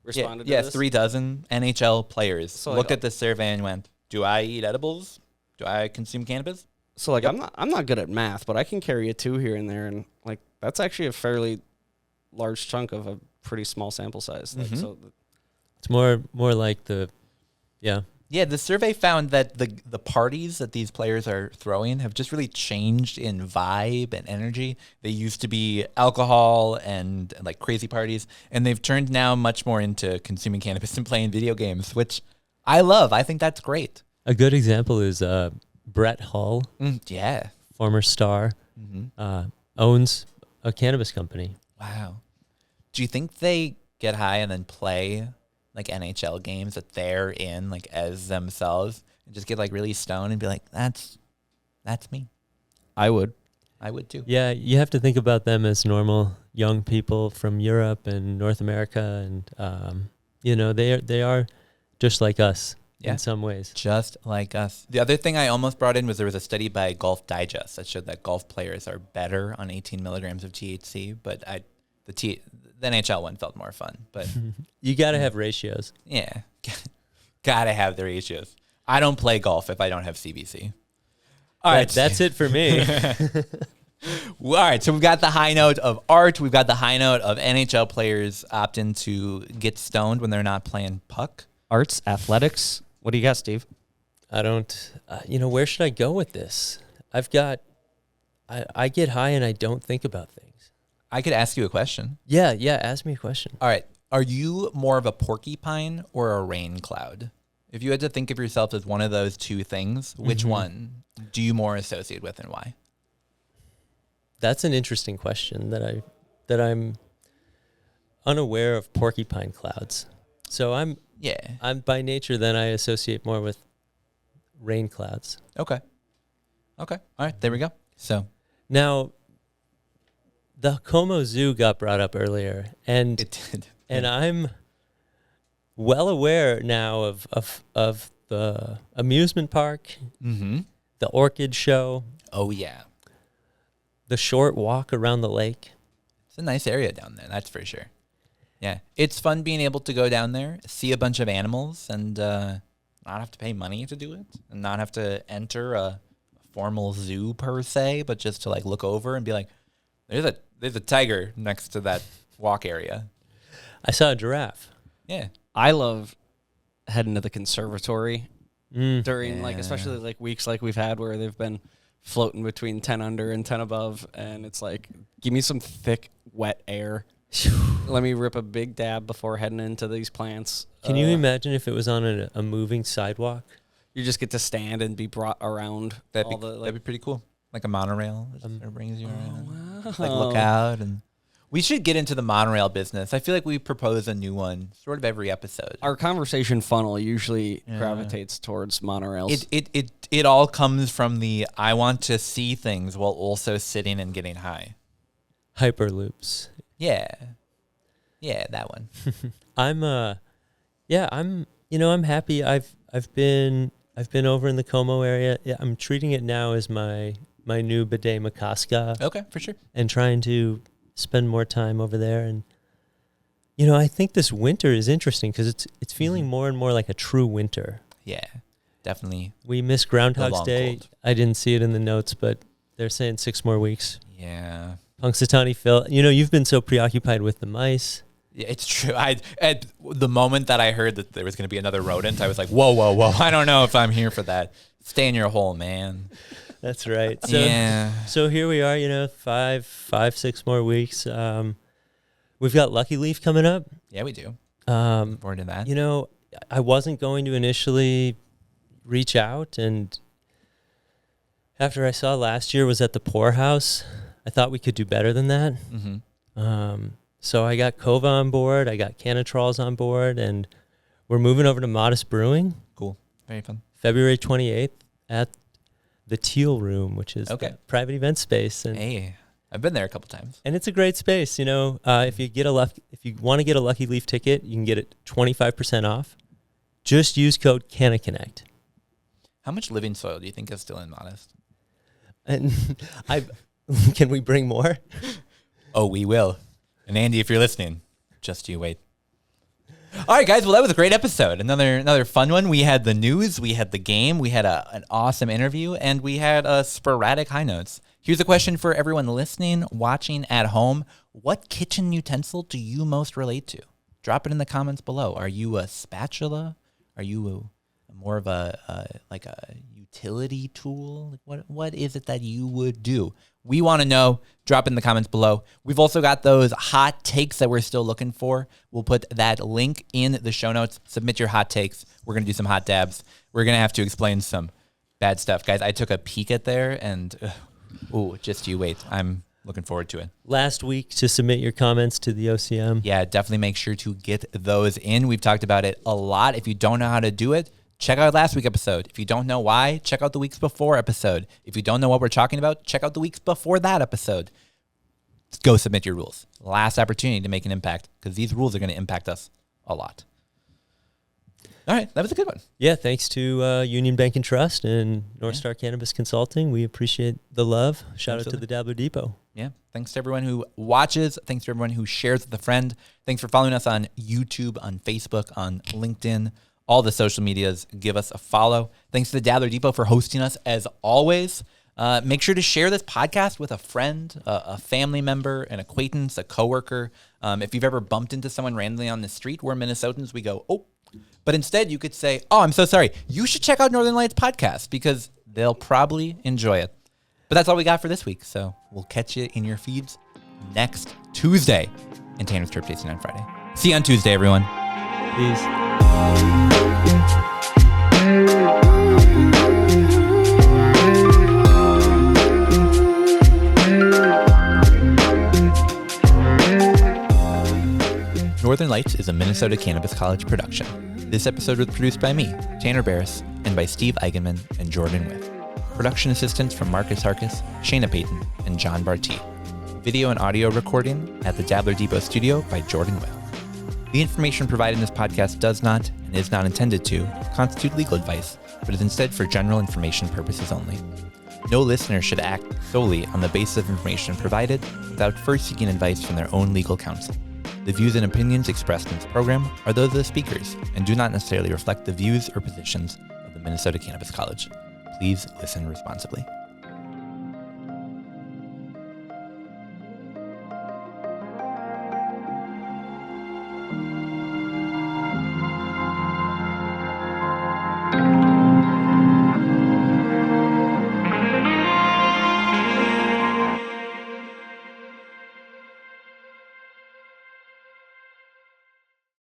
responded to this? Yeah, 36 NHL players looked at the survey and went, do I eat edibles? Do I consume cannabis? So I'm not good at math, but I can carry a 2 here and there, and that's actually a fairly large chunk of a pretty small sample size. So it's more like the. Yeah, the survey found that the parties that these players are throwing have just really changed in vibe and energy. They used to be alcohol and like crazy parties, and they've turned now much more into consuming cannabis and playing video games, which I love. I think that's great. A good example is Brett Hull. Former star, owns a cannabis company. Wow. Do you think they get high and then play like NHL games that they're in like as themselves and just get like really stoned and be like, that's me? I would too. Yeah, you have to think about them as normal young people from Europe and North America, and they are just like us in some ways. Just like us. The other thing I almost brought in was there was a study by Golf Digest that showed that golf players are better on 18 milligrams of THC, but the NHL one felt more fun. But you got to have ratios. Yeah, got to have the ratios. I don't play golf if I don't have CBC. All right, that's it for me. All right, so we've got the high note of art. We've got the high note of NHL players opting to get stoned when they're not playing puck. Arts, athletics. What do you got, Steve? I don't, where should I go with this? I get high and I don't think about things. I could ask you a question. Yeah, ask me a question. All right. Are you more of a porcupine or a rain cloud? If you had to think of yourself as one of those two things, which one do you more associate with and why? That's an interesting question that I'm unaware of porcupine clouds. So I'm by nature, then I associate more with rain clouds. Okay. All right, there we go. So now the Como Zoo got brought up earlier, and it did. And I'm well aware now of the amusement park, the orchid show. Oh yeah. The short walk around the lake. It's a nice area down there, that's for sure. Yeah, it's fun being able to go down there, see a bunch of animals, and not have to pay money to do it, and not have to enter a formal zoo per se, but just to like look over and be like, there's a tiger next to that walk area. I saw a giraffe. Yeah, I love heading to the conservatory during especially like weeks like we've had where they've been floating between 10 under and 10 above, and it's like, give me some thick, wet air. Let me rip a big dab before heading into these plants. Can you imagine if it was on a moving sidewalk? You just get to stand and be brought around. That'd be pretty cool. Like a monorail that brings you around. Wow. Like look out and We should get into the monorail business. I feel like we propose a new one sort of every episode. Our conversation funnel usually gravitates towards monorails. It all comes from the I want to see things while also sitting and getting high. Hyperloops. Yeah, that one. I'm happy. I've been over in the Como area. Yeah, I'm treating it now as my new bidet Makaska. Okay, for sure. And trying to spend more time over there. And I think this winter is interesting because it's feeling more and more like a true winter. Yeah, definitely. We missed Groundhog's Day. Cold. I didn't see it in the notes, but they're saying 6 more weeks. Yeah. Punxsutawney Phil, you've been so preoccupied with the mice. Yeah, it's true. At the moment that I heard that there was going to be another rodent, I was like, whoa. I don't know if I'm here for that. Stay in your hole, man. That's right. So here we are, 5-6 more weeks. We've got Lucky Leaf coming up. Yeah, we do. Forward to that. I wasn't going to initially reach out, and after I saw last year was at the Poorhouse, I thought we could do better than that. Mm-hmm. So I got Kova on board, I got Canatrolls on board, and we're moving over to Modest Brewing. Cool. Very fun. February 28th at the Teal Room, which is a private event space. And hey, I've been there a couple times. And it's a great space. If you want to get a Lucky Leaf ticket, you can get it 25% off. Just use code CannaConnect. How much living soil do you think is still in Modest? And can we bring more? Oh, we will. And Andy, if you're listening, just you wait. All right, guys. Well, that was a great episode. Another fun one. We had the news, we had the game, we had an awesome interview, and we had sporadic high notes. Here's a question for everyone listening, watching at home. What kitchen utensil do you most relate to? Drop it in the comments below. Are you a spatula? Are you more of a utility tool? What is it that you would do? We want to know. Drop it in the comments below. We've also got those hot takes that we're still looking for. We'll put that link in the show notes. Submit your hot takes. We're going to do some hot dabs. We're going to have to explain some bad stuff. Guys, I took a peek at there and, just you wait. I'm looking forward to it. Last week to submit your comments to the OCM. Yeah, definitely make sure to get those in. We've talked about it a lot. If you don't know how to do it, check out last week's episode. If you don't know why, check out the weeks before episode. If you don't know what we're talking about, check out the weeks before that episode. Go submit your rules. Last opportunity to make an impact because these rules are going to impact us a lot. All right, that was a good one. Yeah, thanks to Union Bank and Trust and North Star Cannabis Consulting. We appreciate the love. Shout out to the Dabbler Depot. Yeah, thanks to everyone who watches. Thanks to everyone who shares with a friend. Thanks for following us on YouTube, on Facebook, on LinkedIn. All the social medias, give us a follow. Thanks to the Dabbler Depot for hosting us as always. Make sure to share this podcast with a friend, a family member, an acquaintance, a coworker. If you've ever bumped into someone randomly on the street, we're Minnesotans, we go, oh. But instead you could say, oh, I'm so sorry. You should check out Northern Lights podcast because they'll probably enjoy it. But that's all we got for this week. So we'll catch you in your feeds next Tuesday in Tanner's Trip Tasting on Friday. See you on Tuesday, everyone. Peace. Northern Lights is a Minnesota Cannabis College production. This episode was produced by me, Tanner Barris, and by Steve Eigenman and Jordan Whiff. Production assistance from Marcus Harkis, Shayna Payton, and John Barty. Video and audio recording at the Dabbler Depot studio by Jordan Whiff. The information provided in this podcast does not, and is not intended to, constitute legal advice, but is instead for general information purposes only. No listener should act solely on the basis of information provided without first seeking advice from their own legal counsel. The views and opinions expressed in this program are those of the speakers and do not necessarily reflect the views or positions of the Minnesota Cannabis College. Please listen responsibly.